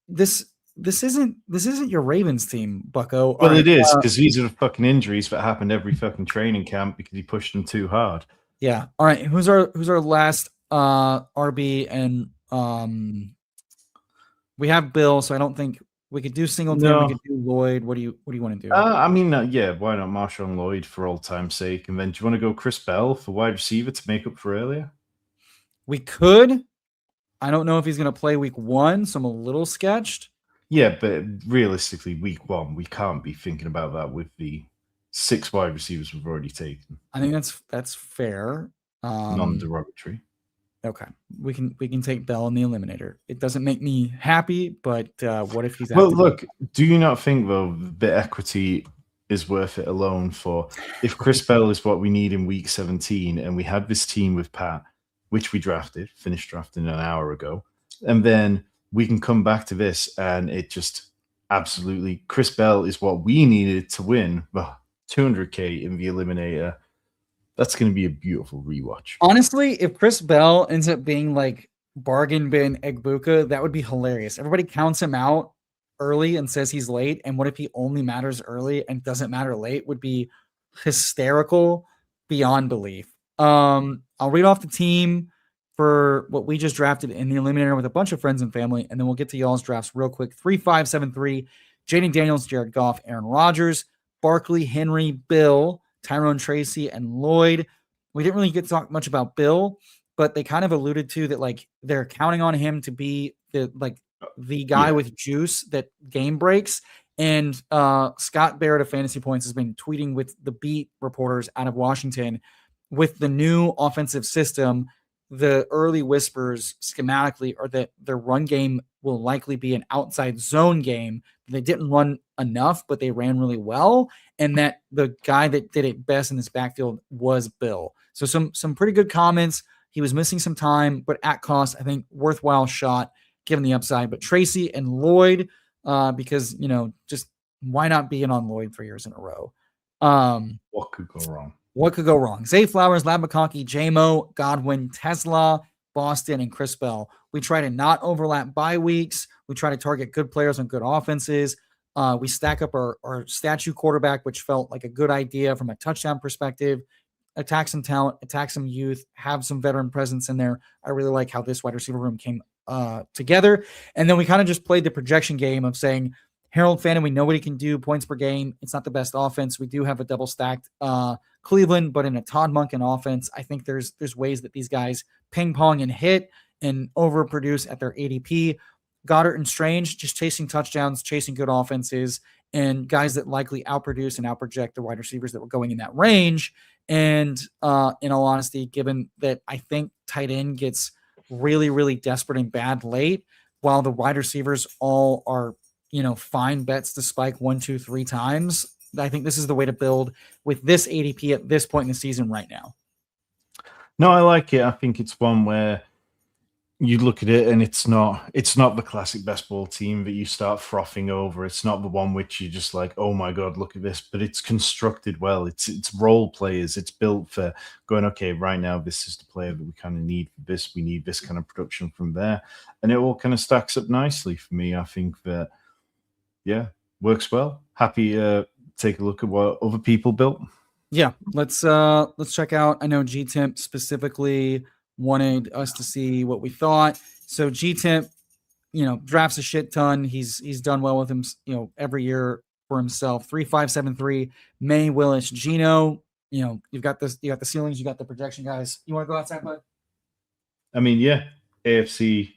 this isn't your Ravens team, Bucko. Well, it is, because these are the fucking injuries that happened every fucking training camp because he pushed them too hard. Yeah. All right. Who's our last RB? And we have Bill, so I don't think we could do Singleton. No. We could do Lloyd. What do you want to do? I mean, yeah, why not Marshawn Lloyd for old time's sake? And then do you want to go Chris Bell for wide receiver to make up for earlier? We could. I don't know if he's going to play week 1, so I'm a little sketched. Yeah, but realistically, week 1, we can't be thinking about that with the 6 wide receivers we've already taken. I think that's fair. Non-derogatory. Okay, we can take Bell in the eliminator. It doesn't make me happy, but what if he's well? Look, do you not think though the equity is worth it alone for if Chris Bell is what we need in week 17, and we had this team with Pat, which we finished drafting an hour ago, and then we can come back to this and it just absolutely Chris Bell is what we needed to win 200K in the eliminator. That's going to be a beautiful rewatch. Honestly, if Chris Bell ends up being like bargain bin Egbuka, that would be hilarious. Everybody counts him out early and says he's late. And what if he only matters early and doesn't matter late? Would be hysterical beyond belief. I'll read off the team for what we just drafted in the eliminator with a bunch of friends and family, and then we'll get to y'all's drafts real quick. 3-5-7-3, Jaden Daniels, Jared Goff, Aaron Rodgers, Barkley, Henry, Bill, Tyrone Tracy, and Lloyd. We didn't really get to talk much about Bill, but they kind of alluded to that, like, they're counting on him to be the guy with juice that game breaks. And Scott Barrett of Fantasy Points has been tweeting with the beat reporters out of Washington with the new offensive system. The early whispers schematically are that their run game will likely be an outside zone game. They didn't run enough, but they ran really well. And that the guy that did it best in this backfield was Bill. So some pretty good comments. He was missing some time, but at cost, I think worthwhile shot given the upside. But Tracy and Lloyd, because, just why not be in on Lloyd 3 years in a row? What could go wrong? What could go wrong? Zay Flowers, Lab McConkey, J-Mo, Godwin, Tesla, Boston, and Chris Bell. We try to not overlap bye weeks. We try to target good players on good offenses. We stack up our statue quarterback, which felt like a good idea from a touchdown perspective. Attack some talent, attack some youth, have some veteran presence in there. I really like how this wide receiver room came together. And then we kind of just played the projection game of saying, Harold Fannin, we know what he can do, points per game. It's not the best offense. We do have a double stacked Cleveland, but in a Todd Monken offense, I think there's ways that these guys ping pong and hit and overproduce at their ADP. Goddard and Strange just chasing touchdowns, chasing good offenses, and guys that likely outproduce and outproject the wide receivers that were going in that range. And in all honesty, given that I think tight end gets really, really desperate and bad late, while the wide receivers all are, fine bets to spike 1, 2, 3 times, I think this is the way to build with this ADP at this point in the season right now. No, I like it. I think it's one where, you look at it and it's not the classic best ball team that you start frothing over. It's not the one which you just like, oh my God, look at this. But it's constructed well. It's role players. It's built for going, okay, right now this is the player that we kind of need for this. We need this kind of production from there. And it all kind of stacks up nicely for me. I think that, yeah, works well. Happy to take a look at what other people built. Yeah, let's check out. I know G-Temp specifically wanted us to see what we thought. So G-Temp, drafts a shit ton. He's done well with him, every year for himself. 3.573, May, Willis, Gino. You've got this. You got the ceilings. You got the projection, guys. You want to go outside, bud? I mean, yeah, AFC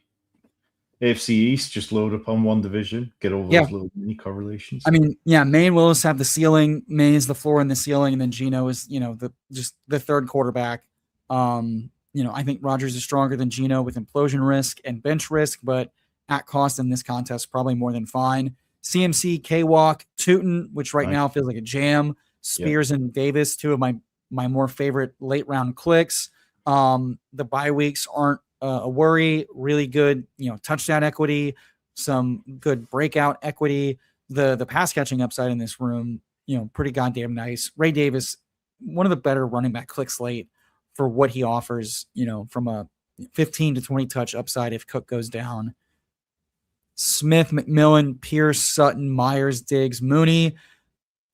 East, just load up on one division, get all those little mini correlations. I mean, yeah, May and Willis have the ceiling. May is the floor and the ceiling, and then Gino is, the third quarterback. I think Rodgers is stronger than Gino with implosion risk and bench risk, but at cost in this contest, probably more than fine. CMC, K-Walk, Tootin, which right now feels like a jam. Spears and Davis, two of my more favorite late round clicks. The bye weeks aren't a worry. Really good, touchdown equity, some good breakout equity. The pass catching upside in this room, pretty goddamn nice. Ray Davis, one of the better running back clicks late for what he offers, from a 15 to 20 touch upside if Cook goes down. Smith, McMillan, Pierce, Sutton, Myers, Diggs, Mooney.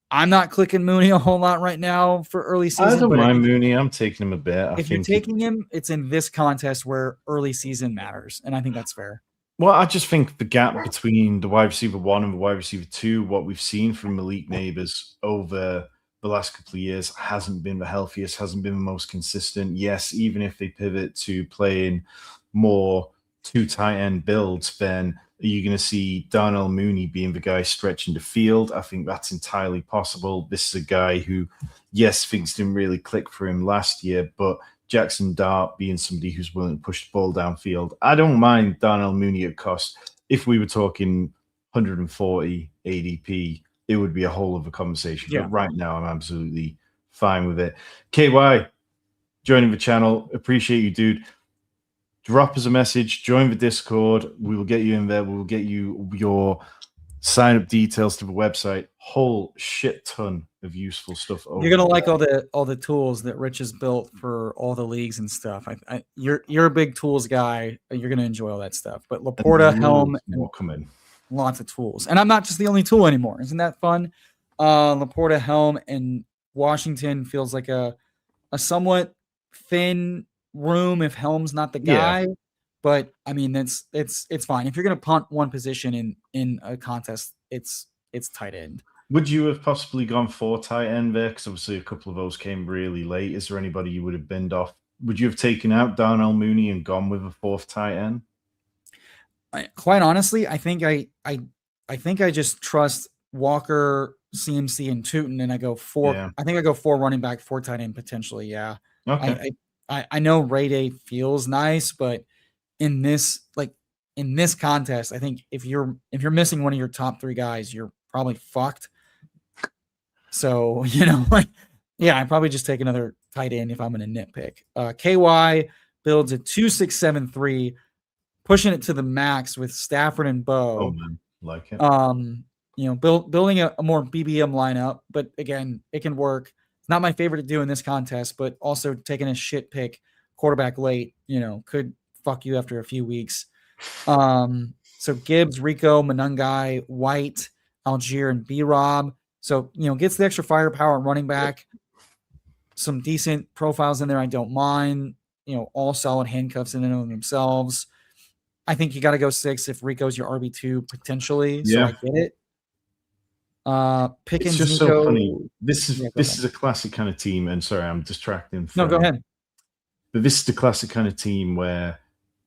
I'm not clicking Mooney a whole lot right now for early season. I don't mind Mooney. I'm taking him a bit. If you're taking him, it's in this contest where early season matters, and I think that's fair. Well, I just think the gap between the wide receiver 1 and the wide receiver 2, what we've seen from Malik Neighbors over the last couple of years, hasn't been the healthiest, hasn't been the most consistent. Yes, even if they pivot to playing more 2 tight end builds, then are you going to see Darnell Mooney being the guy stretching the field? I think that's entirely possible. This is a guy who, yes, things didn't really click for him last year, but Jackson Dart being somebody who's willing to push the ball downfield. I don't mind Darnell Mooney at cost. If we were talking 140 ADP, it would be a whole other conversation. Yeah. But right now, I'm absolutely fine with it. KY, joining the channel. Appreciate you, dude. Drop us a message. Join the Discord. We will get you in there. We will get you your sign-up details to the website. Whole shit ton of useful stuff. You're gonna like all the tools that Rich has built for all the leagues and stuff. You're a big tools guy. You're gonna enjoy all that stuff. But Laporta, Helm, lots of tools. And I'm not just the only tool anymore. Isn't that fun? Laporta, Helm, and Washington feels like a somewhat thin room if Helm's not the guy. But I mean, it's fine. If you're gonna punt one position in a contest, it's tight end. Would you have possibly gone for tight end there? Because obviously a couple of those came really late. Is there anybody you would have binned off? Would you have taken out Darnell Mooney and gone with a 4th tight end? Quite honestly, I think I just trust Walker, CMC, and Tootin, and I go 4. Yeah. I think I go 4 running back, 4 tight end potentially. Yeah. Okay. I know Ray Day feels nice, but in this contest, I think if you're missing one of your top 3 guys, you're probably fucked. So, I'd probably just take another tight end if I'm going to nitpick. KY builds a 2.673, pushing it to the max with Stafford and Bo. Oh, man. Like it. Building a more BBM lineup, but again, it can work. It's not my favorite to do in this contest, but also taking a shit pick quarterback late, could fuck you after a few weeks. So Gibbs, Rico, Manungai, White, Algier, and B-Rob. So, gets the extra firepower at running back. Some decent profiles in there I don't mind. All solid handcuffs in and of themselves. I think you got to go 6 if Rico's your RB2 potentially. So I get it. Pickens, it's just Nico. So funny. This is a classic kind of team. And sorry, I'm distracting. No, go ahead. But this is the classic kind of team where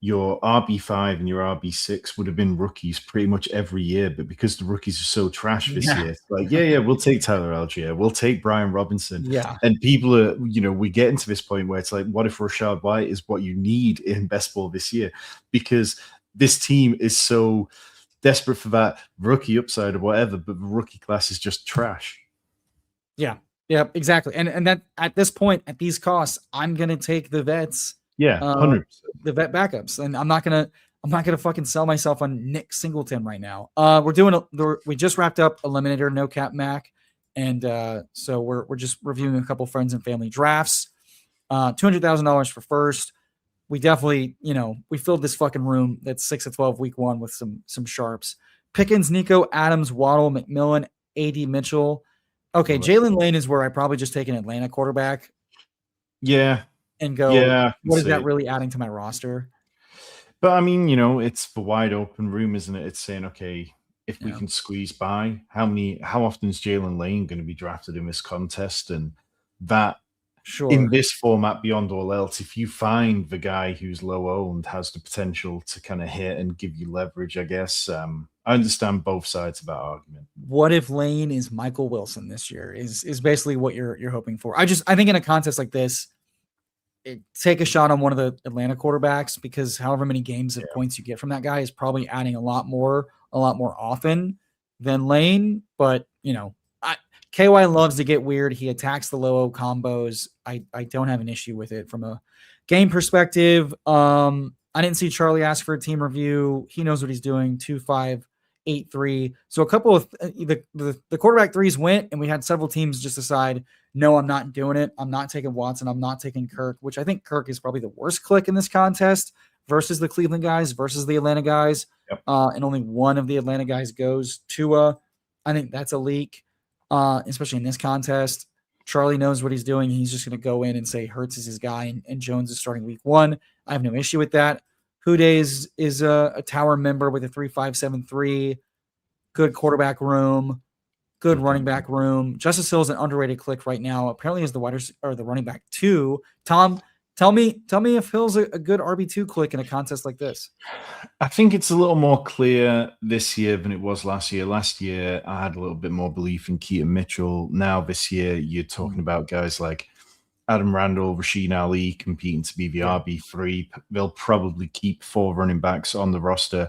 your RB5 and your RB6 would have been rookies pretty much every year, but because the rookies are so trash this year, it's like, we'll take Tyler Algier, we'll take Brian Robinson. Yeah. And people are, we get into this point where it's like, what if Rashad White is what you need in best ball this year? Because this team is so desperate for that rookie upside or whatever, but the rookie class is just trash. Yeah, exactly. And that at this point, at these costs, I'm going to take the vets Yeah, 100%. The vet backups, and I'm not gonna fucking sell myself on Nick Singleton right now. We just wrapped up Eliminator No Cap Mac, and so we're just reviewing a couple friends and family drafts. $200,000 for first. We definitely, we filled this fucking room that's 6-12 week one with some sharps. Pickens, Nico, Adams, Waddle, McMillan, AD Mitchell. Okay, Jalen Lane is where I probably just take an Atlanta quarterback. Yeah. And go, what is that really adding to my roster? But I mean, it's the wide open room, isn't it? It's saying, okay, if we can squeeze by, how often is Jalen Lane going to be drafted in this contest? And that, in this format, beyond all else, if you find the guy who's low owned has the potential to kind of hit and give you leverage, I guess. I understand both sides of that argument. What if Lane is Michael Wilson this year? Is basically what you're hoping for. I think in a contest like this, take a shot on one of the Atlanta quarterbacks, because however many games of points you get from that guy is probably adding a lot more often than Lane. But KY loves to get weird. He attacks the low combos. I don't have an issue with it from a game perspective. I didn't see Charlie ask for a team review. He knows what he's doing. 2-5-8-3. So a couple of the quarterback threes went, and we had several teams just decide, no, I'm not doing it. I'm not taking Watson. I'm not taking Kirk, which I think Kirk is probably the worst click in this contest versus the Cleveland guys, versus the Atlanta guys. Yep. And only one of the Atlanta guys goes to I think that's a leak, especially in this contest. Charlie knows what he's doing. He's just going to go in and say Hurts is his guy, and Jones is starting week one. I have no issue with that. Houday is a tower member with a 3-5-7-3, good quarterback room, good running back room. Justice Hill is an underrated click right now. Apparently is the running back 2. Tom, tell me if Hill's a good RB2 click in a contest like this. I think it's a little more clear this year than it was last year. Last year, I had a little bit more belief in Keaton Mitchell. Now this year, you're talking about guys like Adam Randall, Rasheen Ali competing to be the RB3. They'll probably keep 4 running backs on the roster,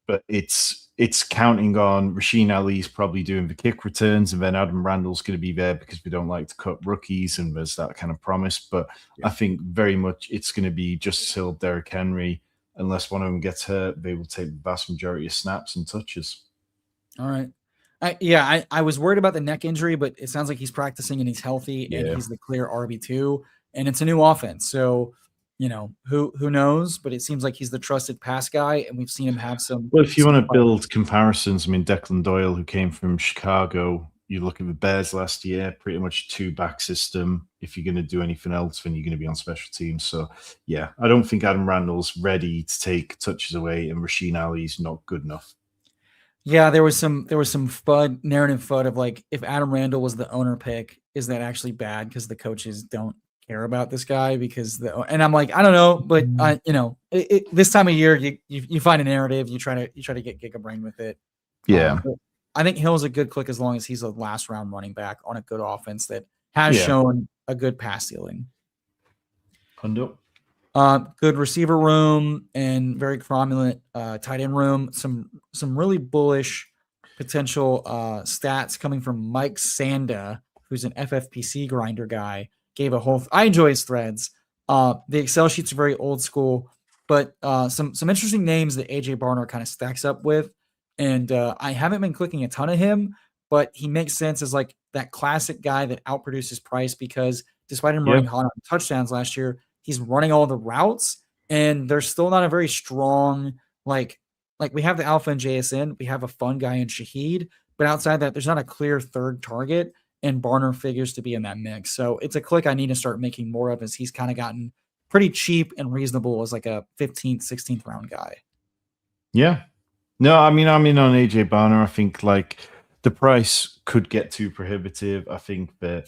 but it's counting on Rasheen Ali's probably doing the kick returns, and then Adam Randall's going to be there because we don't like to cut rookies, and there's that kind of promise. But I think very much it's going to be Justice Hill, Derrick Henry. Unless one of them gets hurt, they will take the vast majority of snaps and touches. All right. I was worried about the neck injury, but it sounds like he's practicing and he's healthy and he's the clear RB2, and it's a new offense. So, who knows, but it seems like he's the trusted pass guy, and we've seen him have some. Well, if you want to build comparisons, I mean, Declan Doyle, who came from Chicago, you look at the Bears last year, pretty much 2-back system. If you're going to do anything else, then you're going to be on special teams. So, yeah, I don't think Adam Randall's ready to take touches away, and Rasheen Ali's not good enough. Yeah, there was some narrative FUD of like, if Adam Randall was the owner pick, is that actually bad because the coaches don't care about this guy? And I'm like, I don't know, but this time of year, you find a narrative, you try to get Gigabrain with it. Yeah. I think Hill's a good click as long as he's a last round running back on a good offense that has shown a good pass ceiling. Good receiver room and very prominent tight end room. Some really bullish potential stats coming from Mike Sanda, who's an FFPC grinder guy. I enjoy his threads. The Excel sheets are very old school, but some interesting names that AJ Barner kind of stacks up with. And I haven't been clicking a ton of him, but he makes sense as like that classic guy that outproduces price, because despite him running hot on touchdowns last year, he's running all the routes, and there's still not a very strong, like we have the alpha in JSN, we have a fun guy in Shaheed, but outside that, there's not a clear third target, and Barner figures to be in that mix. So it's a click I need to start making more of, as he's kind of gotten pretty cheap and reasonable as like a 15th, 16th round guy. Yeah. No, I mean, I'm in on AJ Barner. I think like the price could get too prohibitive. I think that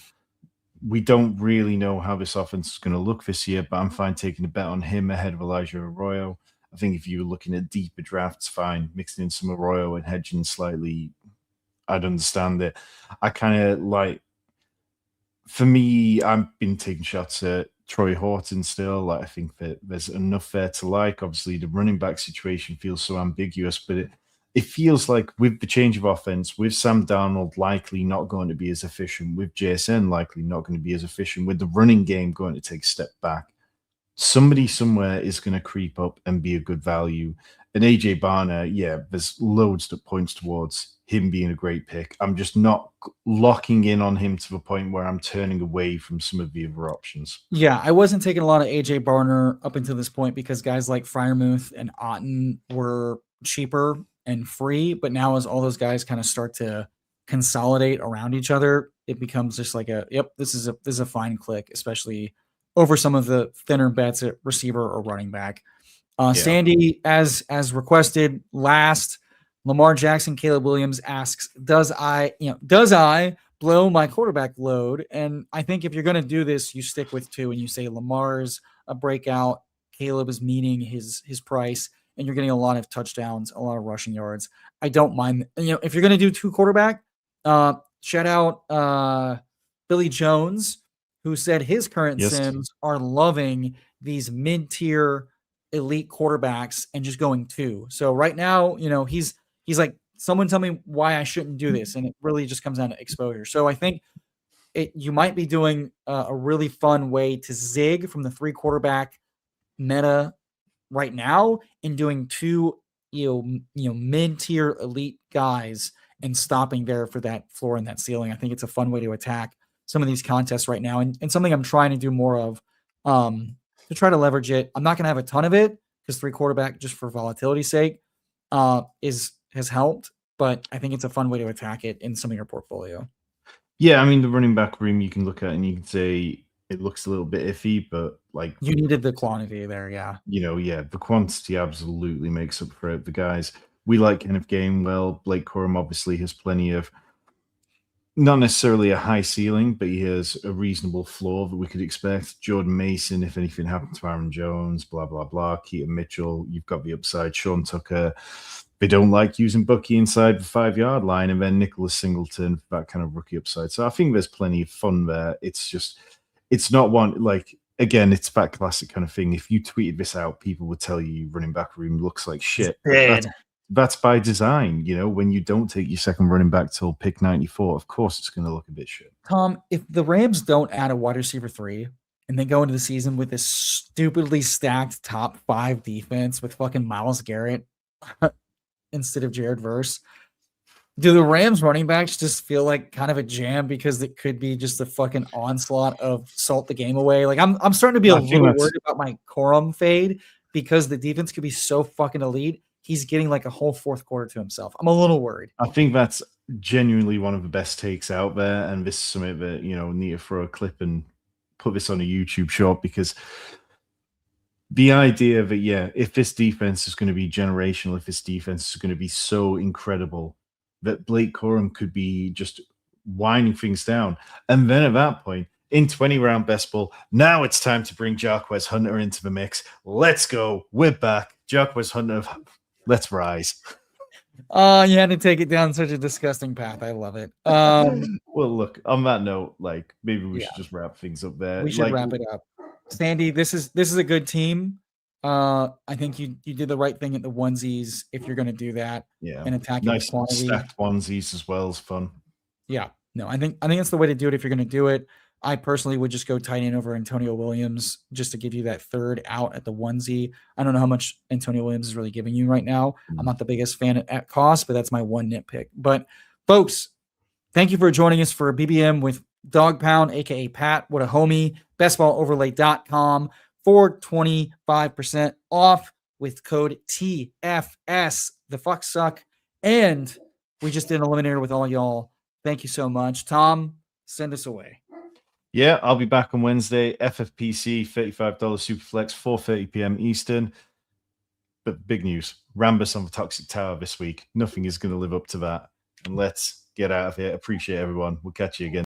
we don't really know how this offense is going to look this year, but I'm fine taking a bet on him ahead of Elijah Arroyo. I think if you're looking at deeper drafts, fine. Mixing in some Arroyo and hedging slightly, I'd understand it. I kind of like, for me, I've been taking shots at Troy Horton still. Like, I think that there's enough there to like. Obviously, the running back situation feels so ambiguous, but it feels like with the change of offense, with Sam Darnold likely not going to be as efficient, with JSN likely not going to be as efficient, with the running game going to take a step back, somebody somewhere is going to creep up and be a good value. And AJ Barner, yeah, there's loads that points towards him being a great pick. I'm just not locking in on him to the point where I'm turning away from some of the other options. Yeah, I wasn't taking a lot of AJ Barner up until this point because guys like Freiermuth and Otten were cheaper and free. But now, as all those guys kind of start to consolidate around each other, it becomes just like this is a fine click, especially over some of the thinner bets at receiver or running back. Sandy, as requested, last Lamar Jackson, Caleb Williams asks, does I blow my quarterback load? And I think if you're going to do this, you stick with two and you say Lamar's a breakout, Caleb is meeting his price, and you're getting a lot of touchdowns, a lot of rushing yards. I don't mind, if you're going to do two quarterback, shout out Billy Jones, who said his current Sims are loving these mid-tier elite quarterbacks and just going two. So right now, he's like, someone tell me why I shouldn't do this. And it really just comes down to exposure. So I think you might be doing a really fun way to zig from the 3 quarterback meta right now and doing two, mid-tier elite guys and stopping there for that floor and that ceiling. I think it's a fun way to attack some of these contests right now. And something I'm trying to do more of to try to leverage it. I'm not going to have a ton of it because 3 quarterback, just for volatility's sake, has helped, but I think it's a fun way to attack it in some of your portfolio. Yeah, I mean, the running back room you can look at and you can say it looks a little bit iffy, but like you needed the quantity there, yeah. The quantity absolutely makes up for it. The guys we like Kenneth Gainwell. Blake Corum obviously has plenty of, not necessarily a high ceiling, but he has a reasonable floor that we could expect. Jordan Mason, if anything happened to Aaron Jones, blah, blah, blah. Keaton Mitchell, you've got the upside. Sean Tucker. They don't like using Bucky inside the 5-yard line, and then Nicholas Singleton, that kind of rookie upside. So I think there's plenty of fun there. It's just, it's not one, like, again, it's that classic kind of thing. If you tweeted this out, people would tell you running back room looks like shit. That's by design. When you don't take your second running back till pick 94, of course it's going to look a bit shit. Tom, if the Rams don't add a wide receiver 3 and they go into the season with this stupidly stacked top 5 defense with fucking Myles Garrett instead of Jared Verse, do the Rams running backs just feel like kind of a jam because it could be just a fucking onslaught of salt the game away? Like I'm starting to be a little worried about my Corum fade because the defense could be so fucking elite. He's getting like a whole fourth quarter to himself. I'm a little worried. I think that's genuinely one of the best takes out there. And this is something that, need to throw a clip and put this on a YouTube short, because the idea that, if this defense is going to be generational, if this defense is going to be so incredible that Blake Corum could be just winding things down. And then at that point, in 20-round best ball, now it's time to bring Jarquez Hunter into the mix. Let's go. We're back. Jarquez Hunter, let's rise. You had to take it down such a disgusting path. I love it. Well, look, on that note, like, maybe we should just wrap things up there. We should wrap it up. Sandy, this is a good team. I think you did the right thing at the onesies if you're going to do that. Yeah, and attack nice quantity. Stacked onesies as well is fun. Yeah, no, I think that's the way to do it if you're going to do it. I personally would just go tight end over Antonio Williams just to give you that third out at the onesie. I don't know how much Antonio Williams is really giving you right now. I'm not the biggest fan at cost, but that's my one nitpick. But folks, thank you for joining us for a BBM with DogPound, aka Pat. What a homie. bestballoverlay.com for 25% off with code TFS. The fuck suck. And we just did an eliminator with all y'all. Thank you so much. Tom, send us away. Yeah, I'll be back on Wednesday. FFPC, $35 Superflex, 4:30 p.m. Eastern. But big news, Rambus on the Toxic Tower this week. Nothing is going to live up to that. And let's get out of here. Appreciate everyone. We'll catch you again.